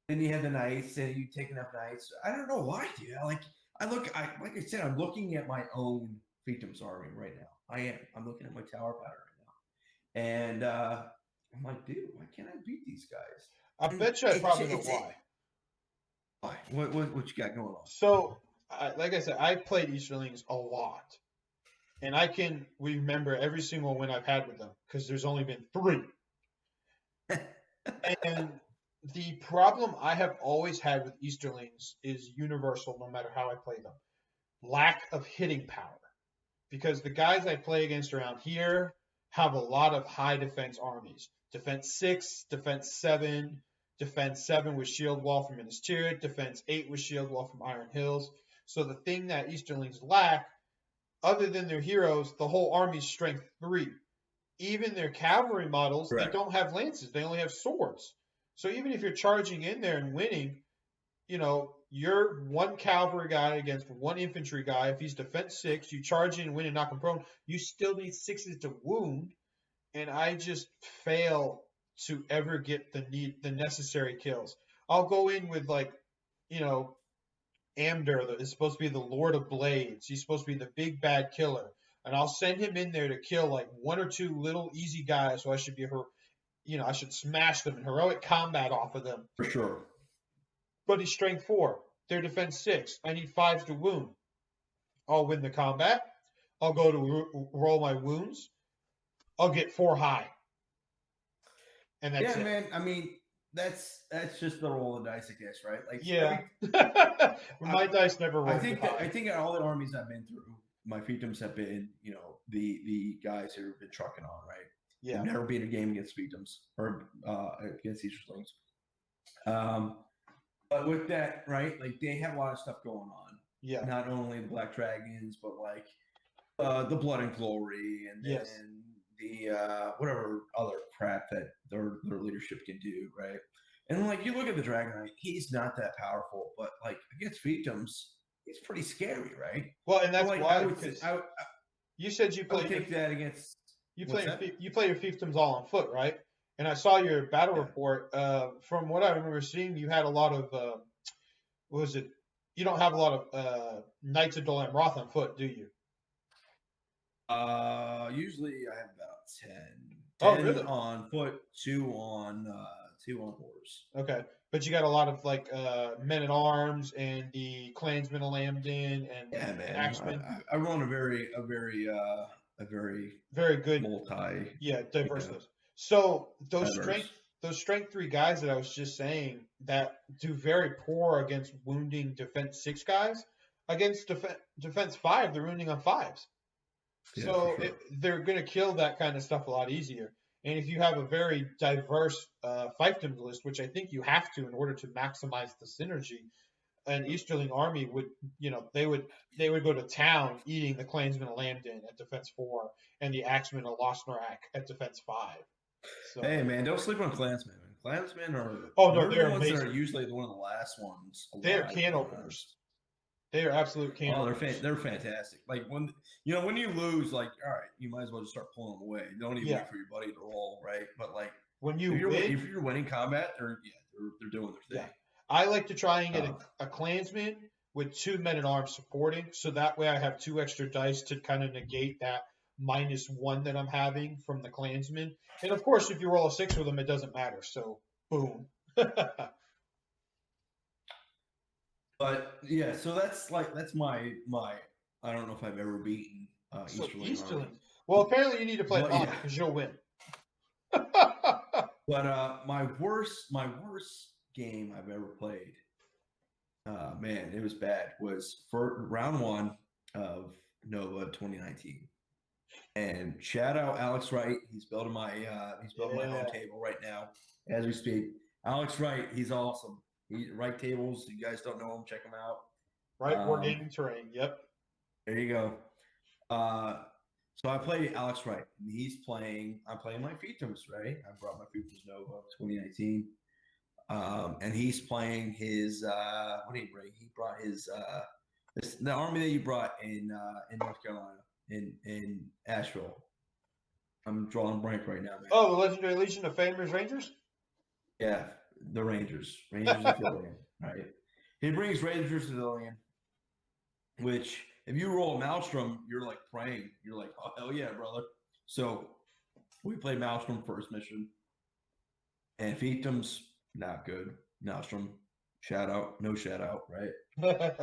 you have the knights, and you take enough knights. I don't know why, dude. Like I said, I'm looking at my own Fiefdoms army right now. I'm looking at my tower pattern right now, and I'm like, dude, why can't I beat these guys? I bet you I probably know why. Why? What you got going on? So, like I said, I played Easterlings a lot, and I can remember every single win I've had with them because there's only been 3. And the problem I have always had with Easterlings is universal no matter how I play them. Lack of hitting power. Because the guys I play against around here have a lot of high defense armies. Defense 6, defense 7, defense 7 with shield wall from Minas Tirith, defense 8 with shield wall from Iron Hills. So the thing that Easterlings lack, other than their heroes, the whole army's strength 3. Even their cavalry models, Correct. They don't have lances. They only have swords. So even if you're charging in there and winning, you're 1 cavalry guy against 1 infantry guy. If he's defense 6, you charge in and win and knock him prone. You still need 6s to wound. And I just fail to ever get the necessary kills. I'll go in with Amdur is supposed to be the Lord of Blades. He's supposed to be the big bad killer. And I'll send him in there to kill 1 or 2 little easy guys. So I should I should smash them in heroic combat off of them. For sure. But he's strength 4. They're defense 6. I need 5s to wound. I'll win the combat. I'll go to roll my wounds. I'll get 4 high. And that's it. Man. I mean, that's just the roll of the dice, I guess, right? My dice never roll. I think all the armies I've been through, my Fiefdoms have been, the guys who have been trucking on, right? Yeah. I've never been a game against Fiefdoms or against Easterlings. But with that, right, they have a lot of stuff going on. Yeah. Not only the Black Dragons, but the Blood and Glory, and then the whatever other crap that their leadership can do, right? And you look at the Dragon Knight, he's not that powerful, but against Fiefdoms, he's pretty scary, right? Well, and that's why you said you play that against you play your Fiefdoms all on foot, right? And I saw your battle report. From what I remember seeing, you had a lot of you don't have a lot of Knights of Dol Amroth on foot, do you? Usually I have about 10. 10 really? On foot, 2 on horse. Okay, but you got a lot of men at arms and the Clansmen of Lambden and Axemen. I run a very good diverse list. So those strength 3 guys that I was just saying that do very poor against wounding defense 6 guys, against defense 5 they're wounding on 5s. Yeah, so sure. They're going to kill that kind of stuff a lot easier. And if you have a very diverse fiefdoms list, which I think you have to in order to maximize the synergy, an Easterling army would, they would go to town eating the Clansmen of Lambden at defense 4 and the Axemen of Losnorak at defense 5. So, hey man, don't sleep on Clansmen. Klansmen are they're the ones amazing. that are usually one of the last ones. They're can openers. They are absolute Oh, cannibals. they're fantastic. Like when you lose, like all right, you might as well just start pulling them away. Don't even Yeah. wait for your buddy to roll, right? But like When you if win, you're winning combat, they're doing their yeah. thing. I like to try and get Uh, a clansman with 2 men-at-arms supporting, so that way I have 2 extra dice to kind of negate that -1 that I'm having from the clansman. And of course, if you roll a 6 with them, it doesn't matter. So boom. but yeah, so that's my. I don't know if I've ever beaten So Easterling Army, Easterlings. Well, apparently you need to play but Mono yeah, because you'll win. but my worst game I've ever played. Man, it was bad. Was for round 1 of Nova 2019. And shout out Alex Wright. He's building my home Yeah. table right now as we speak. Alex Wright, he's awesome. He Wright tables. You guys don't know him, check him out. Right, wargaming terrain. Yep. There you go. So I play Alex Wright, and I'm playing my Fiefdoms, right? I brought my Fiefdoms Nova 2019. And he's playing his what did he bring? He brought his the army that you brought in North Carolina in Asheville. I'm drawing blank right now, man. Oh, the Legendary Legion of Famers Rangers? Yeah, the Rangers Civilian, right? He brings Rangers Civilian, which if you roll a Maelstrom, you're like praying. You're like, oh hell yeah, brother. So we played Maelstrom first mission, and Fiefdoms not good. Maelstrom, no shout out, right?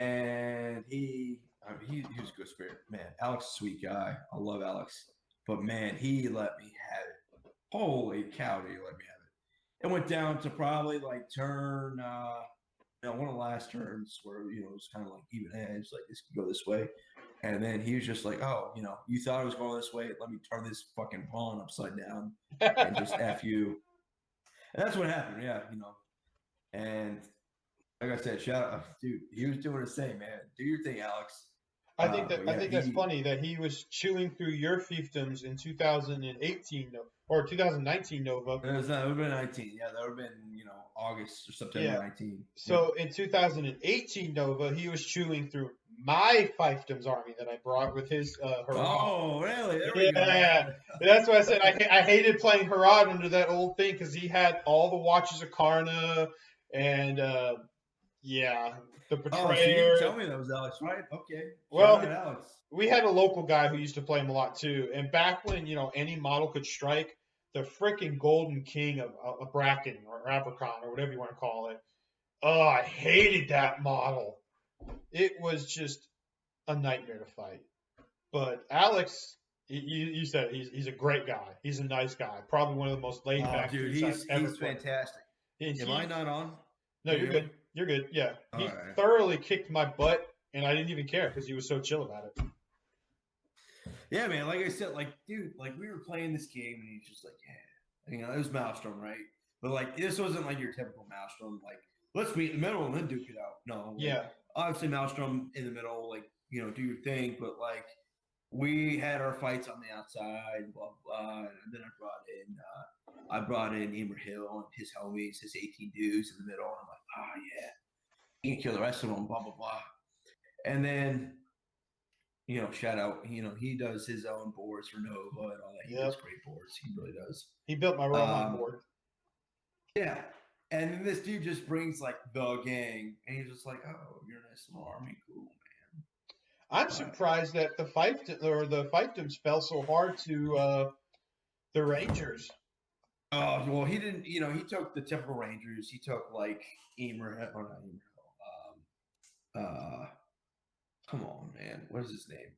And he was a good spirit, man. Alex, sweet guy. I love Alex, but man, he let me have it. Holy cow, did he let me have it? It went down to probably like turn, one of the last turns where it was kind of like even edge, like this could go this way, and then he was just like, oh, you thought it was going this way. Let me turn this fucking pawn upside down and just f you. And that's what happened, yeah, and. Like I said, shout out, dude. He was doing the same, man. Do your thing, Alex. But I yeah, think that's funny that he was chewing through your fiefdoms in 2018 or 2019 Nova. that would have been 19. Yeah, that would have been August or September Yeah. 19. So in 2018 Nova, he was chewing through my fiefdoms army that I brought with his Harad. Oh, really? There we go. Yeah, that's why I said I hated playing Harad under that old thing because he had all the Watches of Karna and yeah, the Oh, so you didn't tell Betrayer. me that was Alex, right? Okay. Shout Well, out, Alex. we had a local guy who used to play him a lot too. And back when any model could strike, the freaking Golden King of Bracken or Abercon or whatever you want to call it. Oh, I hated that model. It was just a nightmare to fight. But Alex, you said he's a great guy. He's a nice guy. Probably one of the most laid Oh, back dude, dudes I've ever he's played. fantastic. And Am I not on? no, Can you're you hear good. me? You're good. Yeah, All he right. thoroughly kicked my butt, and I didn't even care because he was so chill about it. Yeah, man. Like I said, like, dude, like we were playing this game, and he's just like, yeah, it was Maelstrom, right? But like, this wasn't like your typical Maelstrom. Like, let's meet in the middle and then duke it out. No, like, Yeah, obviously Maelstrom in the middle, like do your thing. But like, we had our fights on the outside, blah blah. And then I brought in Emer Hill and his homies, his 18 dudes in the middle. And I'm like, oh yeah, you can kill the rest of them, blah blah blah. And then shout out, he does his own boards for Nova and all that. He does great boards. He really does. he built my Roman board. Yeah. And then this dude just brings like the gang, and he's just like, oh, you're a nice little army. Cool, man. I'm surprised that the fiefdoms fell so hard to the Rangers. Oh, well, he didn't, he took the typical Rangers. He took like Emer, or not Emer, come on, man. What is his name?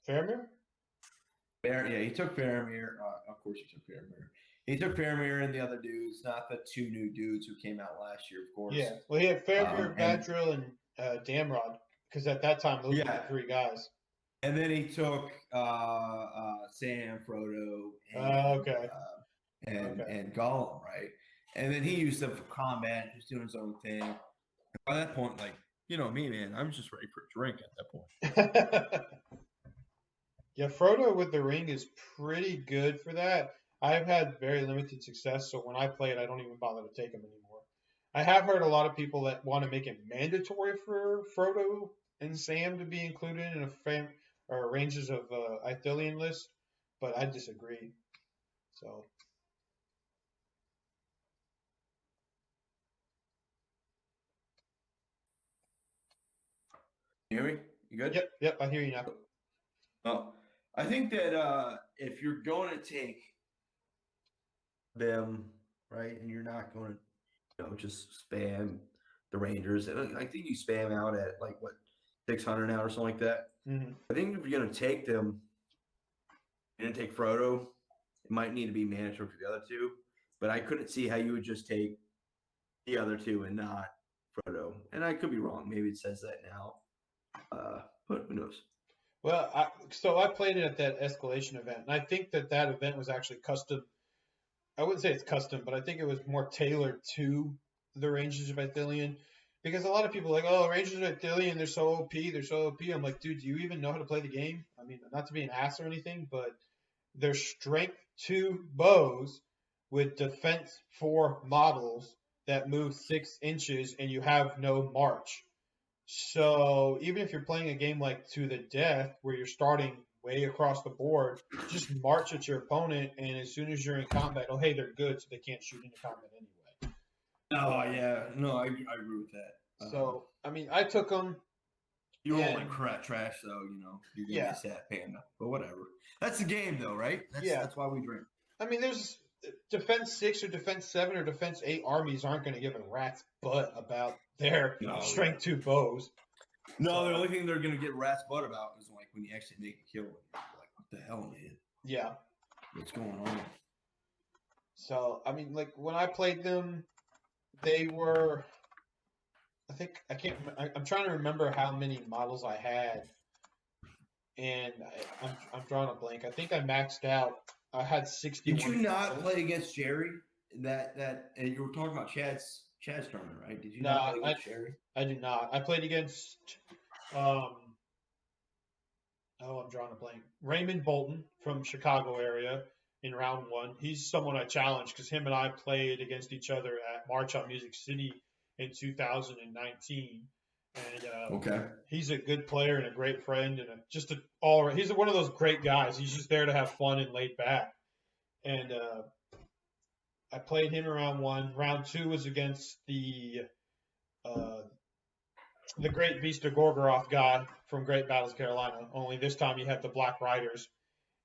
Faramir? Yeah, he took Faramir. Of course, he took Faramir. He took Faramir and the other dudes, not the 2 new dudes who came out last year, of course. Yeah, well, he had Faramir, Vadril, and Damrod, because at that time, those were the 3 guys. And then he took Sam, Frodo, and Gollum, right? And then he used them for combat. He was doing his own thing. And by that point, like, me, man, I'm just ready for a drink at that point. Yeah, Frodo with the ring is pretty good for that. I've had very limited success, so when I play it, I don't even bother to take him anymore. I have heard a lot of people that want to make it mandatory for Frodo and Sam to be included in a or ranges of Ithilien list, but I disagree. So You hear me? You good? yep, I hear you now. Well, I think that if you're going to take them, right, and you're not going to, just spam the Rangers. I think you spam out at like what 600 now or something like that. Mm-hmm. I think if you're going to take them, you're going to take Frodo. It might need to be mandatory for the other two, but I couldn't see how you would just take the other two and not Frodo. And I could be wrong. Maybe it says that now, but who knows? Well, I played it at that escalation event, and I think that event was actually custom. I wouldn't say it's custom, but I think it was more tailored to the Rangers of Ithilien. Because a lot of people are like, oh, Rangers of Ithilien, they're so OP, they're so OP. I'm like, dude, do you even know how to play the game? I mean, not to be an ass or anything, but their strength 2 bows with defense 4 models that move 6 inches and you have no march. So even if you're playing a game like To the Death, where you're starting way across the board, just march at your opponent, and as soon as you're in combat, oh hey, they're good, so they can't shoot into combat anyway. Oh yeah, no, I agree with that. So I mean, I took them. You're all like crap trash, though. You're gonna be a sad panda, but whatever. That's the game, though, right? That's why we drink. I mean, there's defense 6 or defense 7 or defense 8 armies aren't going to give a rat's butt about their strength 2 bows. No, the only thing they're gonna get rat's butt about is like when you actually make a kill. You're like, what the hell, man? Yeah. What's going on? So I mean, like when I played them, they were. I'm trying to remember how many models I had, and I'm drawing a blank. I think I maxed out. I had 61. Did you not play against Jerry? And you were talking about Chad's tournament, right? Did you not play against Jerry? I did not. I played against I'm drawing a blank. Raymond Bolton from Chicago area in round 1. He's someone I challenged because him and I played against each other at March on Music City in 2019. And he's a good player and a great friend and he's one of those great guys. He's just there to have fun and laid back. And I played him in round 1. Round 2 was against the Great Beast of Gorgoroth guy from Great Battles, Carolina. Only this time he had the Black Riders.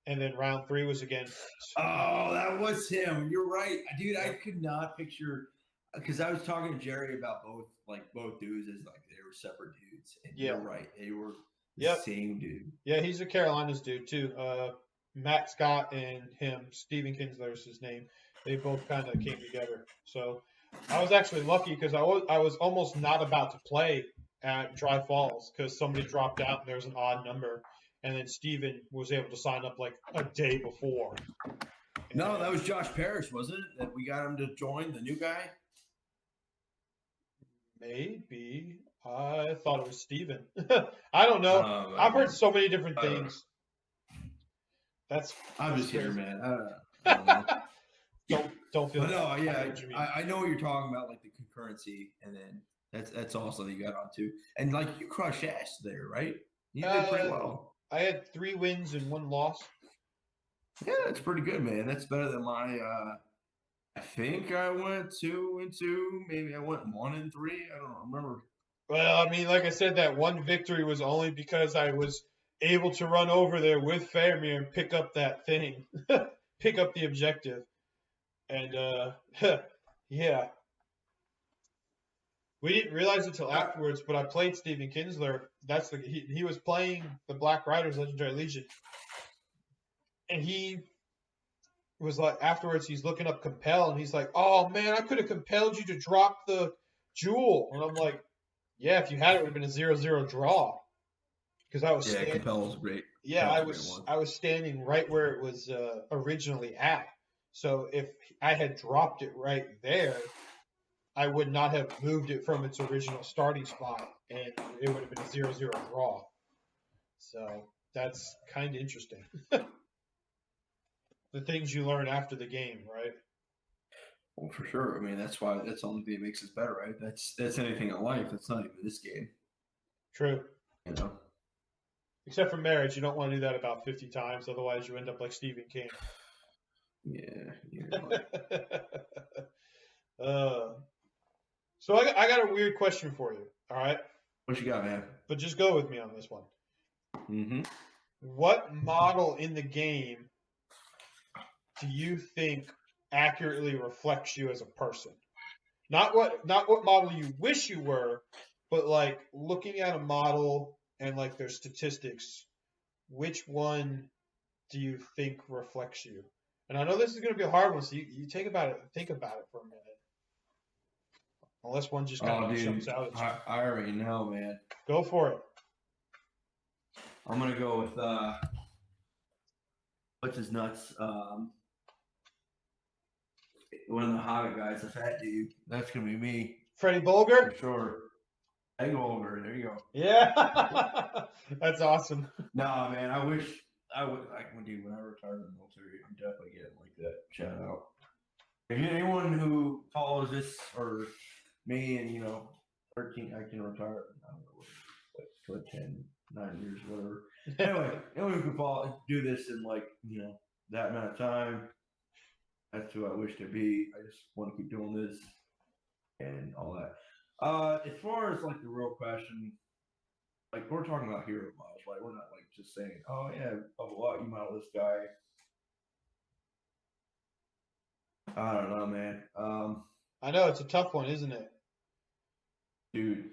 And then round 3 was against. Oh, that was him. You're right, dude. I could not picture because I was talking to Jerry about both dudes as like they were separate dudes. And you're right, they were the same dude. Yeah, he's a Carolinas dude too. Matt Scott and him, Steven Kinsler is his name. They both kind of came together. So I was actually lucky because I was almost not about to play at Dry Falls because somebody dropped out and there was an odd number. And then Steven was able to sign up like a day before. No, that was Josh Parrish, wasn't it? That we got him to join, the new guy? Maybe. I thought it was Steven. I don't know. I've heard so many different things. I'm just here, man. I don't know. don't feel. But no, yeah, I know what you're talking about, like the concurrency, and then that's awesome that you got on too. And like you crushed ass there, right? You did pretty well. I had 3 wins and 1 loss. Yeah, that's pretty good, man. That's better than my. I think I went 2-2. Maybe I went 1-3. I don't remember. Well, I mean, like I said, that 1 victory was only because I was able to run over there with Faramir and pick up that thing, pick up the objective, and yeah. We didn't realize it until afterwards, but I played Steven Kinsler. He was playing the Black Riders Legendary Legion, and he was like afterwards. He's looking up compel, and he's like, "Oh man, I could have compelled you to drop the jewel." And I'm like, "Yeah, if you had it, it would have been a 0-0 draw." Because I was compel was great. Yeah, I was standing right where it was originally at. So if I had dropped it right there, I would not have moved it from its original starting spot, and it would have been a 0-0 draw. So that's kind of interesting. The things you learn after the game, right? Well, for sure. I mean, that's the only thing that makes us better, right? That's anything in life. That's not even this game. True. You know. Except for marriage, you don't want to do that about 50 times, otherwise you end up like Stephen King. Yeah. Like... So I got a weird question for you. All right. What you got, man? But just go with me on this one. Mm-hmm. What model in the game do you think accurately reflects you as a person? Not what model you wish you were, but like looking at a model and like their statistics, which one do you think reflects you? And I know this is going to be a hard one, so you think about it for a minute. Unless one just kind of jumps out at you. I already know, man. Go for it. I'm gonna go with what's his nuts? One of the Hobbit guys, the fat dude. That's gonna be me. Freddie Bulger? For sure. Eddie Bulger. There you go. Yeah. That's awesome. Nah, man. I wish I would. Dude, when I retire from the military, I'm definitely getting like that shout out. If anyone who follows this or me and 13, I can retire. I don't know what, 10, 9 years, whatever. Anyway, anyone who can do this in that amount of time, that's who I wish to be. I just want to keep doing this and all that. As far as like the real question, like we're talking about hero models, right? We're not like just saying, oh yeah, blah blah blah, you model this guy. I don't know, man. I know it's a tough one, isn't it? Dude.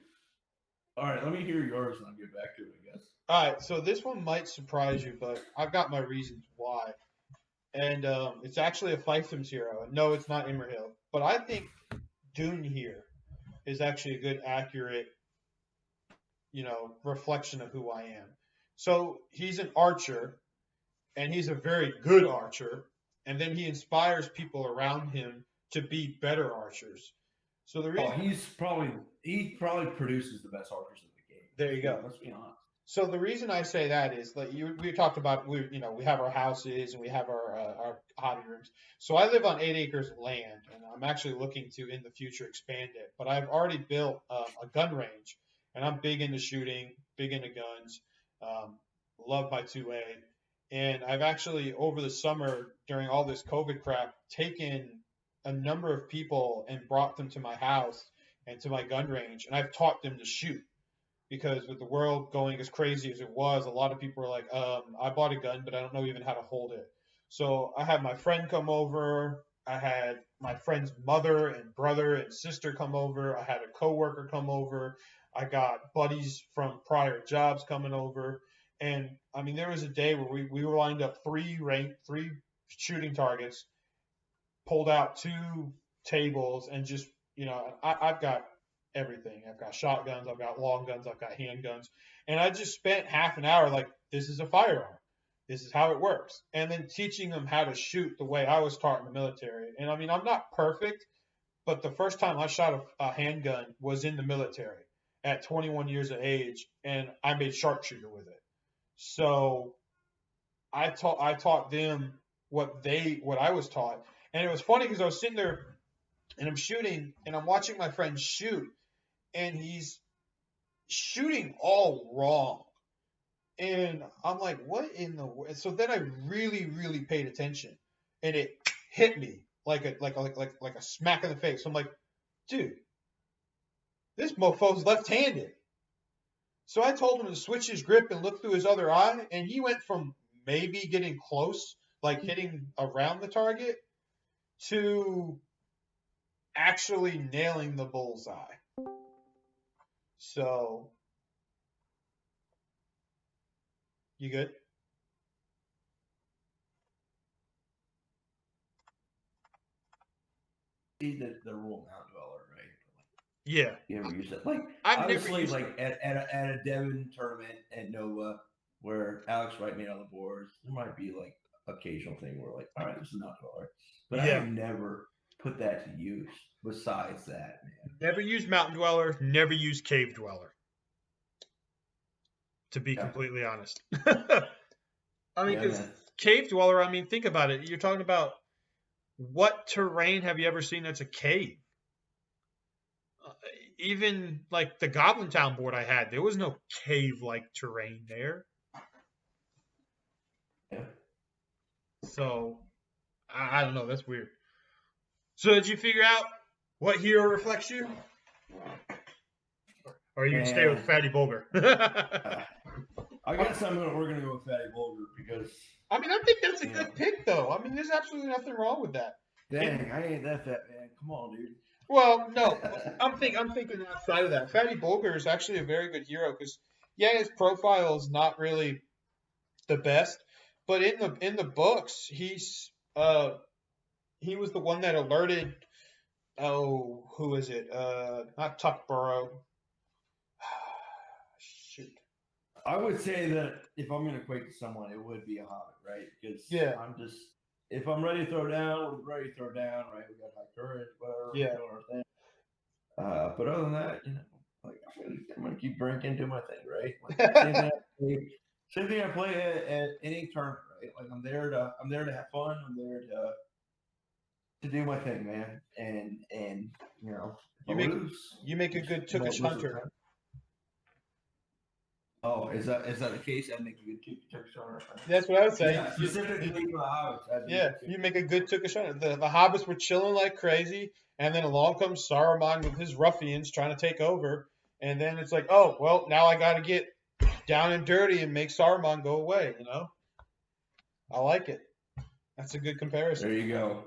All right, let me hear yours and I'll get back to it, I guess. All right, so this one might surprise you, but I've got my reasons why. And it's actually a Fifedom's hero. And no, it's not Immerhill. But I think Dune here is actually a good, accurate, reflection of who I am. So he's an archer, and he's a very good archer. And then he inspires people around him to be better archers. So the reason he probably produces the best archers in the game. There you go. Let's be honest. So the reason I say that is like we talked about we have our houses and we have our hobby rooms. So I live on 8 acres of land, and I'm actually looking to in the future expand it. But I've already built a gun range, and I'm big into shooting, big into guns, love my 2A, and I've actually over the summer during all this COVID crap taken a number of people and brought them to my house and to my gun range, and I've taught them to shoot. Because with the world going as crazy as it was, a lot of people were like, I bought a gun, but I don't know even how to hold it. So I had my friend come over. I had my friend's mother and brother and sister come over. I had a coworker come over. I got buddies from prior jobs coming over. And, I mean, there was a day where we lined up three shooting targets, pulled out 2 tables, and just, I've got everything. I've got shotguns, I've got long guns, I've got handguns. And I just spent half an hour like, this is a firearm. This is how it works. And then teaching them how to shoot the way I was taught in the military. And I mean, I'm not perfect, but the first time I shot a handgun was in the military at 21 years of age, and I made sharpshooter with it. So I taught them what I was taught. And it was funny because I was sitting there and I'm shooting and I'm watching my friend shoot, and he's shooting all wrong. And I'm like, what in the world? So then I really, really paid attention, and it hit me like a smack in the face. So I'm like, dude, this mofo's left-handed. So I told him to switch his grip and look through his other eye, and he went from maybe getting close, like hitting around the target, to actually nailing the bullseye. So, you good? See the rule Mountain Dweller, right? Yeah. You ever use that? Like, I've obviously, never used at a Devon tournament at Nova, where Alex Wright made on the boards, there might be like occasional thing where like, all right, this is Mountain Dweller, but I have never put that to use. Besides that, man, never used Mountain Dweller, never used Cave Dweller. To be completely honest. I mean, because Cave Dweller, I mean, think about it. You're talking about what terrain have you ever seen that's a cave? Uh, Even like the Goblin Town board I had, there was no cave-like terrain there. Yeah. So I don't know. That's weird. So did you figure out what hero reflects you, or are you gonna stay with And Fatty Bulger? I guess we're gonna go with Fatty Bulger because I mean, I think that's a you good know, pick, though. I mean, there's absolutely nothing wrong with that. dang, I ain't that fat, man. Come on, dude. Well, no, I'm thinking outside of that. Fatty Bulger is actually a very good hero because yeah, his profile is not really the best, but in the books, he was the one that alerted. Oh, who is it? Not Tuckborough. Shoot. I would say that if I'm gonna equate to someone, it would be a Hobbit, right? Because Yeah, I'm just if I'm ready to throw down, we're ready to throw down, right? We got high courage, whatever, yeah. doing our thing. But other than that, like I'm gonna keep drinking, do my thing, right? Like same thing I play at any tournament, right? Like I'm there to have fun. I'm there to do my thing, man. And if You I make lose, you make a good Tookish hunter. Oh, is that the case? I make a good Turkish hunter. That's what I would say. Yeah, specifically for the hobbits. Yeah, you make a good Tookish hunter. The hobbits were chilling like crazy, and then along comes Saruman with his ruffians trying to take over, and then it's like, oh well, now I got to get down and dirty and make Saruman go away. I like it. That's a good comparison. There you go.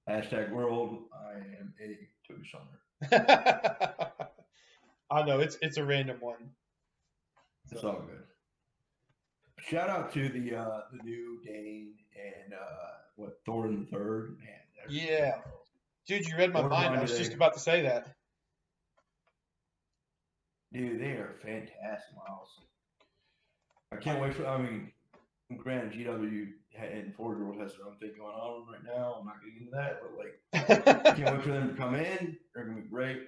Hashtag world. I am a Turkish hunter. I know it's a random one. It's all good. Shout out to the new Dane and Thorin the Third. Man, Yeah, dude, you read my Or mind. I was just about to say that. dude, they are fantastic, Miles. I can't wait for. I mean, granted, GW and Forge World has their own thing going on right now. I'm not getting into that, but like, I can't wait for them to come in. They're gonna be great.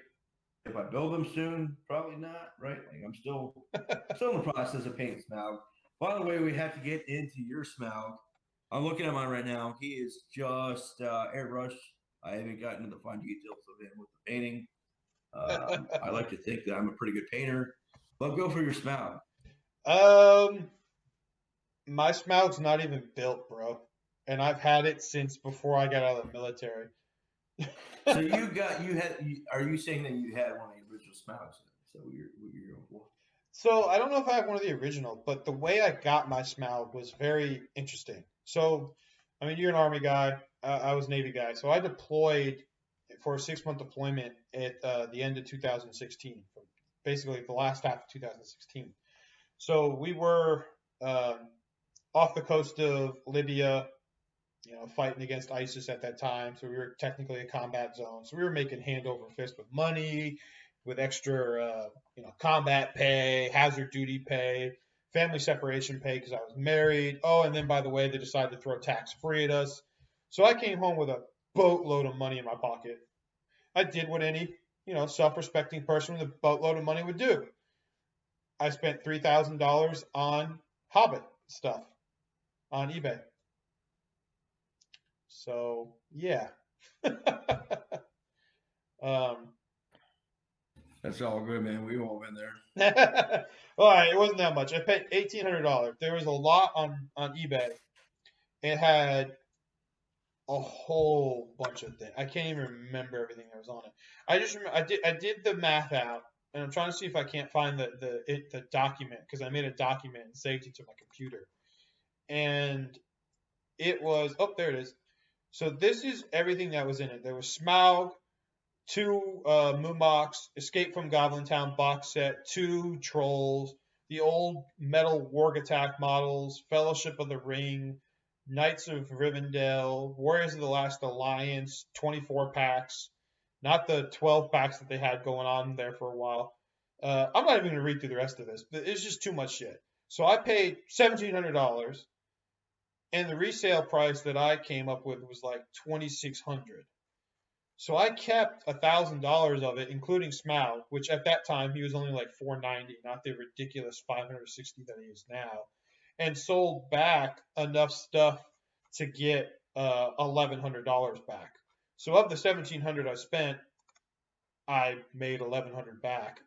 If I build them soon, probably not. Right? Like, I'm still in the process of painting Smaug. By the way, we have to get into your Smaug. I'm looking at mine right now. He is just airbrush. I haven't gotten to the fine details of him with the painting. I like to think that I'm a pretty good painter, but go for your Smaug. My Smaug's not even built, bro, and I've had it since before I got out of the military. So are you saying that you had one of the original Smaugs? So what you're going for? So I don't know if I have one of the original, but the way I got my Smaug was very interesting. So, I mean, you're an Army guy. I was Navy guy. So I deployed for a 6-month deployment at the end of 2016, basically the last half of 2016. So we were off the coast of Libya, fighting against ISIS at that time. So we were technically a combat zone. So we were making hand over fist with money, with extra, combat pay, hazard duty pay, family separation pay because I was married. Oh, and then by the way, they decided to throw tax free at us. So I came home with a boatload of money in my pocket. I did what any, self-respecting person with a boatload of money would do. I spent $3,000 on Hobbit stuff on eBay. So yeah. That's all good, man. We've all been there. All right, it wasn't that much. I paid $1,800. There was a lot on eBay. It had a whole bunch of things. I can't even remember everything that was on it. I just remember I did the math out, and I'm trying to see if I can't find the document because I made a document and saved it to my computer. And it was there it is. So this is everything that was in it. There was Smaug, 2 Moomoks, Escape from Goblin Town box set, 2 Trolls, the old metal Warg Attack models, Fellowship of the Ring, Knights of Rivendell, Warriors of the Last Alliance, 24 packs, not the 12 packs that they had going on there for a while. I'm not even going to read through the rest of this, but it's just too much shit. So I paid $1,700, and the resale price that I came up with was like $2,600. So I kept $1,000 of it, including Smaug, which at that time he was only like $490, not the ridiculous $560 that he is now, and sold back enough stuff to get $1,100 back. So of the 1,700 I spent, I made 1,100 back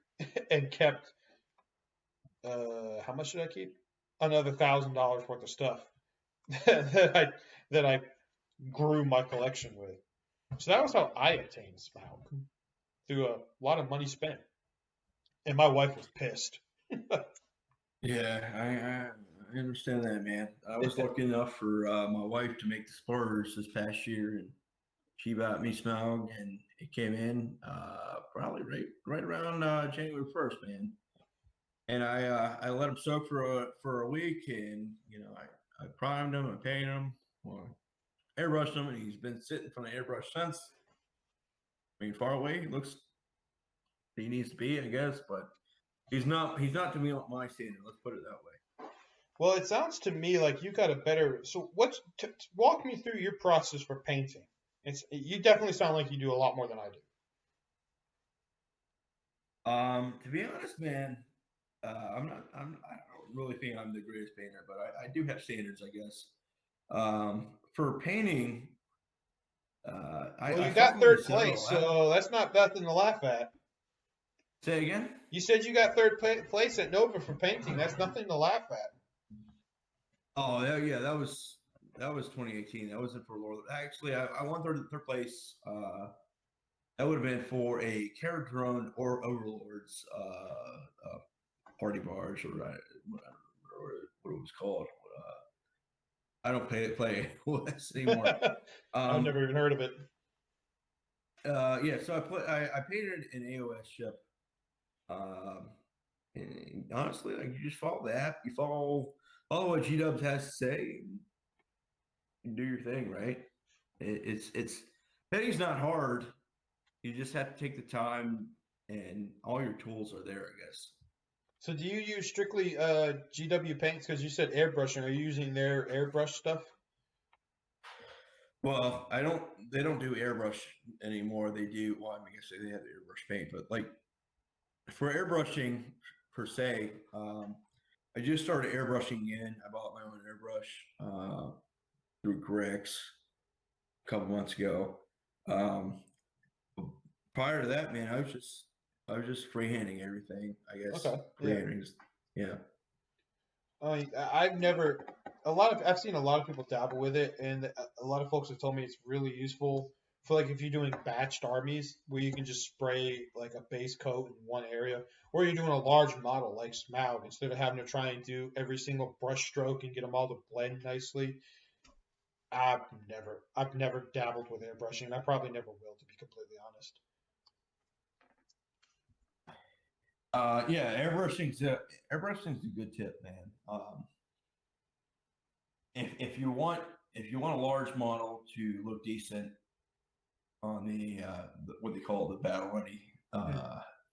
and kept how much did I keep? Another $1,000 worth of stuff that I grew my collection with. So that was how I attained Smaug, through a lot of money spent, and my wife was pissed. Yeah, I understand that, man. I was lucky enough for my wife to make the Spurs this past year, and she bought me Smaug, and it came in probably right around January 1st, man. And I let him soak for a week, and I primed him, I painted him, well, airbrushed him, and he's been sitting from the airbrush since. I mean, far away, he looks he needs to be, I guess, but he's not to me my standard. Let's put it that way. Well, it sounds to me like you got a better. So, walk me through your process for painting? You definitely sound like you do a lot more than I do. To be honest, man, I'm not. I don't really think I'm the greatest painter, but I do have standards, I guess. For painting, Well, I you got follow the third several. place, so that's not nothing to laugh at. Say again. You said you got third place at Nova for painting. That's nothing to laugh at. Oh yeah, that was 2018. That wasn't for Lord. Actually, I won third place. That would have been for a Caradrone or Overlords party bars or what it was called. I don't play OS anymore. I've never even heard of it. Yeah, so I painted an AOS ship. And honestly, like you just follow the app, you follow what G Dubs has to say, and do your thing, right? It's painting's not hard. You just have to take the time, and all your tools are there, I guess. So, do you use strictly GW paints? Because you said airbrushing. Are you using their airbrush stuff? Well, I don't. They don't do airbrush anymore. They do. Well, I guess they have airbrush paint, but like for airbrushing per se, I just started airbrushing again. I bought my own airbrush through Grex a couple months ago. Um, prior to that, man, I was just freehanding everything. I guess Okay, yeah. freehanding, yeah. I've never. I've seen a lot of people dabble with it, and a lot of folks have told me it's really useful for like if you're doing batched armies where you can just spray like a base coat in one area, or you're doing a large model like Smaug instead of having to try and do every single brush stroke and get them all to blend nicely. I've never dabbled with airbrushing, and I probably never will, to be completely honest. Yeah, airbrushing's a good tip, man. If you want a large model to look decent on the what they call the battle ready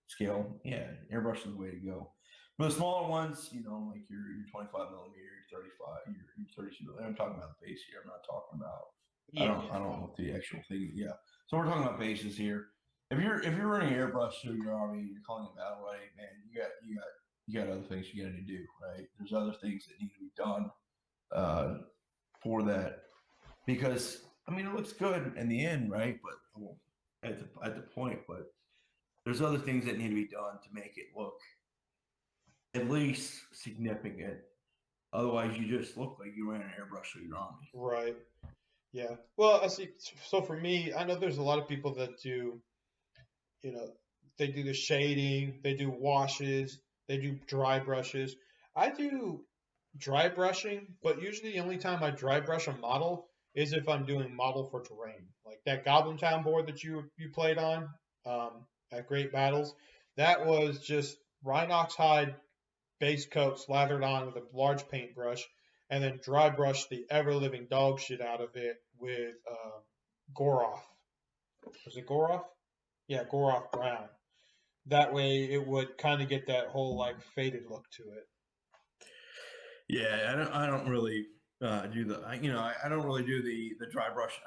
scale, yeah, airbrush is the way to go. For the smaller ones, like your 25 millimeter, your 35, your 32. I'm talking about the base here. I'm not talking about. Yeah, I don't know what the actual thing. Yeah, so we're talking about bases here. If you're running airbrush through your army, you're calling it battle ready, man. You got other things you got to do, right? There's other things that need to be done for that because I mean it looks good in the end, right? But at the point, but there's other things that need to be done to make it look at least significant. Otherwise, you just look like you ran an airbrush through your army. right. Yeah. Well, I see. So for me, I know there's a lot of people that do, you know, they do the shading, they do washes, they do dry brushes. I do dry brushing, but usually the only time I dry brush a model is if I'm doing model for terrain, like that Goblin Town board that you played on at Great Battles. That was just Rhinox hide base coat slathered on with a large paintbrush, and then dry brush the ever living dog shit out of it with Goroth. Was it Goroth? Yeah, Goroth brown. That way, it would kind of get that whole like faded look to it. Yeah, I don't really do I don't really do the dry brush.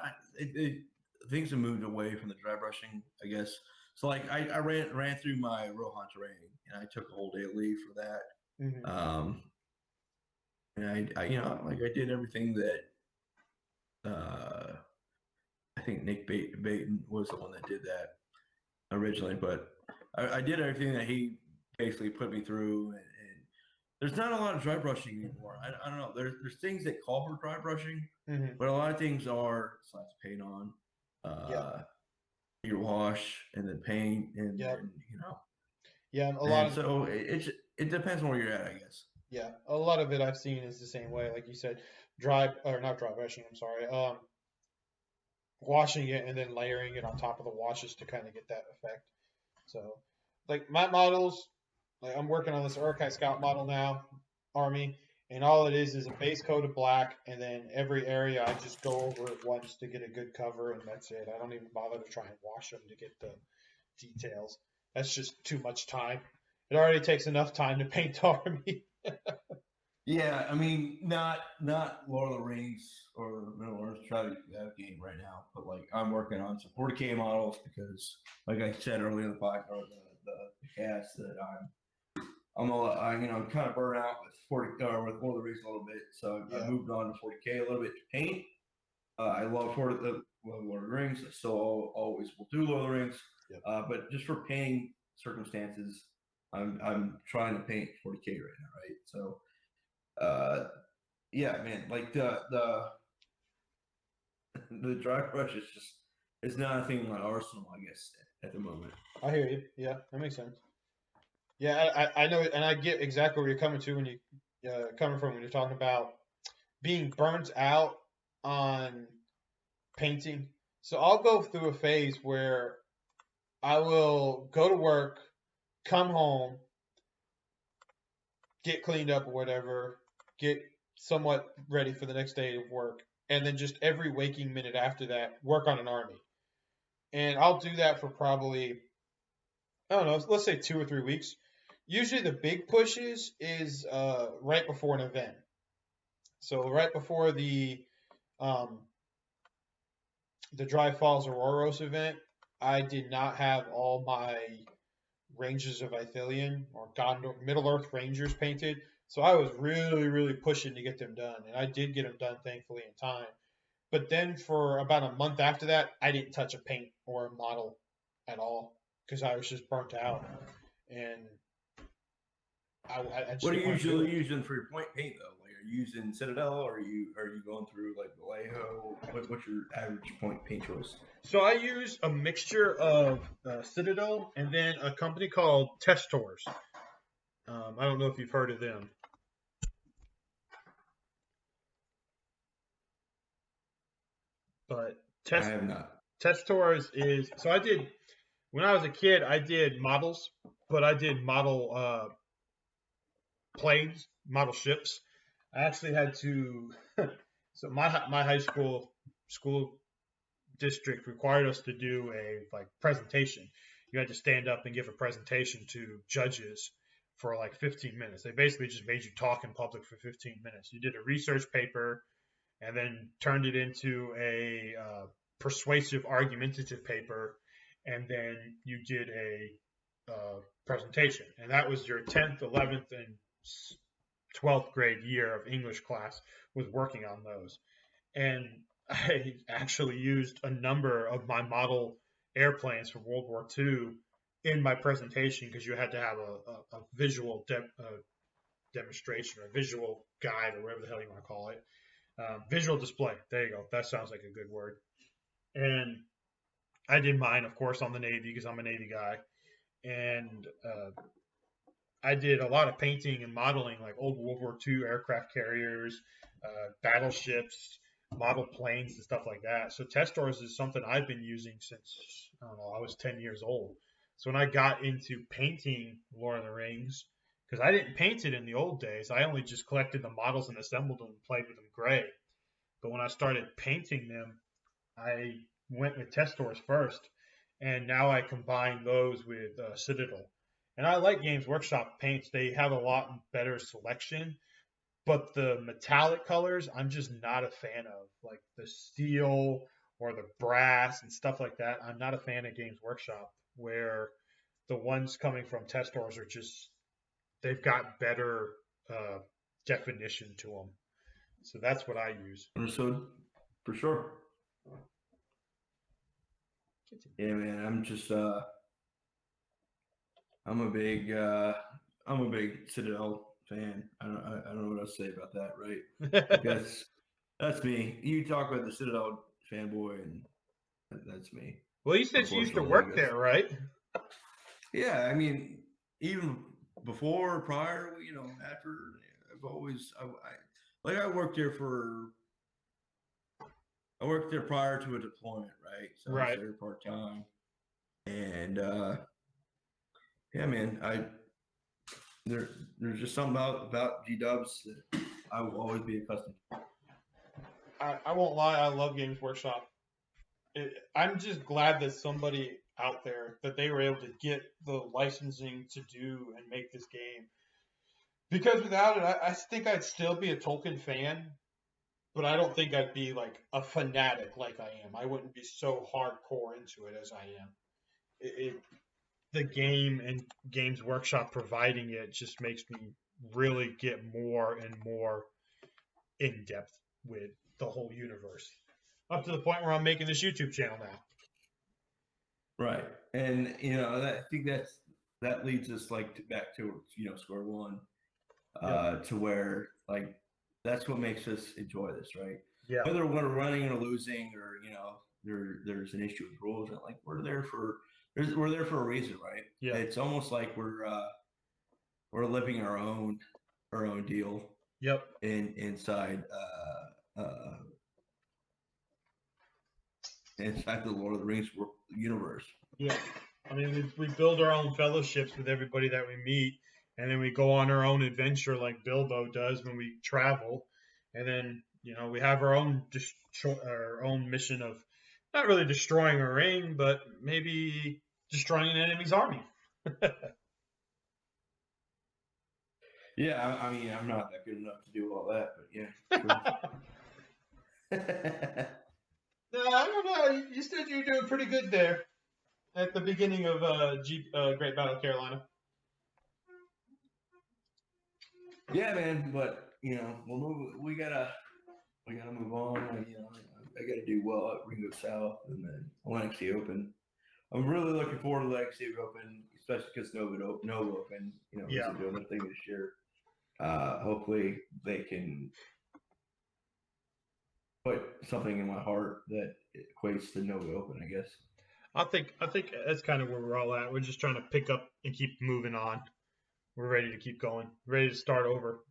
Things have moved away from the dry brushing, I guess. So like I ran through my Rohan terrain and I took a whole day of leave for that. Mm-hmm. And I like I did everything that I think Nick Baton was the one that did that originally, but I did everything that he basically put me through. And there's not a lot of dry brushing anymore. I don't know. There's things that call for dry brushing, Mm-hmm. but a lot of things are slaps paint on, Yep. your wash, and then paint, and Yep. then Yeah. A lot and of so it depends on where you're at, I guess. yeah. A lot of it I've seen is the same way, like you said, dry or not dry brushing. I'm sorry. Washing it and then layering it on top of the washes to kind of get that effect. So, like my models, like I'm working on this Urkai Scout model now, Army, and all it is a base coat of black, and then every area I just go over it once to get a good cover, and that's it. I don't even bother to try and wash them to get the details. That's just too much time. It already takes enough time to paint Army. Yeah, I mean, not Lord of the Rings or Middle Earth try to that game right now, but like I'm working on some 40K models because, like I said earlier in the podcast, or the cast that I'm kind of burnt out with 40 with Lord of the Rings a little bit, so I Yeah. moved on to 40K a little bit to paint. I love Lord of the Rings. I still always will do Lord of the Rings, Yep. but just for painting circumstances, I'm trying to paint 40K right now, right? So. Yeah, man, like the dry brush is just it's not a thing in my arsenal, I guess, at the moment. I hear you. Yeah, that makes sense. Yeah, I know, and I get exactly where you're coming to when you coming from when you're talking about being burnt out on painting. So I'll go through a phase where I will go to work, come home, get cleaned up or whatever, get somewhat ready for the next day of work, and then just every waking minute after that, work on an army. And I'll do that for probably, I don't know, let's say 2 or 3 weeks. Usually the big pushes is right before an event. So right before um, the Dry Falls Auroros event, I did not have all my ranges of Ithilien or Gondor, Middle Earth Rangers painted. So I was really, really pushing to get them done, and I did get them done thankfully in time. But then for about a month after that, I didn't touch a paint or a model at all because I was just burnt out, and I just What are didn't you want to do usually it. using for your point paint though? Like, are you using Citadel, or are you going through like Vallejo? What's your average point paint choice? So I use a mixture of Citadel and then a company called Testors. I don't know if you've heard of them, but I have not. Testors is so I did when I was a kid. I did models, but I did model planes, model ships. I actually had to. So my high school district required us to do a like presentation. You had to stand up and give a presentation to judges for like 15 minutes. They basically just made you talk in public for 15 minutes. You did a research paper and then turned it into a persuasive, argumentative paper, and then you did a presentation. And that was your 10th, 11th, and 12th grade year of English class was working on those. And I actually used a number of my model airplanes from World War II in my presentation because you had to have a visual demonstration or a visual guide or whatever the hell you want to call it. Visual display. There you go. That sounds like a good word. And I did mine, of course, on the Navy because I'm a Navy guy. And I did a lot of painting and modeling, like old World War II aircraft carriers, battleships, model planes, and stuff like that. So Testors is something I've been using since I don't know I was 10 years old. So when I got into painting Lord of the Rings, because I didn't paint it in the old days, I only just collected the models and assembled them and played with them gray. But when I started painting them, I went with Testors first, and now I combine those with Citadel. And I like Games Workshop paints; they have a lot better selection. But the metallic colors, I'm just not a fan of, like the steel or the brass and stuff like that. I'm not a fan of Games Workshop, where the ones coming from Testors are just they've got better uh, definition to them. So that's what I use. Understood. For sure. Yeah, man. I'm just I'm a big Citadel fan. I don't know what else to say about that, right? Like that's me. You talk about the Citadel fanboy, and that's me. Well, you said you used to Unfortunately, I work guess. there, right? Yeah, I mean, even before, prior, after, I've always, like I worked there prior to a deployment, right? So I was Right. there part time, and yeah, man, there there's just something about G Dubs that I will always be accustomed to. I won't lie. I love Games Workshop. I'm just glad that somebody out there that they were able to get the licensing to do and make this game. Because without it, I think I'd still be a Tolkien fan, but I don't think I'd be like a fanatic like I am. I wouldn't be so hardcore into it as I am. The game and Games Workshop providing it just makes me really get more and more in depth with the whole universe. Up to the point where I'm making this YouTube channel now. Right, and I think that leads us like back to square one, Yep. to where like that's what makes us enjoy this, right? Yeah. Whether we're running or losing, or there's an issue with rules, and like we're there for a reason, right? Yeah. It's almost like we're living our own deal Yep. inside inside the Lord of the Rings universe. Yeah. I mean, we build our own fellowships with everybody that we meet, and then we go on our own adventure like Bilbo does when we travel, and then we have our own mission of not really destroying a ring, but maybe destroying an enemy's army. Yeah, I mean, I'm not that good enough to do all that, but yeah, sure. No, I don't know. You said you were doing pretty good there at the beginning of Great Battle of Carolina. Yeah, man, but we gotta move on. I gotta do well at Ringo South and then Legacy Open. I'm really looking forward to Legacy Open, especially because Nova Open, Yeah. isn't doing their thing this year. Hopefully they can put something in my heart that equates to Nova Open, I guess. I think that's kind of where we're all at. We're just trying to pick up and keep moving on. We're ready to keep going, ready to start over.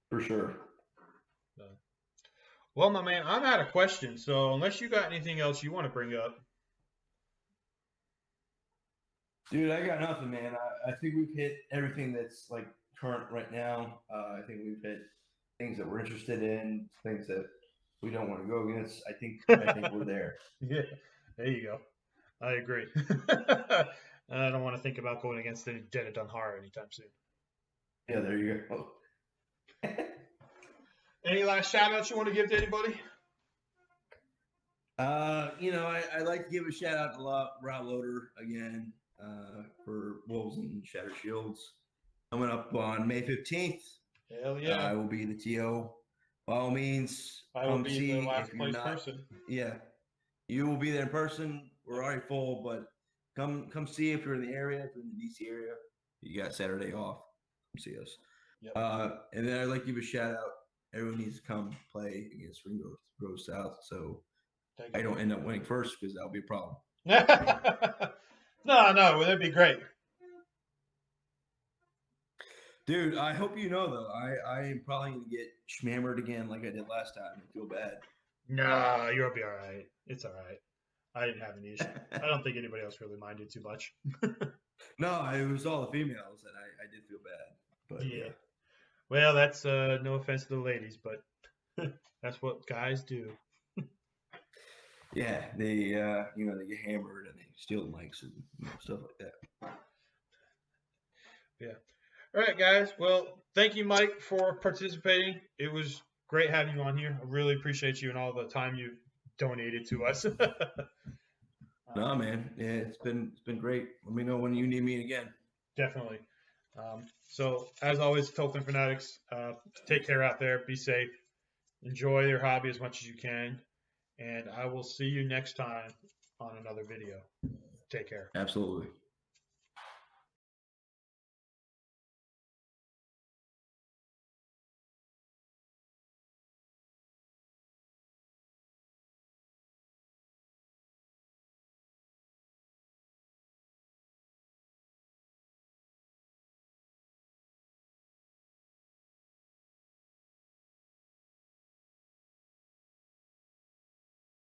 For sure. Well, my man, I'm out of questions. So unless you got anything else you want to bring up, Dude, I got nothing, man. I think we've hit everything that's like current right now. I think we've hit things that we're interested in, things that we don't want to go against. I think we're there. Yeah, there you go. I agree. I don't want to think about going against any Jenna Dunhar anytime soon. Yeah, there you go. Any last shout outs you want to give to anybody? I like to give a shout out to Rob Loader again for Wolves and Shatter Shields coming up on May 15th. Hell yeah! I will be the TO. By all means, I will be the last place person. Yeah, you will be there in person. We're already full, but come see if you're in the area, if you're in the DC area. You got Saturday off. Come see us. Yep. And then I'd like to give a shout out. Everyone needs to come play against Ringo South, so I don't end up winning first because that'll be a problem. No, that'd be great. Dude, I hope you know though, I am probably gonna get schmammered again like I did last time. I feel bad. No, you'll be all right. It's all right. I didn't have any issue. I don't think anybody else really minded too much. No, it was all the females that I did feel bad. But yeah. Well, that's no offense to the ladies, but that's what guys do. Yeah, they they get hammered and they steal the mics and stuff like that. Yeah. All right, guys. Well, thank you, Mike, for participating. It was great having you on here. I really appreciate you and all the time you've donated to us. No, man. Yeah, it's been great. Let me know when you need me again. Definitely. So, as always, Tolkien Fanatics, take care out there. Be safe. Enjoy your hobby as much as you can. and I will see you next time on another video. Take care. Absolutely.